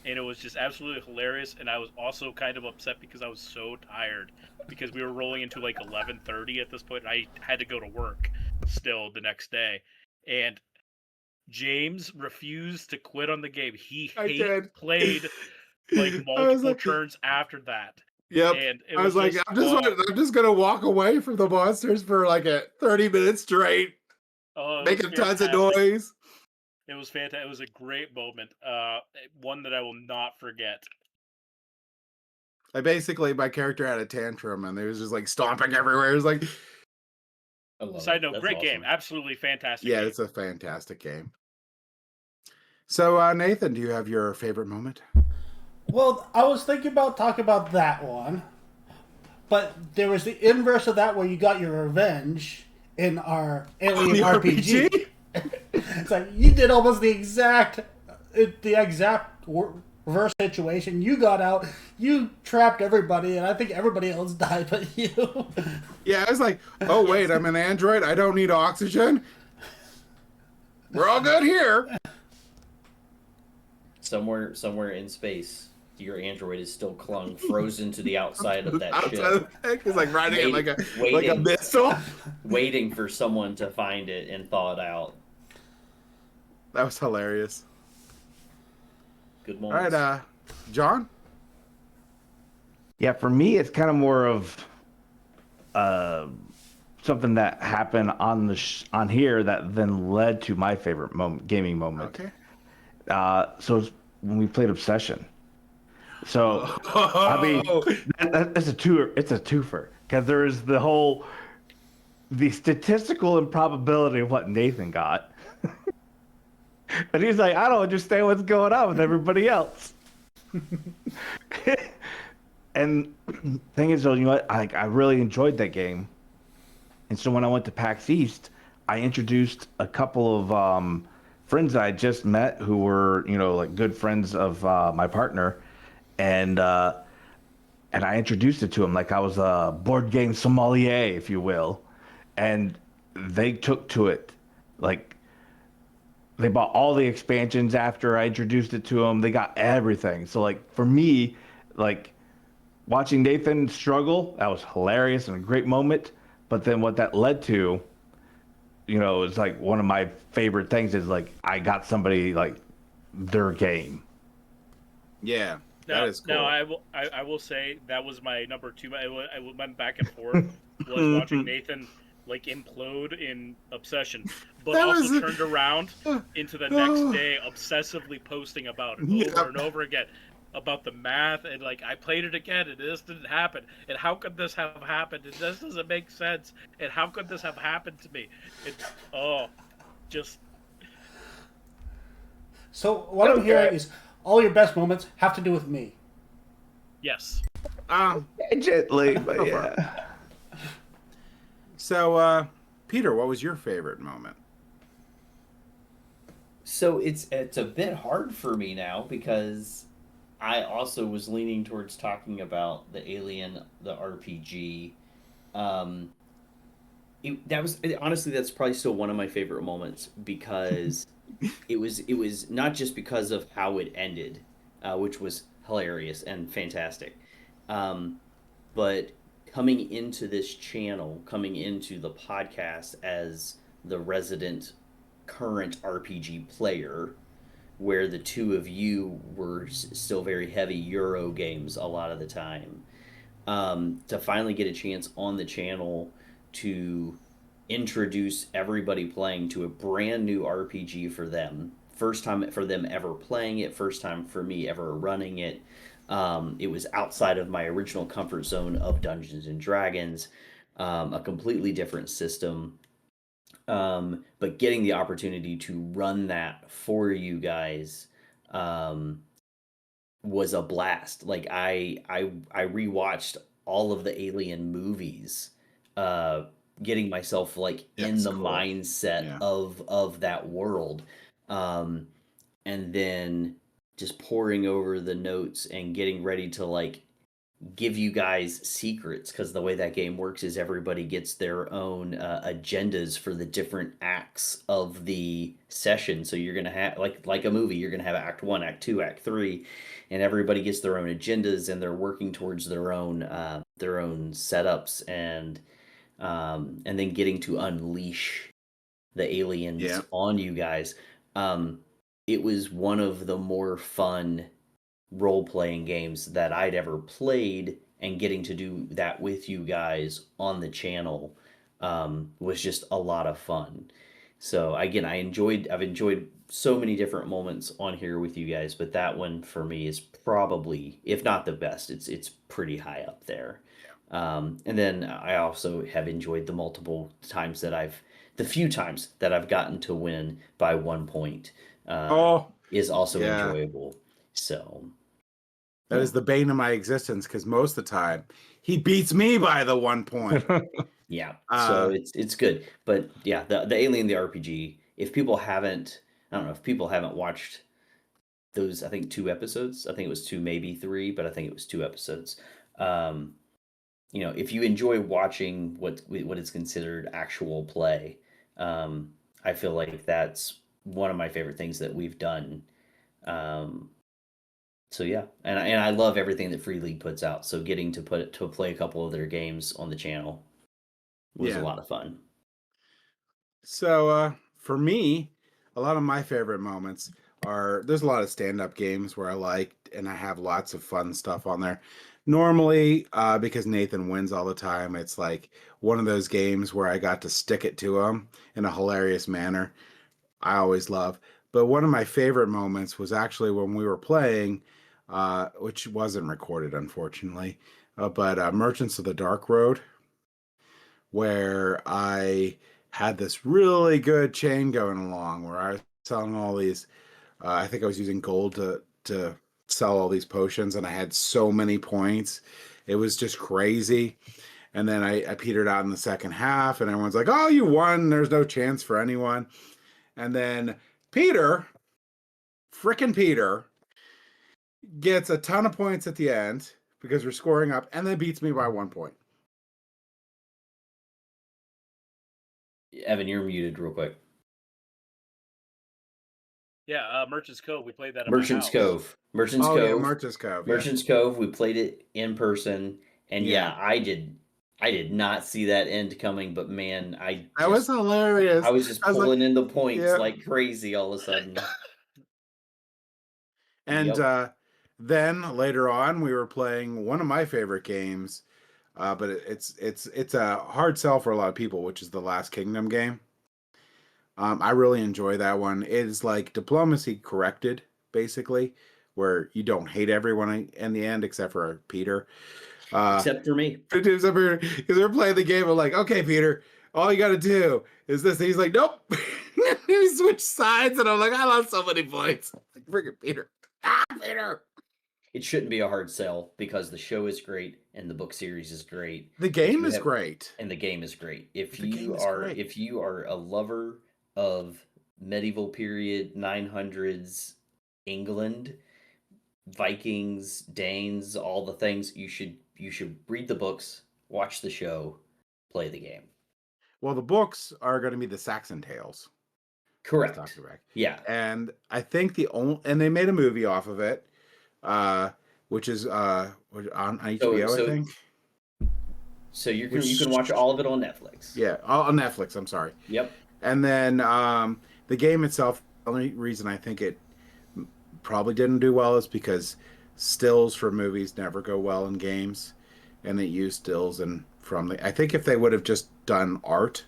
Speaker 3: and it was just absolutely hilarious, and I was also kind of upset because I was so tired, because we were rolling into like 11:30 at this point, and I had to go to work still the next day. And James refused to quit on the game. He played like multiple turns after that.
Speaker 1: Yep.
Speaker 3: And
Speaker 1: I was like, I'm just gonna walk away from the monsters for like 30 minutes straight, making tons of noise.
Speaker 3: It was fantastic. It was a great moment. One that I will not forget.
Speaker 1: My character had a tantrum, and they was just like stomping everywhere. It was like.
Speaker 3: Side note, great game. Absolutely fantastic game.
Speaker 1: It's a fantastic game. So, Nathan, do you have your favorite moment?
Speaker 2: Well, I was thinking about talking about that one, but there was the inverse of that where you got your revenge in our Alien RPG. It's like you did almost the exact reverse situation. You got out, you trapped everybody, and I think everybody else died but you.
Speaker 1: Yeah, I was like, oh wait, I'm an android. I don't need oxygen. We're all good here.
Speaker 4: Somewhere in space, your android is still clung, frozen to the outside of that
Speaker 1: Outside
Speaker 4: ship,
Speaker 1: of the thing, he's like riding it like a
Speaker 4: waiting.
Speaker 1: missile.
Speaker 4: waiting for someone to find it and thaw it out.
Speaker 1: That was hilarious.
Speaker 4: Good
Speaker 1: All
Speaker 4: moments.
Speaker 1: right, John.
Speaker 5: Yeah, for me, it's kind of more of something that happened on on here that then led to my favorite gaming moment.
Speaker 1: Okay.
Speaker 5: So it's when we played Obsession. So I mean, that's a tour. It's a twofer because there is the statistical improbability of what Nathan got, and he's like, I don't understand what's going on with everybody else. And thing is, though, you know what? I really enjoyed that game, and so when I went to PAX East, I introduced a couple of friends that I just met who were, like good friends of my partner, and I introduced it to them like I was a board game sommelier, if you will, and they took to it. Like they bought all the expansions after I introduced it to them. They got everything. So like for me, like watching Nathan struggle, that was hilarious and a great moment. But then what that led to, is like one of my favorite things is like I got somebody like their game.
Speaker 1: Yeah,
Speaker 3: Now,
Speaker 1: that is cool.
Speaker 3: I will say that was my number two. I went back and forth. Was watching Nathan like implode in Obsession, but
Speaker 1: That
Speaker 3: also
Speaker 1: was-
Speaker 3: turned around into the next day obsessively posting about it over and over again about the math, and like I played it again and this didn't happen, and how could this have happened, and this doesn't make sense, and how could this have happened to me? It's just
Speaker 2: So what I'm hearing is all your best moments have to do with me.
Speaker 3: yes.
Speaker 5: Gently, but yeah.
Speaker 1: So, Peter, what was your favorite moment?
Speaker 4: So it's a bit hard for me now because I also was leaning towards talking about the Alien, the RPG. Honestly, that's probably still one of my favorite moments because it was not just because of how it ended, which was hilarious and fantastic, but coming into this channel, coming into the podcast as the resident current RPG player, where the two of you were still very heavy Euro games a lot of the time, to finally get a chance on the channel to introduce everybody playing to a brand new RPG for them. First time for them ever playing it, first time for me ever running it. It was outside of my original comfort zone of Dungeons and Dragons, a completely different system. But getting the opportunity to run that for you guys was a blast. Like I rewatched all of the Alien movies, getting myself like in
Speaker 1: That's
Speaker 4: the
Speaker 1: cool.
Speaker 4: mindset
Speaker 1: Yeah.
Speaker 4: of that world, and then just poring over the notes and getting ready to like give you guys secrets, because the way that game works is everybody gets their own agendas for the different acts of the session. So you're gonna have like a movie, you're gonna have act 1, act 2, act 3, and everybody gets their own agendas and they're working towards their own setups, and then getting to unleash the aliens
Speaker 1: Yeah.
Speaker 4: on you guys. It was one of the more fun role-playing games that I'd ever played, and getting to do that with you guys on the channel was just a lot of fun. So again, I've enjoyed so many different moments on here with you guys, but that one for me is probably, if not the best, it's pretty high up there. And then I also have enjoyed the few times that I've gotten to win by 1 point, is also
Speaker 1: yeah.
Speaker 4: enjoyable. So
Speaker 1: That is the bane of my existence, because most of the time he beats me by the 1 point.
Speaker 4: yeah, so it's good. But yeah, the Alien the RPG, if people haven't watched those, I think, 2 episodes. I think it was 2, maybe 3, but I think it was 2 episodes. If you enjoy watching what is considered actual play, I feel like that's one of my favorite things that we've done. So yeah, and I love everything that Free League puts out. So getting to play a couple of their games on the channel was a lot of fun.
Speaker 1: So for me, a lot of my favorite moments there's a lot of stand-up games where I like and I have lots of fun stuff on there. Normally, because Nathan wins all the time, it's like one of those games where I got to stick it to him in a hilarious manner. I always love. But one of my favorite moments was actually when we were playing, which wasn't recorded, unfortunately, but Merchants of the Dark Road, where I had this really good chain going along where I was selling all these. I think I was using gold to sell all these potions, and I had so many points. It was just crazy. And then I petered out in the second half, and everyone's like, "Oh, you won. There's no chance for anyone." And then frickin' Peter, gets a ton of points at the end because we're scoring up, and then beats me by 1 point.
Speaker 4: Evan, you're muted real quick.
Speaker 3: Yeah, Merchants Cove. We played that at
Speaker 4: Merchants
Speaker 3: my house.
Speaker 4: Cove. Merchants
Speaker 1: Oh
Speaker 4: Cove.
Speaker 1: yeah, Merchants Cove. Yeah.
Speaker 4: Merchants Cove. We played it in person, and
Speaker 1: Yeah.
Speaker 4: I did not see that end coming. But man,
Speaker 1: That was hilarious.
Speaker 4: I was just pulling in the points
Speaker 1: yeah.
Speaker 4: like crazy all of a sudden.
Speaker 1: And
Speaker 4: Yep.
Speaker 1: then later on, we were playing one of my favorite games, but it's a hard sell for a lot of people, which is the Last Kingdom game. I really enjoy that one. It is like diplomacy corrected, basically, where you don't hate everyone in the end except for Peter.
Speaker 4: Except for me.
Speaker 1: Because they're playing the game. I'm like, okay, Peter, all you got to do is this. And he's like, nope. He switched sides, and I'm like, I lost so many points. Like, freaking Peter. Peter.
Speaker 4: It shouldn't be a hard sell because the show is great and the book series is great.
Speaker 1: The game is great.
Speaker 4: And the game is great. If
Speaker 1: The game is great.
Speaker 4: If you are a lover of medieval period 900s England, Vikings, Danes, all the things, you should read the books, watch the show, play the game.
Speaker 1: Well, the books are going to be the Saxon Tales.
Speaker 4: Correct. Yeah.
Speaker 1: And I think and they made a movie off of it, which is on HBO, I think.
Speaker 4: So you can watch all of it on Netflix.
Speaker 1: Yeah, on Netflix. I'm sorry.
Speaker 4: Yep.
Speaker 1: And then the game itself. The only reason I think it probably didn't do well is because stills for movies never go well in games, and they use stills I think if they would have just done art,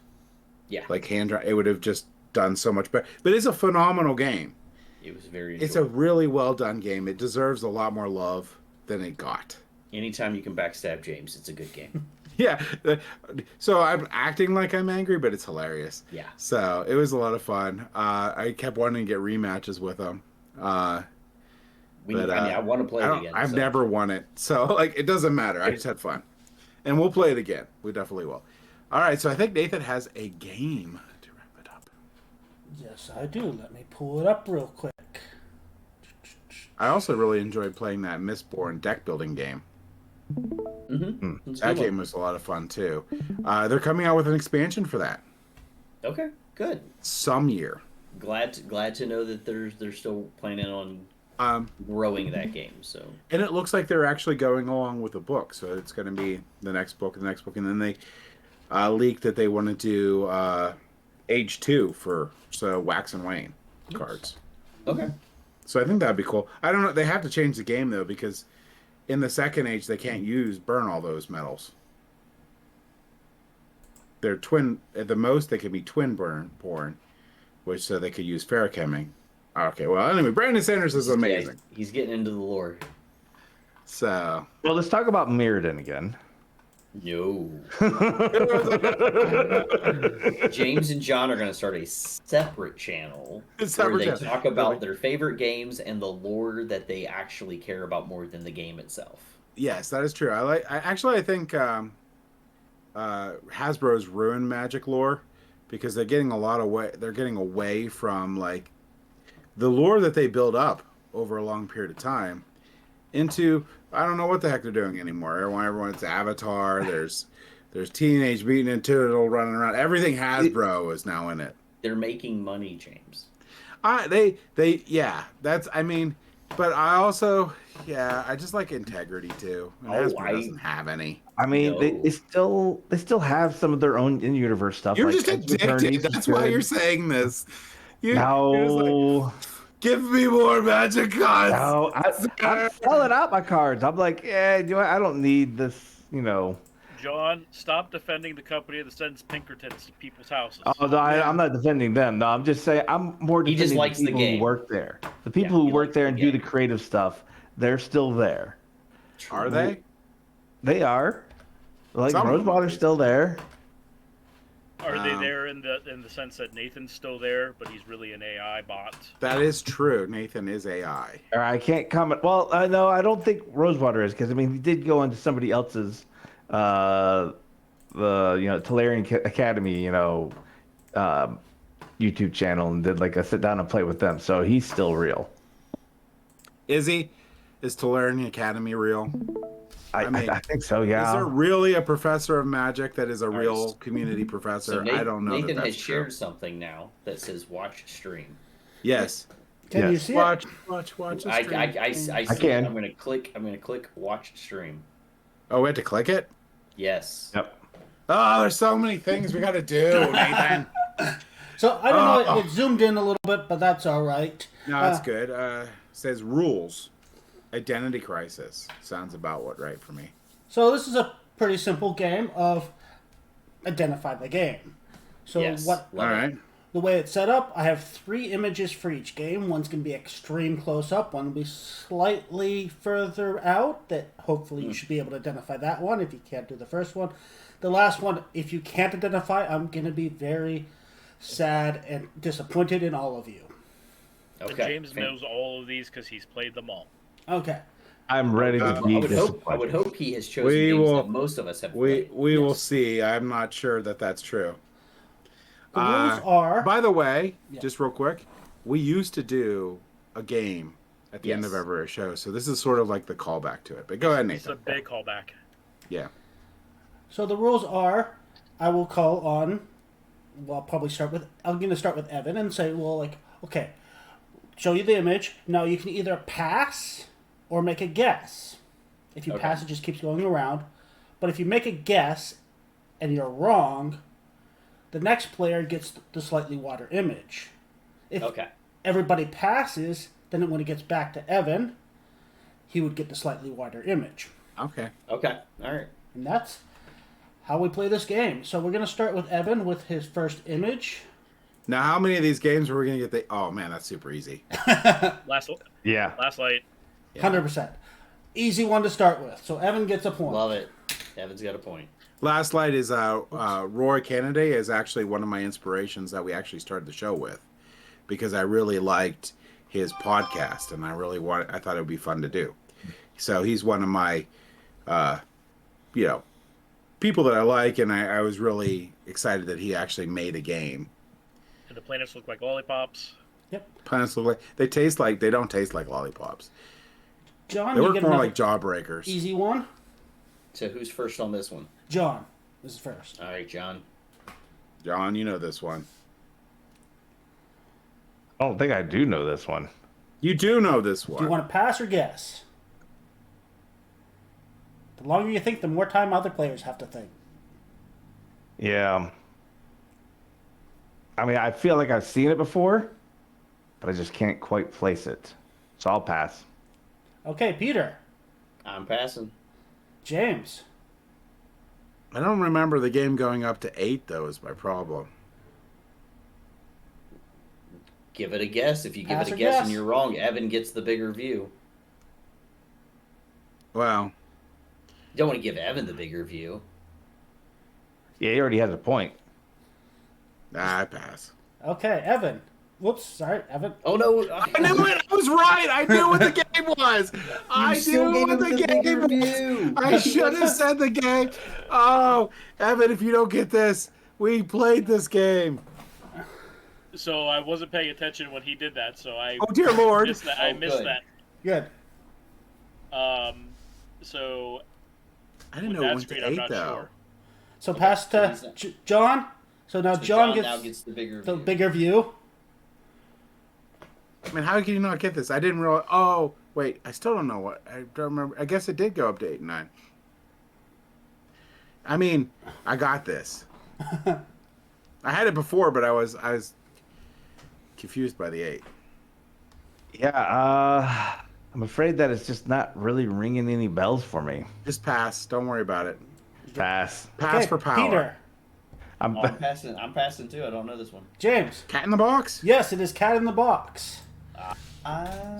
Speaker 1: like hand drawn, it would have just done so much better. But it's a phenomenal game.
Speaker 4: It was very
Speaker 1: It's a really well done game. It deserves a lot more love than it got.
Speaker 4: Anytime you can backstab James, it's a good game.
Speaker 1: Yeah. So I'm acting like I'm angry, but it's hilarious.
Speaker 4: Yeah.
Speaker 1: So it was a lot of fun. I kept wanting to get rematches with him.
Speaker 4: I want to play it again.
Speaker 1: I've never won it. So it doesn't matter. I just had fun. And we'll play it again. We definitely will. All right. So I think Nathan has a game to wrap it up.
Speaker 2: Yes, I do. Let me pull it up real quick.
Speaker 1: I also really enjoyed playing that Mistborn deck building game.
Speaker 4: Mm-hmm.
Speaker 1: That game was a lot of fun too. They're coming out with an expansion for that.
Speaker 4: Okay, good.
Speaker 1: Some year.
Speaker 4: Glad to know that they're still planning on growing that game. So. And
Speaker 1: it looks like they're actually going along with the book. So it's going to be the next book, and then they leaked that they want to do Age 2 for Wax and Wayne cards.
Speaker 4: Okay.
Speaker 1: So I think that'd be cool. I don't know. They have to change the game though, because in the second age they can't burn all those metals. They're twin. At the most, they could be twin born, which so they could use ferrocheming. Okay. Well, anyway, Brandon Sanders is amazing.
Speaker 4: Yeah, he's getting into the lore.
Speaker 1: So.
Speaker 5: Well, let's talk about Mirrodin again.
Speaker 4: No. James and John are going to start a separate channel where they talk about their favorite games and the lore that they actually care about more than the game itself.
Speaker 1: Yes, that is true. I think Hasbro's ruined Magic lore because they're getting away from the lore that they build up over a long period of time into I don't know what the heck they're doing anymore. Everyone's Avatar. There's Teenage Mutant Ninja Turtle running around. Everything Hasbro is now in it.
Speaker 4: They're making money, James.
Speaker 1: But I also I just like integrity too. And Hasbro doesn't have any.
Speaker 5: I mean,
Speaker 4: No.
Speaker 5: they still have some of their own in-universe stuff.
Speaker 1: You're
Speaker 5: like
Speaker 1: just
Speaker 5: Edge of Eternity's
Speaker 1: addicted.
Speaker 5: is
Speaker 1: That's why
Speaker 5: good.
Speaker 1: you're saying this. You're just
Speaker 5: No,
Speaker 1: like, give me more magic cards.
Speaker 5: no, I'm selling out my cards. I'm like, you know what? I don't need this.
Speaker 3: John, stop defending the company that sends Pinkertons to people's houses.
Speaker 5: Oh, no, I'm not defending them. No, I'm just saying I'm more
Speaker 4: He just
Speaker 5: defending
Speaker 4: likes
Speaker 5: the
Speaker 4: the
Speaker 5: people
Speaker 4: game.
Speaker 5: who work there. The people who
Speaker 4: he
Speaker 5: work
Speaker 4: likes
Speaker 5: there
Speaker 4: the
Speaker 5: and do the
Speaker 4: game.
Speaker 5: creative stuff, they're still there.
Speaker 1: Are they?
Speaker 5: They are. Like
Speaker 1: Some of them, at
Speaker 5: Rosewater's
Speaker 1: least.
Speaker 5: still there.
Speaker 3: Are they there in the sense that Nathan's still there, but he's really an AI bot?
Speaker 1: That is true. Nathan is AI.
Speaker 5: Or I can't comment. Well, no, I don't think Rosewater is because I mean he did go into somebody else's, the Tolarian Academy, YouTube channel and did like a sit down and play with them. So he's still real.
Speaker 1: Is he? Is Tolarian Academy real?
Speaker 5: I
Speaker 1: mean,
Speaker 5: I think so.
Speaker 1: Is
Speaker 5: Yeah.
Speaker 1: there really a professor of magic that is a
Speaker 4: right.
Speaker 1: real community professor?
Speaker 4: So
Speaker 1: I don't know.
Speaker 4: Nathan
Speaker 1: that's
Speaker 4: has
Speaker 1: true.
Speaker 4: shared something now that says watch stream.
Speaker 1: Yes.
Speaker 2: Can you
Speaker 5: Yes.
Speaker 2: see
Speaker 1: Watch.
Speaker 4: I
Speaker 5: I can.
Speaker 4: I'm gonna click watch stream.
Speaker 1: Oh, we had to click it?
Speaker 4: Yes.
Speaker 5: Yep.
Speaker 1: Oh, there's so many things we got to do, Nathan.
Speaker 2: it? So I don't know. It zoomed in a little bit, but that's all right.
Speaker 1: No, that's good. Says rules. Identity crisis. Sounds about what right for me.
Speaker 2: So this is a pretty simple game of identify the game. So
Speaker 4: Yes.
Speaker 2: what
Speaker 1: All right.
Speaker 2: the way it's set up, I have 3 images for each game. One's going to be extreme close up, one will be slightly further out that hopefully you should be able to identify that one if you can't do the first one. The last one, if you can't identify, I'm going to be very sad and disappointed in all of you.
Speaker 3: And
Speaker 4: Okay.
Speaker 3: James knows all of these because he's played them all.
Speaker 2: Okay.
Speaker 5: I'm ready to
Speaker 4: I
Speaker 5: be
Speaker 4: would
Speaker 5: disappointed.
Speaker 4: hope he has chosen
Speaker 1: We
Speaker 4: games
Speaker 1: will-
Speaker 4: that most of us have
Speaker 1: We
Speaker 4: played.
Speaker 1: will
Speaker 2: Yes.
Speaker 1: see. I'm not sure that that's true.
Speaker 2: The rules are
Speaker 1: By the way,
Speaker 2: Yeah.
Speaker 1: just real quick, we used to do a game at the end of
Speaker 4: Yes.
Speaker 1: every show, so this is sort of like the callback to it. But go ahead,
Speaker 3: It's a
Speaker 1: Nathan.
Speaker 3: big callback.
Speaker 1: Yeah.
Speaker 2: So the rules are, I will call on. Well, I'll probably start with. I'm going to start with Evan and say, well, like, okay, show you the image. Now you can either pass or make a guess. If you
Speaker 4: Okay.
Speaker 2: pass, it just keeps going around. But if you make a guess and you're wrong, the next player gets the slightly wider image. If
Speaker 4: Okay.
Speaker 2: everybody passes, then when it gets back to Evan, he would get the slightly wider image.
Speaker 1: Okay.
Speaker 4: Okay. All right.
Speaker 2: And that's how we play this game. So we're going to start with Evan with his first image.
Speaker 1: Now, how many of these games are we going to get the... Oh, man, that's super easy.
Speaker 3: Last
Speaker 5: Yeah.
Speaker 3: light.
Speaker 2: 100%. Easy one to start with. So Evan gets a point.
Speaker 4: Love it. Evan's got a point.
Speaker 1: Last Light is Roy Kennedy is actually one of my inspirations that we actually started the show with because I really liked his podcast and I thought it would be fun to do. So he's one of my, people that I like, and I was really excited that he actually made a game.
Speaker 3: And the planets look like lollipops.
Speaker 1: Planets look like they don't taste like lollipops.
Speaker 2: John,
Speaker 1: They
Speaker 2: you
Speaker 1: work
Speaker 2: get
Speaker 1: more
Speaker 2: another
Speaker 1: like jawbreakers.
Speaker 2: easy one.
Speaker 4: So who's first on this one?
Speaker 2: John is first.
Speaker 4: All right, John.
Speaker 1: John, you know this one.
Speaker 5: I don't think I do know this one.
Speaker 1: You do know this
Speaker 2: Do you
Speaker 1: one.
Speaker 2: want to pass or guess? The longer you think, the more time other players have to think.
Speaker 5: Yeah. I mean, I feel like I've seen it before, but I just can't quite place it. So I'll pass.
Speaker 2: Okay, Peter.
Speaker 4: I'm passing.
Speaker 2: James.
Speaker 1: I don't remember the game going up to 8, though, is my problem.
Speaker 4: Give it a guess. If you give
Speaker 2: Pass
Speaker 4: it a
Speaker 2: or
Speaker 4: guess
Speaker 2: guess?
Speaker 4: and you're wrong, Evan gets the bigger view.
Speaker 1: Well,
Speaker 4: You don't want to give Evan the bigger view.
Speaker 5: Yeah, he already has a point.
Speaker 1: I pass.
Speaker 2: Okay, Evan. Whoops, sorry, Evan.
Speaker 4: Oh no!
Speaker 1: I knew it! I was right! I knew what the game was! I knew what the game was!
Speaker 4: view.
Speaker 1: I should have said the game! Oh, Evan, if you don't get this, we played this game.
Speaker 3: So I wasn't paying attention when he did that. So I
Speaker 1: Oh dear Lord!
Speaker 3: missed that. I missed
Speaker 4: good.
Speaker 3: that.
Speaker 2: Good.
Speaker 3: So
Speaker 1: I didn't
Speaker 3: with
Speaker 1: know it
Speaker 3: that
Speaker 1: went
Speaker 3: screen,
Speaker 1: to
Speaker 3: I'm
Speaker 1: 8
Speaker 3: not
Speaker 1: though.
Speaker 3: sure.
Speaker 2: So
Speaker 4: Okay,
Speaker 2: pass
Speaker 4: so
Speaker 2: to
Speaker 4: he's not-
Speaker 2: John. So now
Speaker 4: So
Speaker 2: John
Speaker 4: now
Speaker 2: gets
Speaker 4: gets the bigger
Speaker 2: the
Speaker 4: view.
Speaker 2: bigger view.
Speaker 1: I mean, how can you not get this? I didn't realize. Oh wait, I still don't know what. I don't remember. I guess it did go up to 8 and 9. I mean, I got this. I had it before, but I was confused by the 8.
Speaker 5: Yeah, I'm afraid that it's just not really ringing any bells for me.
Speaker 1: Just pass. Don't worry about it.
Speaker 5: Pass.
Speaker 1: Pass
Speaker 2: Okay,
Speaker 1: for power.
Speaker 2: Peter.
Speaker 5: I'm
Speaker 4: Oh, I'm passing too. I don't know this one.
Speaker 2: James.
Speaker 1: Cat in the box.
Speaker 2: Yes, it is Cat in the Box.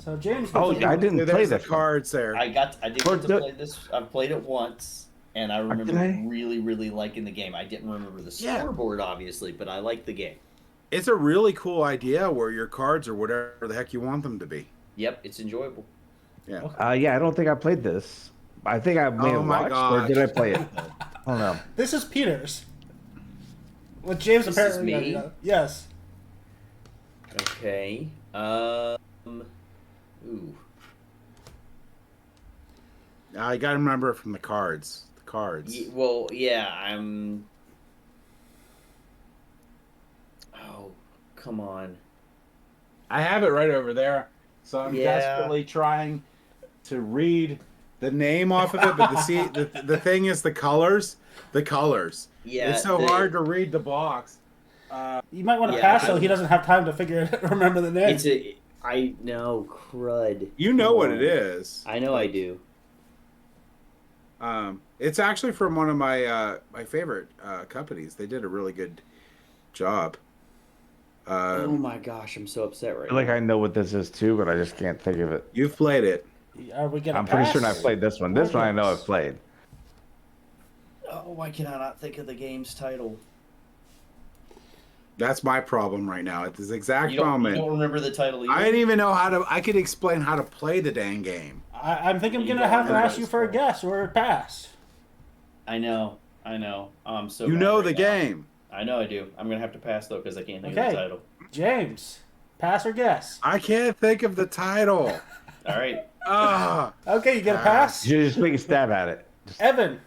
Speaker 2: So James.
Speaker 5: Oh,
Speaker 2: gets
Speaker 5: I
Speaker 2: a-
Speaker 5: didn't
Speaker 1: There's
Speaker 5: play
Speaker 1: the
Speaker 5: this one.
Speaker 1: cards there.
Speaker 4: I did get to
Speaker 5: the-
Speaker 4: play this. I've played it once, and I remember
Speaker 5: I?
Speaker 4: really, really liking the game. I didn't remember the
Speaker 1: Yeah.
Speaker 4: scoreboard, obviously, but I liked the game.
Speaker 1: It's a really cool idea where your cards are whatever the heck you want them to be.
Speaker 4: Yep, it's enjoyable.
Speaker 1: Yeah.
Speaker 5: Yeah, I don't think I played this. I think I may
Speaker 1: Oh
Speaker 5: have
Speaker 1: my
Speaker 5: watched, or did I
Speaker 1: gosh.
Speaker 5: play it? I don't know.
Speaker 2: This is Peter's. What James
Speaker 4: This
Speaker 2: apparently
Speaker 4: is me?
Speaker 2: Yes.
Speaker 4: Okay. Ooh.
Speaker 1: I got to remember it from the cards. The cards.
Speaker 4: Well, yeah, I'm. Oh, come on.
Speaker 1: I have it right over there, so I'm
Speaker 4: Yeah.
Speaker 1: desperately trying to read the name off of it. But the thing is the colors. The colors.
Speaker 4: Yeah,
Speaker 1: It's so hard to read the box.
Speaker 2: You might want to
Speaker 4: Yeah,
Speaker 2: pass
Speaker 4: I-
Speaker 2: so he doesn't have time to figure it, remember the name.
Speaker 4: I know, crud.
Speaker 1: You know
Speaker 4: Come
Speaker 1: what
Speaker 4: on.
Speaker 1: it is.
Speaker 4: I know I do.
Speaker 1: It's actually from one of my favorite companies. They did a really good job.
Speaker 4: Oh my gosh, I'm so upset right
Speaker 5: I feel like
Speaker 4: now.
Speaker 5: I know what this is too, but I just can't think of it.
Speaker 1: You've played it.
Speaker 2: Are we gonna
Speaker 5: I'm
Speaker 2: pass?
Speaker 5: pretty sure I played this one. This one I know I've played.
Speaker 4: Oh, why can I not think of the game's title?
Speaker 1: That's my problem right now at this exact
Speaker 4: You don't
Speaker 1: moment.
Speaker 4: remember the title either?
Speaker 1: I didn't even know how to. I could explain how to play the dang game.
Speaker 2: I'm thinking I'm
Speaker 4: You
Speaker 2: gonna
Speaker 4: don't
Speaker 2: have to
Speaker 4: remember
Speaker 2: ask you
Speaker 4: this
Speaker 2: for a
Speaker 4: one.
Speaker 2: guess or a pass.
Speaker 4: I know. I'm so
Speaker 1: You
Speaker 4: bad
Speaker 1: know
Speaker 4: right
Speaker 1: the
Speaker 4: now.
Speaker 1: game.
Speaker 4: I know I do. I'm gonna have to pass though because I can't think
Speaker 2: Okay.
Speaker 4: of the title.
Speaker 2: James, pass or guess?
Speaker 1: I can't think of the title.
Speaker 4: All right.
Speaker 1: Ah,
Speaker 2: Okay, you get a pass.
Speaker 5: You just make a stab at it.
Speaker 2: Evan.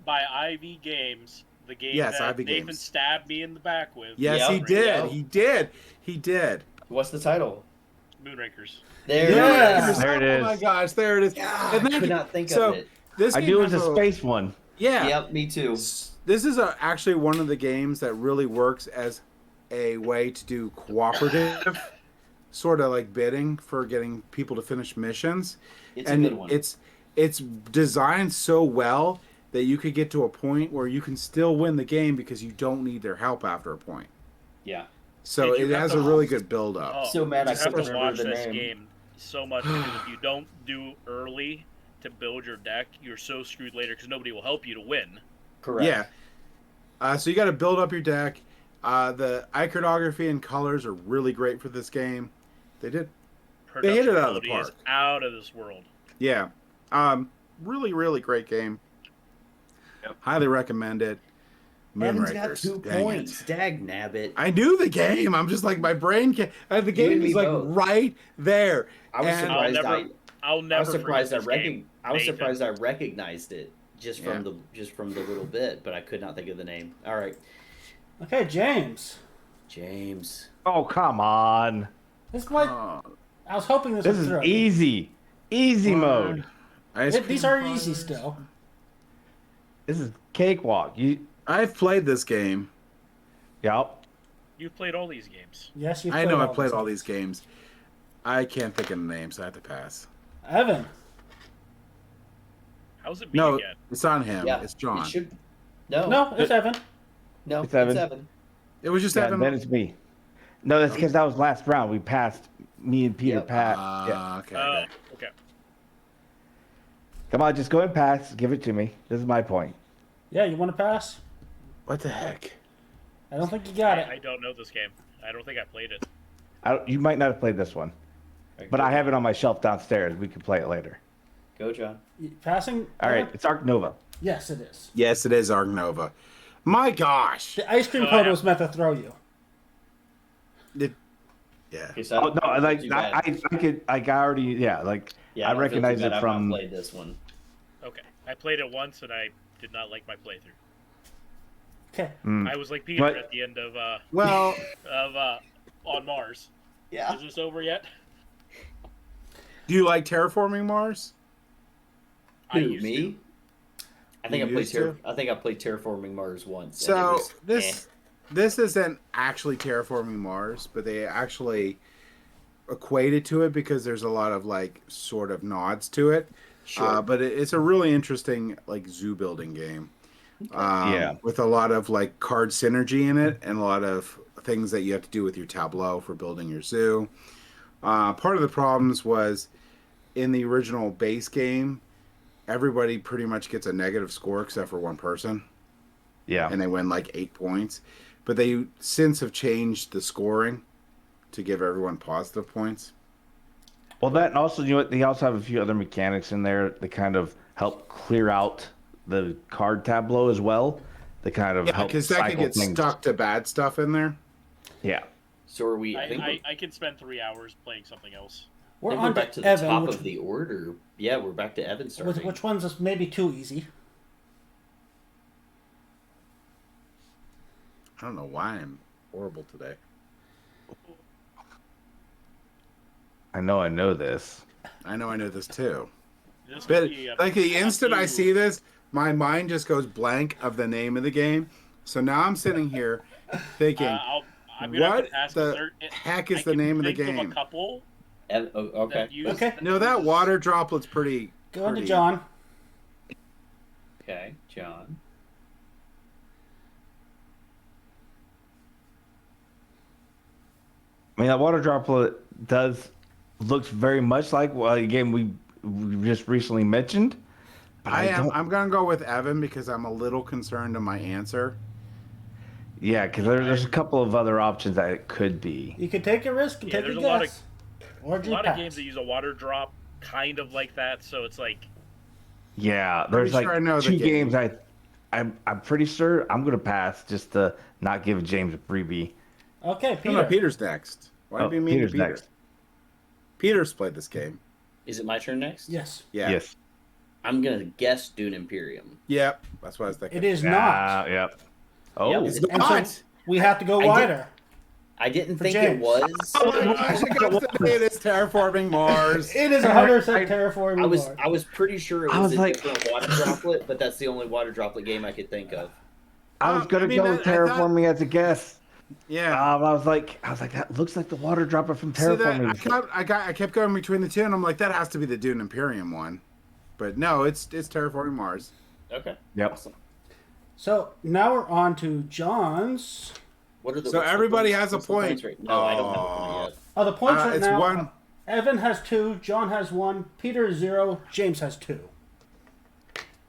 Speaker 3: By Ivy Games, the game
Speaker 1: Yes,
Speaker 3: that
Speaker 1: Ivy
Speaker 3: Nathan
Speaker 1: Games.
Speaker 3: stabbed me in the back with.
Speaker 1: yes,
Speaker 4: Yep.
Speaker 1: he did.
Speaker 4: Yep.
Speaker 1: He did. He did.
Speaker 4: What's the title?
Speaker 3: Moonrakers.
Speaker 4: There
Speaker 2: Yeah.
Speaker 4: it is.
Speaker 5: There it
Speaker 1: Oh
Speaker 5: is.
Speaker 1: my gosh, there it is.
Speaker 4: God,
Speaker 1: And
Speaker 4: I
Speaker 1: then-
Speaker 4: could not think
Speaker 1: so
Speaker 4: of it.
Speaker 1: This
Speaker 5: I
Speaker 1: game
Speaker 5: knew it was
Speaker 1: has
Speaker 5: a space one.
Speaker 1: Yeah.
Speaker 4: Yep, me too.
Speaker 1: This is actually one of the games that really works as a way to do cooperative sort of like bidding for getting people to finish missions.
Speaker 4: It's
Speaker 1: And
Speaker 4: a good one.
Speaker 1: it's designed so well that you could get to a point where you can still win the game because you don't need their help after a point.
Speaker 4: Yeah.
Speaker 1: So
Speaker 3: And you
Speaker 1: it
Speaker 3: have
Speaker 1: has
Speaker 3: to-
Speaker 1: a really good build up.
Speaker 3: Oh,
Speaker 4: So mad I
Speaker 3: you have
Speaker 4: couldn't
Speaker 3: to
Speaker 4: remember
Speaker 3: watch
Speaker 4: the
Speaker 3: this
Speaker 4: name.
Speaker 3: game so much because if you don't do early to build your deck, you're so screwed later because nobody will help you to win.
Speaker 4: Correct.
Speaker 1: Yeah. So you got to build up your deck. The iconography and colors are really great for this game. They did. They hit it out of the
Speaker 3: Production quality is
Speaker 1: park.
Speaker 3: out of this world.
Speaker 1: Yeah. Really, really great game.
Speaker 5: Yep.
Speaker 1: Highly recommend it.
Speaker 4: Evan's got
Speaker 1: Moonrakers.
Speaker 4: 2
Speaker 1: Dang
Speaker 4: points.
Speaker 1: it.
Speaker 4: Dag nabbit.
Speaker 1: I knew the game. I'm just like my brain can't. The
Speaker 4: You
Speaker 1: game
Speaker 4: and me
Speaker 1: is like
Speaker 4: both.
Speaker 1: right there.
Speaker 4: I was
Speaker 1: And-
Speaker 4: surprised.
Speaker 3: I'll
Speaker 4: I
Speaker 3: never
Speaker 4: was surprised.
Speaker 3: forget this game,
Speaker 4: I was
Speaker 3: Nathan.
Speaker 4: surprised I recognized it just from
Speaker 1: Yeah.
Speaker 4: the little bit, but I could not think of the name. All right,
Speaker 2: Okay, James.
Speaker 4: James.
Speaker 5: Oh, come on.
Speaker 2: This might.
Speaker 1: Oh,
Speaker 2: I was hoping this
Speaker 5: This
Speaker 2: would
Speaker 5: is
Speaker 2: throw.
Speaker 5: easy. Easy mode.
Speaker 1: ice
Speaker 2: These
Speaker 1: cream
Speaker 2: are
Speaker 1: parlors.
Speaker 2: easy still.
Speaker 5: This is cakewalk.
Speaker 1: I've played this game.
Speaker 5: Yup.
Speaker 3: You've played all these games.
Speaker 2: Yes, you.
Speaker 1: I know I played all these games. I can't think of the names. I have to pass.
Speaker 2: Evan.
Speaker 3: How's it be
Speaker 1: No,
Speaker 3: again?
Speaker 1: it's on him.
Speaker 4: Yeah,
Speaker 1: It's John.
Speaker 4: It should. No,
Speaker 2: No, it's Evan.
Speaker 4: no,
Speaker 5: It's Evan.
Speaker 1: It was just
Speaker 5: Yeah,
Speaker 1: Evan.
Speaker 5: then it's me. No, that's because that was last round. We passed me and Peter
Speaker 4: Yep.
Speaker 5: Pat. Yeah.
Speaker 1: Okay.
Speaker 3: Oh,
Speaker 1: okay.
Speaker 3: okay.
Speaker 5: Come on, just go and pass. Give it to me. This is my point.
Speaker 2: Yeah, you want to pass?
Speaker 1: What the heck?
Speaker 2: I don't think you got
Speaker 3: I
Speaker 2: it.
Speaker 3: don't know this game. I don't think I played it.
Speaker 5: You might not have played this one, but I have it on my shelf downstairs. We can play it later.
Speaker 4: Go, John.
Speaker 2: Passing.
Speaker 5: All right,
Speaker 2: Evan?
Speaker 5: it's Arc Nova.
Speaker 2: Yes, it is.
Speaker 1: Yes, it is Argnova. My gosh.
Speaker 2: The ice cream
Speaker 3: Oh,
Speaker 2: cone
Speaker 3: yeah.
Speaker 2: was meant to throw you.
Speaker 1: Yeah.
Speaker 4: Okay, so
Speaker 5: Oh
Speaker 4: don't
Speaker 5: no,
Speaker 4: feel
Speaker 5: like
Speaker 4: too bad.
Speaker 5: I could like I already like
Speaker 4: Yeah,
Speaker 5: I
Speaker 4: don't feel too
Speaker 5: recognize
Speaker 4: bad.
Speaker 5: it
Speaker 4: I've
Speaker 5: from.
Speaker 4: not played this one.
Speaker 3: Okay, I played it once and I did not like my playthrough.
Speaker 2: Okay.
Speaker 3: I was like Peter
Speaker 5: But-
Speaker 3: at the end of
Speaker 1: Well,
Speaker 3: on Mars.
Speaker 4: Yeah.
Speaker 3: Is this over yet?
Speaker 1: do you like terraforming Mars?
Speaker 3: I
Speaker 4: Who,
Speaker 3: used
Speaker 4: me?
Speaker 3: to.
Speaker 4: I think
Speaker 1: You
Speaker 4: I played
Speaker 1: used to?
Speaker 4: I think I played Terraforming Mars once. and it
Speaker 1: So
Speaker 4: was,
Speaker 1: this isn't actually terraforming Mars, but they actually equate it to it because there's a lot of like sort of nods to it.
Speaker 4: Sure.
Speaker 1: But it's a really interesting like zoo building game.
Speaker 5: Yeah.
Speaker 1: With a lot of like card synergy in it and a lot of things that you have to do with your tableau for building your zoo. Part of the problems was in the original base game, everybody pretty much gets a negative score except for one person,
Speaker 5: Yeah.
Speaker 1: and they win like 8 points. But they since have changed the scoring to give everyone positive points.
Speaker 5: Well, that and also, you know what? They also have a few other mechanics in there that kind of help clear out the card tableau as well. They kind of
Speaker 1: Yeah,
Speaker 5: help
Speaker 1: because that could
Speaker 5: cycle
Speaker 1: get
Speaker 5: things.
Speaker 1: stuck to bad stuff in there.
Speaker 5: Yeah.
Speaker 4: So are we? I think
Speaker 3: I can spend 3 hours playing something else.
Speaker 2: We're
Speaker 4: we're
Speaker 2: on
Speaker 4: back to the
Speaker 2: Evan.
Speaker 4: top
Speaker 2: Which,
Speaker 4: of the order. Yeah, we're back to Evan starting.
Speaker 2: which one's is maybe too easy?
Speaker 1: I don't know why I'm horrible today.
Speaker 5: I know this.
Speaker 1: I know this too.
Speaker 3: This
Speaker 1: But
Speaker 3: could be a-
Speaker 1: like the instant I
Speaker 3: few-
Speaker 1: see this, my mind just goes blank of the name of the game. So now I'm sitting here thinking,
Speaker 3: I'm gonna have
Speaker 1: what
Speaker 3: to pass
Speaker 1: the heck is the name of the game?
Speaker 3: A couple
Speaker 4: Okay.
Speaker 3: that use-
Speaker 2: Okay.
Speaker 1: No, that water droplet's pretty.
Speaker 2: Go into
Speaker 1: pretty-
Speaker 2: John.
Speaker 4: Okay, John.
Speaker 5: I mean, that water droplet looks very much like a game we just recently mentioned. But
Speaker 1: I'm gonna go with Evan because I'm a little concerned in my answer.
Speaker 5: Yeah, because there's a couple of other options that it could be.
Speaker 2: You can take a risk and
Speaker 3: Yeah,
Speaker 2: take a
Speaker 3: there's a lot of-
Speaker 2: guess. Or
Speaker 3: A
Speaker 2: just
Speaker 3: lot
Speaker 2: pass.
Speaker 3: of games that use a water drop kind of like that, so it's like
Speaker 5: Yeah, there's
Speaker 1: Pretty
Speaker 5: like
Speaker 1: sure I know the
Speaker 5: two
Speaker 1: game.
Speaker 5: games I'm pretty sure I'm gonna pass just to not give James a freebie.
Speaker 2: Okay,
Speaker 1: No,
Speaker 2: Peter.
Speaker 1: no, Peter's next. Why
Speaker 5: Oh,
Speaker 1: do you mean
Speaker 5: Peter's
Speaker 1: Peter?
Speaker 5: next.
Speaker 1: Peter's played this game.
Speaker 4: Is it my turn next?
Speaker 2: Yes.
Speaker 1: Yeah.
Speaker 5: Yes.
Speaker 4: I'm gonna guess Dune Imperium.
Speaker 1: Yep. That's what I was thinking.
Speaker 2: It is not.
Speaker 5: Yep. Oh.
Speaker 4: Yep.
Speaker 1: It's
Speaker 2: And
Speaker 1: not.
Speaker 2: so we have to go
Speaker 4: I did-
Speaker 2: wider.
Speaker 4: I didn't
Speaker 2: For
Speaker 4: think
Speaker 2: James.
Speaker 4: it was.
Speaker 1: I should go say it is terraforming Mars.
Speaker 2: It is 100% terraforming
Speaker 4: I was
Speaker 2: Mars.
Speaker 4: I was pretty sure it
Speaker 5: I
Speaker 4: was,
Speaker 5: was
Speaker 4: a
Speaker 5: like-
Speaker 4: different water droplet, but that's the only water droplet game I could think of.
Speaker 5: I was gonna
Speaker 1: I mean,
Speaker 5: go with
Speaker 1: I thought-
Speaker 5: terraforming as a guess.
Speaker 1: Yeah.
Speaker 5: I was like, that looks like the water dropper from
Speaker 1: See that,
Speaker 5: terraforming.
Speaker 1: I kept going between the two, and I'm like, that has to be the Dune Imperium one. But no, it's terraforming Mars.
Speaker 4: Okay.
Speaker 5: Yep.
Speaker 4: Awesome.
Speaker 2: So now we're on to John's.
Speaker 4: What are the
Speaker 1: So
Speaker 4: what's the
Speaker 1: everybody
Speaker 4: points-
Speaker 1: has a
Speaker 4: what's the points
Speaker 1: point.
Speaker 4: rate? No, I don't have a point yet.
Speaker 2: Oh, the points right
Speaker 1: It's
Speaker 2: now.
Speaker 1: one.
Speaker 2: Evan has 2, John has 1, Peter is 0, James has 2.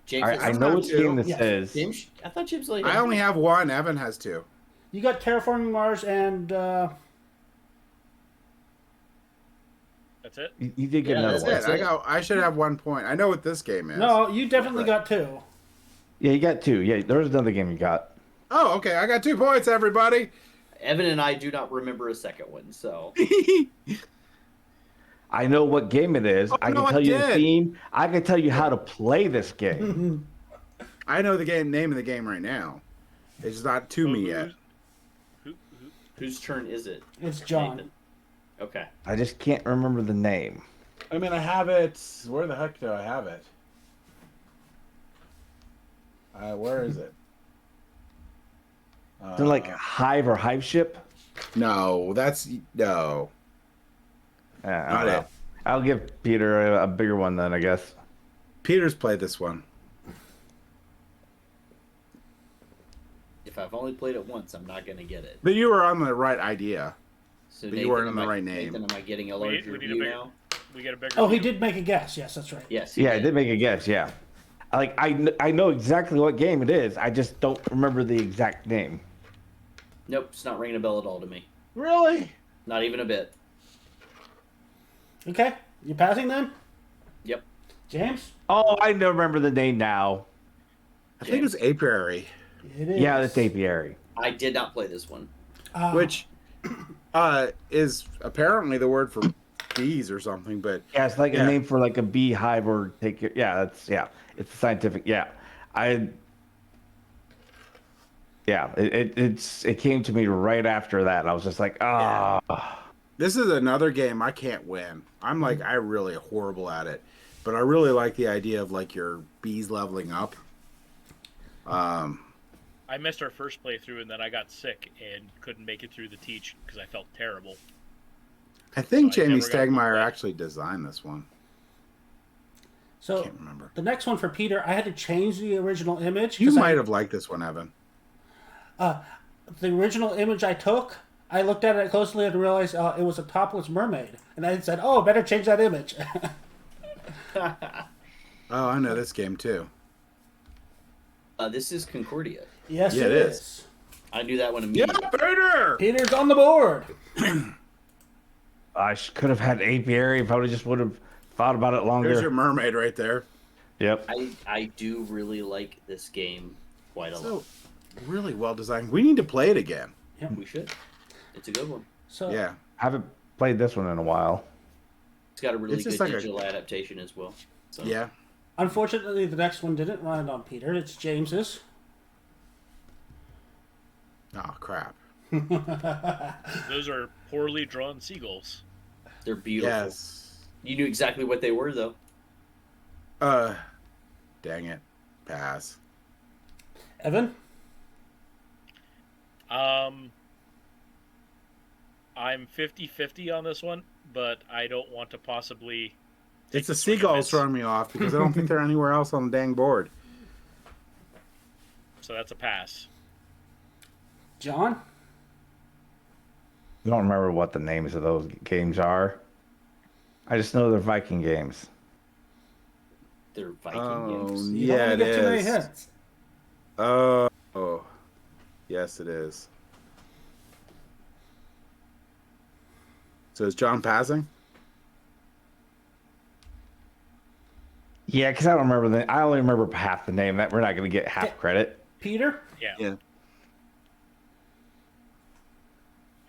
Speaker 4: James,
Speaker 5: I
Speaker 4: has-
Speaker 5: know
Speaker 1: not
Speaker 5: which
Speaker 1: two.
Speaker 5: game this
Speaker 2: Yes.
Speaker 5: is.
Speaker 4: James, I thought James like.
Speaker 1: I only have one. Evan has 2.
Speaker 2: You got terraforming Mars and
Speaker 3: that's it.
Speaker 5: You did get
Speaker 4: Yeah,
Speaker 5: another
Speaker 4: that's
Speaker 5: one.
Speaker 4: it.
Speaker 1: I should have 1 point. I know what this game is.
Speaker 2: no, you definitely
Speaker 1: Right.
Speaker 2: got 2.
Speaker 5: Yeah, you got 2. Yeah, there was another game you got.
Speaker 1: Oh, okay. I got 2 points, everybody.
Speaker 4: Evan and I do not remember a second one, so
Speaker 5: I know what game it is.
Speaker 1: Oh,
Speaker 5: I can
Speaker 1: no, I
Speaker 5: tell you the
Speaker 1: did.
Speaker 5: theme. I can tell you how to play this game.
Speaker 1: I know the name of the game right now. It's not to me yet.
Speaker 4: whose turn is it?
Speaker 2: It's John.
Speaker 4: Nathan. Okay.
Speaker 5: I just can't remember the name.
Speaker 1: I mean, I have it. Where the heck do I have it? Where is it?
Speaker 5: Is it like Hive or Hive Ship?
Speaker 1: No, that's no.
Speaker 5: I
Speaker 1: Not
Speaker 5: don't know.
Speaker 1: it.
Speaker 5: I'll give Peter a bigger one then, I guess.
Speaker 1: Peter's played this one.
Speaker 4: If I've only played it once, I'm not gonna get it.
Speaker 1: But you were on the right idea.
Speaker 4: So
Speaker 1: But you weren't on the
Speaker 4: am I-
Speaker 1: right name.
Speaker 4: Nathan, am I getting a
Speaker 3: We
Speaker 4: larger
Speaker 3: need a
Speaker 4: view
Speaker 3: big-
Speaker 4: now?
Speaker 3: We get a bigger.
Speaker 2: Oh, he
Speaker 3: view.
Speaker 2: did make a guess. Yes, that's right.
Speaker 4: Yes.
Speaker 5: Yeah, I did make a guess, yeah. I know exactly what game it is. I just don't remember the exact name.
Speaker 4: Nope, it's not ringing a bell at all to me.
Speaker 1: Really?
Speaker 4: Not even a bit.
Speaker 2: Okay, you passing then?
Speaker 4: Yep.
Speaker 2: James?
Speaker 5: Oh, I don't remember the name now.
Speaker 1: I think it's Apiary.
Speaker 2: It is.
Speaker 5: Yeah, that's Apiary.
Speaker 4: I did not play this one.
Speaker 1: Which is apparently the word for bees or something, but
Speaker 5: Yeah, it's like
Speaker 1: Yeah.
Speaker 5: a name for like a beehive or take care. Yeah, it's a scientific. Yeah, I. Yeah, it came to me right after that. I was just like, ah,
Speaker 1: this is another game I can't win. I'm like, I really horrible at it, but I really like the idea of like your bees leveling up.
Speaker 3: I missed our first playthrough, and then I got sick and couldn't make it through the teach because I felt terrible.
Speaker 1: I think
Speaker 3: So I
Speaker 1: Jamie
Speaker 3: never got to
Speaker 1: Stegmeyer
Speaker 3: play.
Speaker 1: actually designed this one.
Speaker 2: So
Speaker 1: Can't remember.
Speaker 2: the next one for Peter, I had to change the original image.
Speaker 1: You
Speaker 2: 'cause
Speaker 1: might have liked this one, Evan.
Speaker 2: The original image I took, I looked at it closely and realized it was a topless mermaid. And I said, oh, better change that image.
Speaker 1: Oh, I know this game too.
Speaker 4: This is Concordia.
Speaker 2: Yes,
Speaker 1: Yeah,
Speaker 2: it
Speaker 1: it is.
Speaker 2: is.
Speaker 4: I knew that one
Speaker 1: Yeah,
Speaker 4: immediately.
Speaker 1: Peter.
Speaker 2: Peter's on the board.
Speaker 5: I could have had apiary if I would have thought about it longer.
Speaker 1: There's your mermaid right there.
Speaker 5: Yep.
Speaker 4: I do really like this game quite a lot.
Speaker 1: So really well designed. We need to play it again.
Speaker 4: We should. It's a good one.
Speaker 2: So
Speaker 1: Yeah.
Speaker 5: Haven't played this one in a while.
Speaker 4: It's got a really
Speaker 1: It's
Speaker 4: good
Speaker 1: just like
Speaker 4: digital adaptation as well. So.
Speaker 1: Yeah.
Speaker 2: unfortunately, the next one didn't land on Peter. It's James's.
Speaker 1: Oh crap.
Speaker 3: Those are poorly drawn seagulls.
Speaker 4: They're beautiful.
Speaker 1: Yes.
Speaker 4: You knew exactly what they were, though.
Speaker 1: Dang it. Pass.
Speaker 2: Evan?
Speaker 3: I'm 50-50 on this one, but I don't want to possibly.
Speaker 1: It's the
Speaker 3: a swing and
Speaker 1: seagulls
Speaker 3: miss.
Speaker 1: throwing me off because I don't think they're anywhere else on the dang board.
Speaker 3: So that's a pass.
Speaker 2: John?
Speaker 5: I don't remember what the names of those games are. I just know they're Viking games.
Speaker 4: They're Viking
Speaker 1: Oh,
Speaker 4: games.
Speaker 2: You
Speaker 1: yeah,
Speaker 2: don't
Speaker 1: it
Speaker 2: want to get too many
Speaker 1: is.
Speaker 2: hits.
Speaker 1: Oh, yes, it is. So is John passing?
Speaker 5: Yeah, because I don't remember I only remember half the name. That we're not going to get half credit.
Speaker 2: Peter?
Speaker 3: Yeah.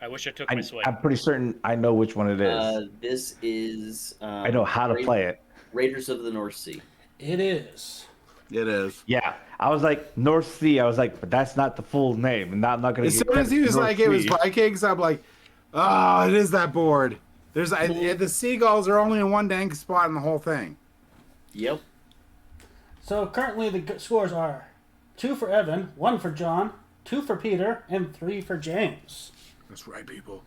Speaker 3: I wish I took my swing.
Speaker 5: I'm pretty certain I know which one it is.
Speaker 4: This is.
Speaker 5: I know how to play it.
Speaker 4: Raiders of the North Sea.
Speaker 2: It is.
Speaker 1: It is.
Speaker 5: Yeah, I was like North Sea. I was like, but that's not the full name, and I'm not going to.
Speaker 1: As soon as he was like, it was Vikings, I'm like, oh, it is that board. The seagulls are only in one dang spot in the whole thing.
Speaker 4: Yep.
Speaker 2: So currently the scores are 2 for Evan, 1 for John, 2 for Peter, and 3 for James.
Speaker 1: That's right, people.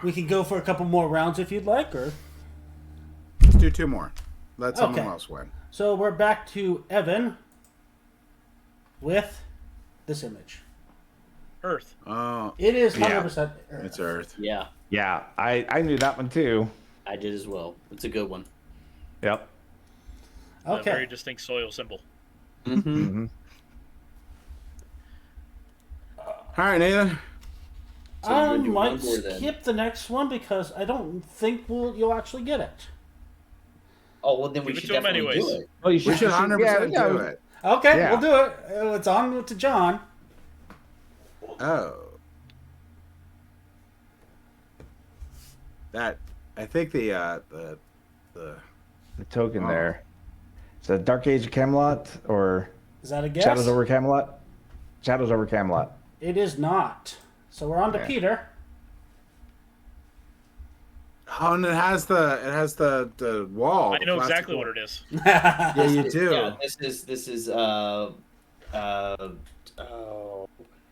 Speaker 2: We can go for a couple more rounds if you'd like, or
Speaker 1: Let's do 2 more. Let someone
Speaker 2: Okay.
Speaker 1: else win.
Speaker 2: so we're back to Evan with this image.
Speaker 3: Earth.
Speaker 1: Oh,
Speaker 2: It is
Speaker 5: Yeah.
Speaker 2: 100% Earth.
Speaker 1: it's Earth.
Speaker 4: Yeah,
Speaker 5: Yeah, I knew that one too.
Speaker 4: I did as well. It's a good one.
Speaker 5: Yep.
Speaker 3: A very
Speaker 2: Okay.
Speaker 3: distinct soil symbol.
Speaker 4: Mm-hmm.
Speaker 1: All right, Nathan.
Speaker 4: So you're
Speaker 2: I
Speaker 4: gonna do
Speaker 2: might
Speaker 4: one more then.
Speaker 2: skip the next one because I don't think you'll actually get it.
Speaker 4: Oh well, then we
Speaker 3: Give it
Speaker 4: should
Speaker 3: to 'em
Speaker 4: definitely
Speaker 3: anyways.
Speaker 4: do it.
Speaker 5: Well, you
Speaker 1: We should 100%
Speaker 5: yeah,
Speaker 1: do it.
Speaker 2: Okay,
Speaker 5: Yeah.
Speaker 2: we'll do it. It's on to John.
Speaker 1: Oh. That, I think the
Speaker 5: The token
Speaker 1: Oh.
Speaker 5: there. Is that Dark Age of Camelot or
Speaker 2: Is that a guess?
Speaker 5: Shadows over Camelot? Shadows over Camelot.
Speaker 2: It is not. So we're on to
Speaker 5: Okay.
Speaker 2: Peter.
Speaker 1: oh, and it has the wall.
Speaker 3: I
Speaker 1: the
Speaker 3: know
Speaker 1: plastic
Speaker 3: exactly
Speaker 1: wall.
Speaker 3: what it is.
Speaker 1: Yeah, you do.
Speaker 4: Yeah, this is oh.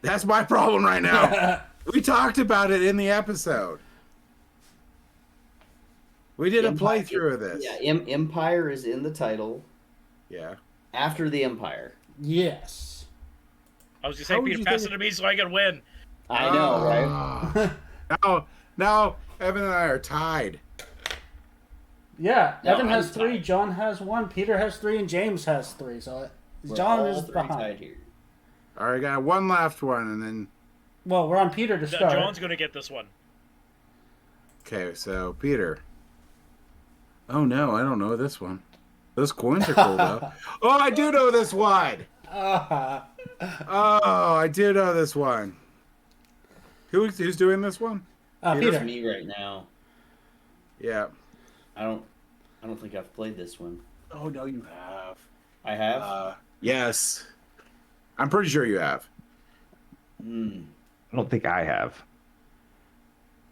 Speaker 1: That's my problem right now. We talked about it in the episode. We did
Speaker 4: Empire-
Speaker 1: a playthrough of this.
Speaker 4: Yeah, Empire is in the title.
Speaker 1: Yeah.
Speaker 4: After the Empire.
Speaker 2: Yes.
Speaker 3: I was just
Speaker 1: How
Speaker 3: saying,
Speaker 1: would
Speaker 3: Peter,
Speaker 1: you
Speaker 3: pass
Speaker 1: think-
Speaker 3: it to me so I can win.
Speaker 4: I know, right?
Speaker 1: Now, Evan and I are tied.
Speaker 2: Yeah,
Speaker 4: No,
Speaker 2: Evan has
Speaker 4: I'm
Speaker 2: 3,
Speaker 4: tied.
Speaker 2: John has 1, Peter has 3, and James has 3. So
Speaker 4: We're
Speaker 2: John
Speaker 4: all
Speaker 2: is
Speaker 4: three
Speaker 2: behind.
Speaker 4: tied here.
Speaker 1: All right, got one last one, and then
Speaker 2: Well, we're on Peter to start.
Speaker 3: John's going to get this one.
Speaker 1: okay. So Peter. Oh no, I don't know this one. Those coins are cool though. Oh, I do know this one. Oh, I do know this one. Who's doing this one? Peter?
Speaker 2: Peter.
Speaker 4: Me right now.
Speaker 1: Yeah.
Speaker 4: I don't think I've played this one.
Speaker 1: Oh no, you have.
Speaker 4: I have.
Speaker 1: Yes. I'm pretty sure you have.
Speaker 4: Hmm.
Speaker 5: I don't think I have.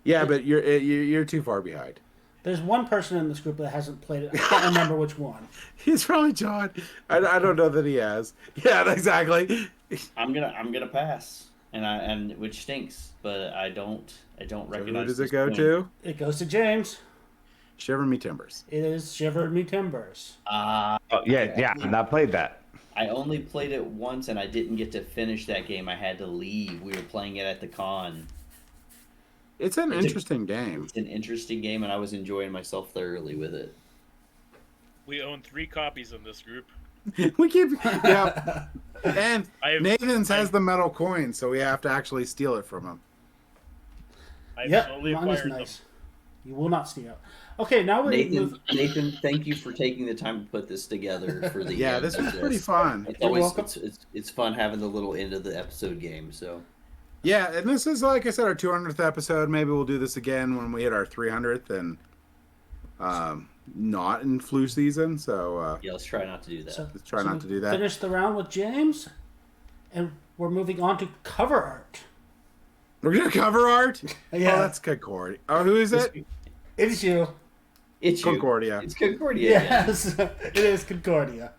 Speaker 1: Yeah, but you're too far behind.
Speaker 2: There's one person in this group that hasn't played it. I can't remember which one.
Speaker 1: He's probably John. I don't know that he has. Yeah, exactly.
Speaker 4: I'm gonna pass, and which stinks, but I don't
Speaker 1: So
Speaker 4: recognize.
Speaker 1: who does
Speaker 4: this
Speaker 1: it go
Speaker 4: point.
Speaker 1: to?
Speaker 2: It goes to James.
Speaker 1: Shiver Me Timbers.
Speaker 2: It is Shiver Me Timbers.
Speaker 5: Oh, yeah, I've not played that.
Speaker 4: I only played it once, and I didn't get to finish that game. I had to leave. We were playing it at the con.
Speaker 1: It's an interesting game.
Speaker 4: It's an interesting game, and I was enjoying myself thoroughly with it.
Speaker 3: We own 3 copies in this group.
Speaker 1: We keep yeah. And
Speaker 3: I've-
Speaker 1: Nathan's has the metal coin, so we have to actually steal it from him.
Speaker 3: I've
Speaker 2: Yep,
Speaker 3: slowly
Speaker 2: mine is
Speaker 3: acquired
Speaker 2: nice. You will not steal. Okay, now we move.
Speaker 4: Nathan, thank you for taking the time to put this together for the.
Speaker 1: Yeah, this was pretty fun.
Speaker 4: It's
Speaker 2: You're
Speaker 4: always
Speaker 2: welcome.
Speaker 4: it's fun having the little end of the episode game. So
Speaker 1: Yeah, and this is, like I said, our 200th episode. Maybe we'll do this again when we hit our 300th and not in flu season. So
Speaker 4: yeah, let's try not to do that.
Speaker 1: let's try not to do that.
Speaker 2: Finish the round with James, and we're moving on to cover art.
Speaker 1: We're gonna cover art.
Speaker 2: Yeah.
Speaker 1: Oh, that's Concordia. Oh, who is it?
Speaker 2: It is you.
Speaker 4: It's you.
Speaker 1: Concordia.
Speaker 4: It's Concordia. again.
Speaker 2: Yes, it is Concordia.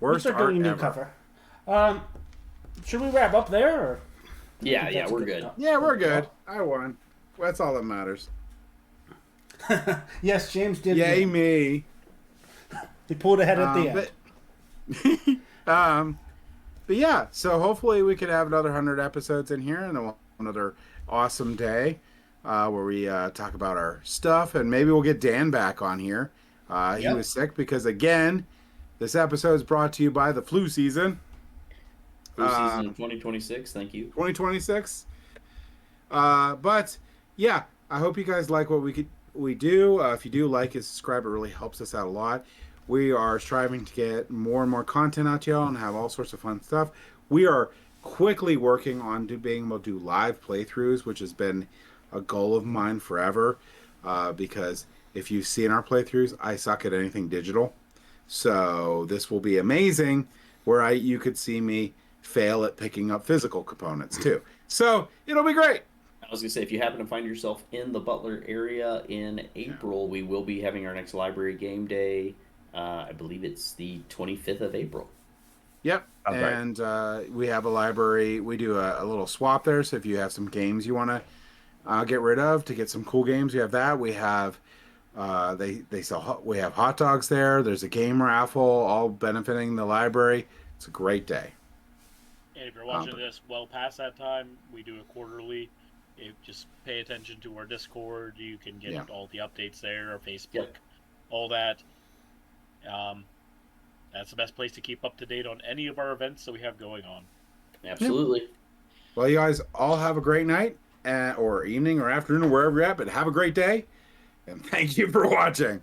Speaker 1: Worst
Speaker 2: Start
Speaker 1: art
Speaker 2: doing a new
Speaker 1: ever.
Speaker 2: cover. Should we wrap up there? Or?
Speaker 4: Yeah,
Speaker 2: That's
Speaker 4: we're good.
Speaker 1: Yeah, we're good. I won. That's all that matters.
Speaker 2: Yes, James did.
Speaker 1: Yay
Speaker 2: win.
Speaker 1: me.
Speaker 2: He pulled ahead at the end.
Speaker 1: But yeah, so hopefully we could have another 100 episodes in here, and then we'll have another awesome day where we talk about our stuff, and maybe we'll get Dan back on here. He was sick because, again, this episode is brought to you by the flu season.
Speaker 4: Flu season 2026. Thank you.
Speaker 1: 2026. But yeah, I hope you guys like what we do. If you do like it, subscribe. It really helps us out a lot. We are striving to get more and more content out to y'all and have all sorts of fun stuff. We are quickly working on being able to do live playthroughs, which has been a goal of mine forever. Because if you've seen our playthroughs, I suck at anything digital. So this will be amazing, where you could see me fail at picking up physical components too. So it'll be great.
Speaker 4: I was gonna say, if you happen to find yourself in the Butler area in April, we will be having our next library game day. I believe it's the 25th of April.
Speaker 1: Yep.
Speaker 5: Okay.
Speaker 1: And we have a library. We do a little swap there. So if you have some games you want to get rid of to get some cool games, you have that. We have they sell. We have hot dogs there. There's a game raffle, all benefiting the library. It's a great day.
Speaker 3: And if you're watching this well past that time, we do a quarterly. Just pay attention to our Discord. You can get all the updates there, our Facebook, all that. That's the best place to keep up to date on any of our events that we have going on.
Speaker 4: Absolutely.
Speaker 1: Well, you guys all have a great night or evening or afternoon or wherever you're at, but have a great day. And thank you for watching.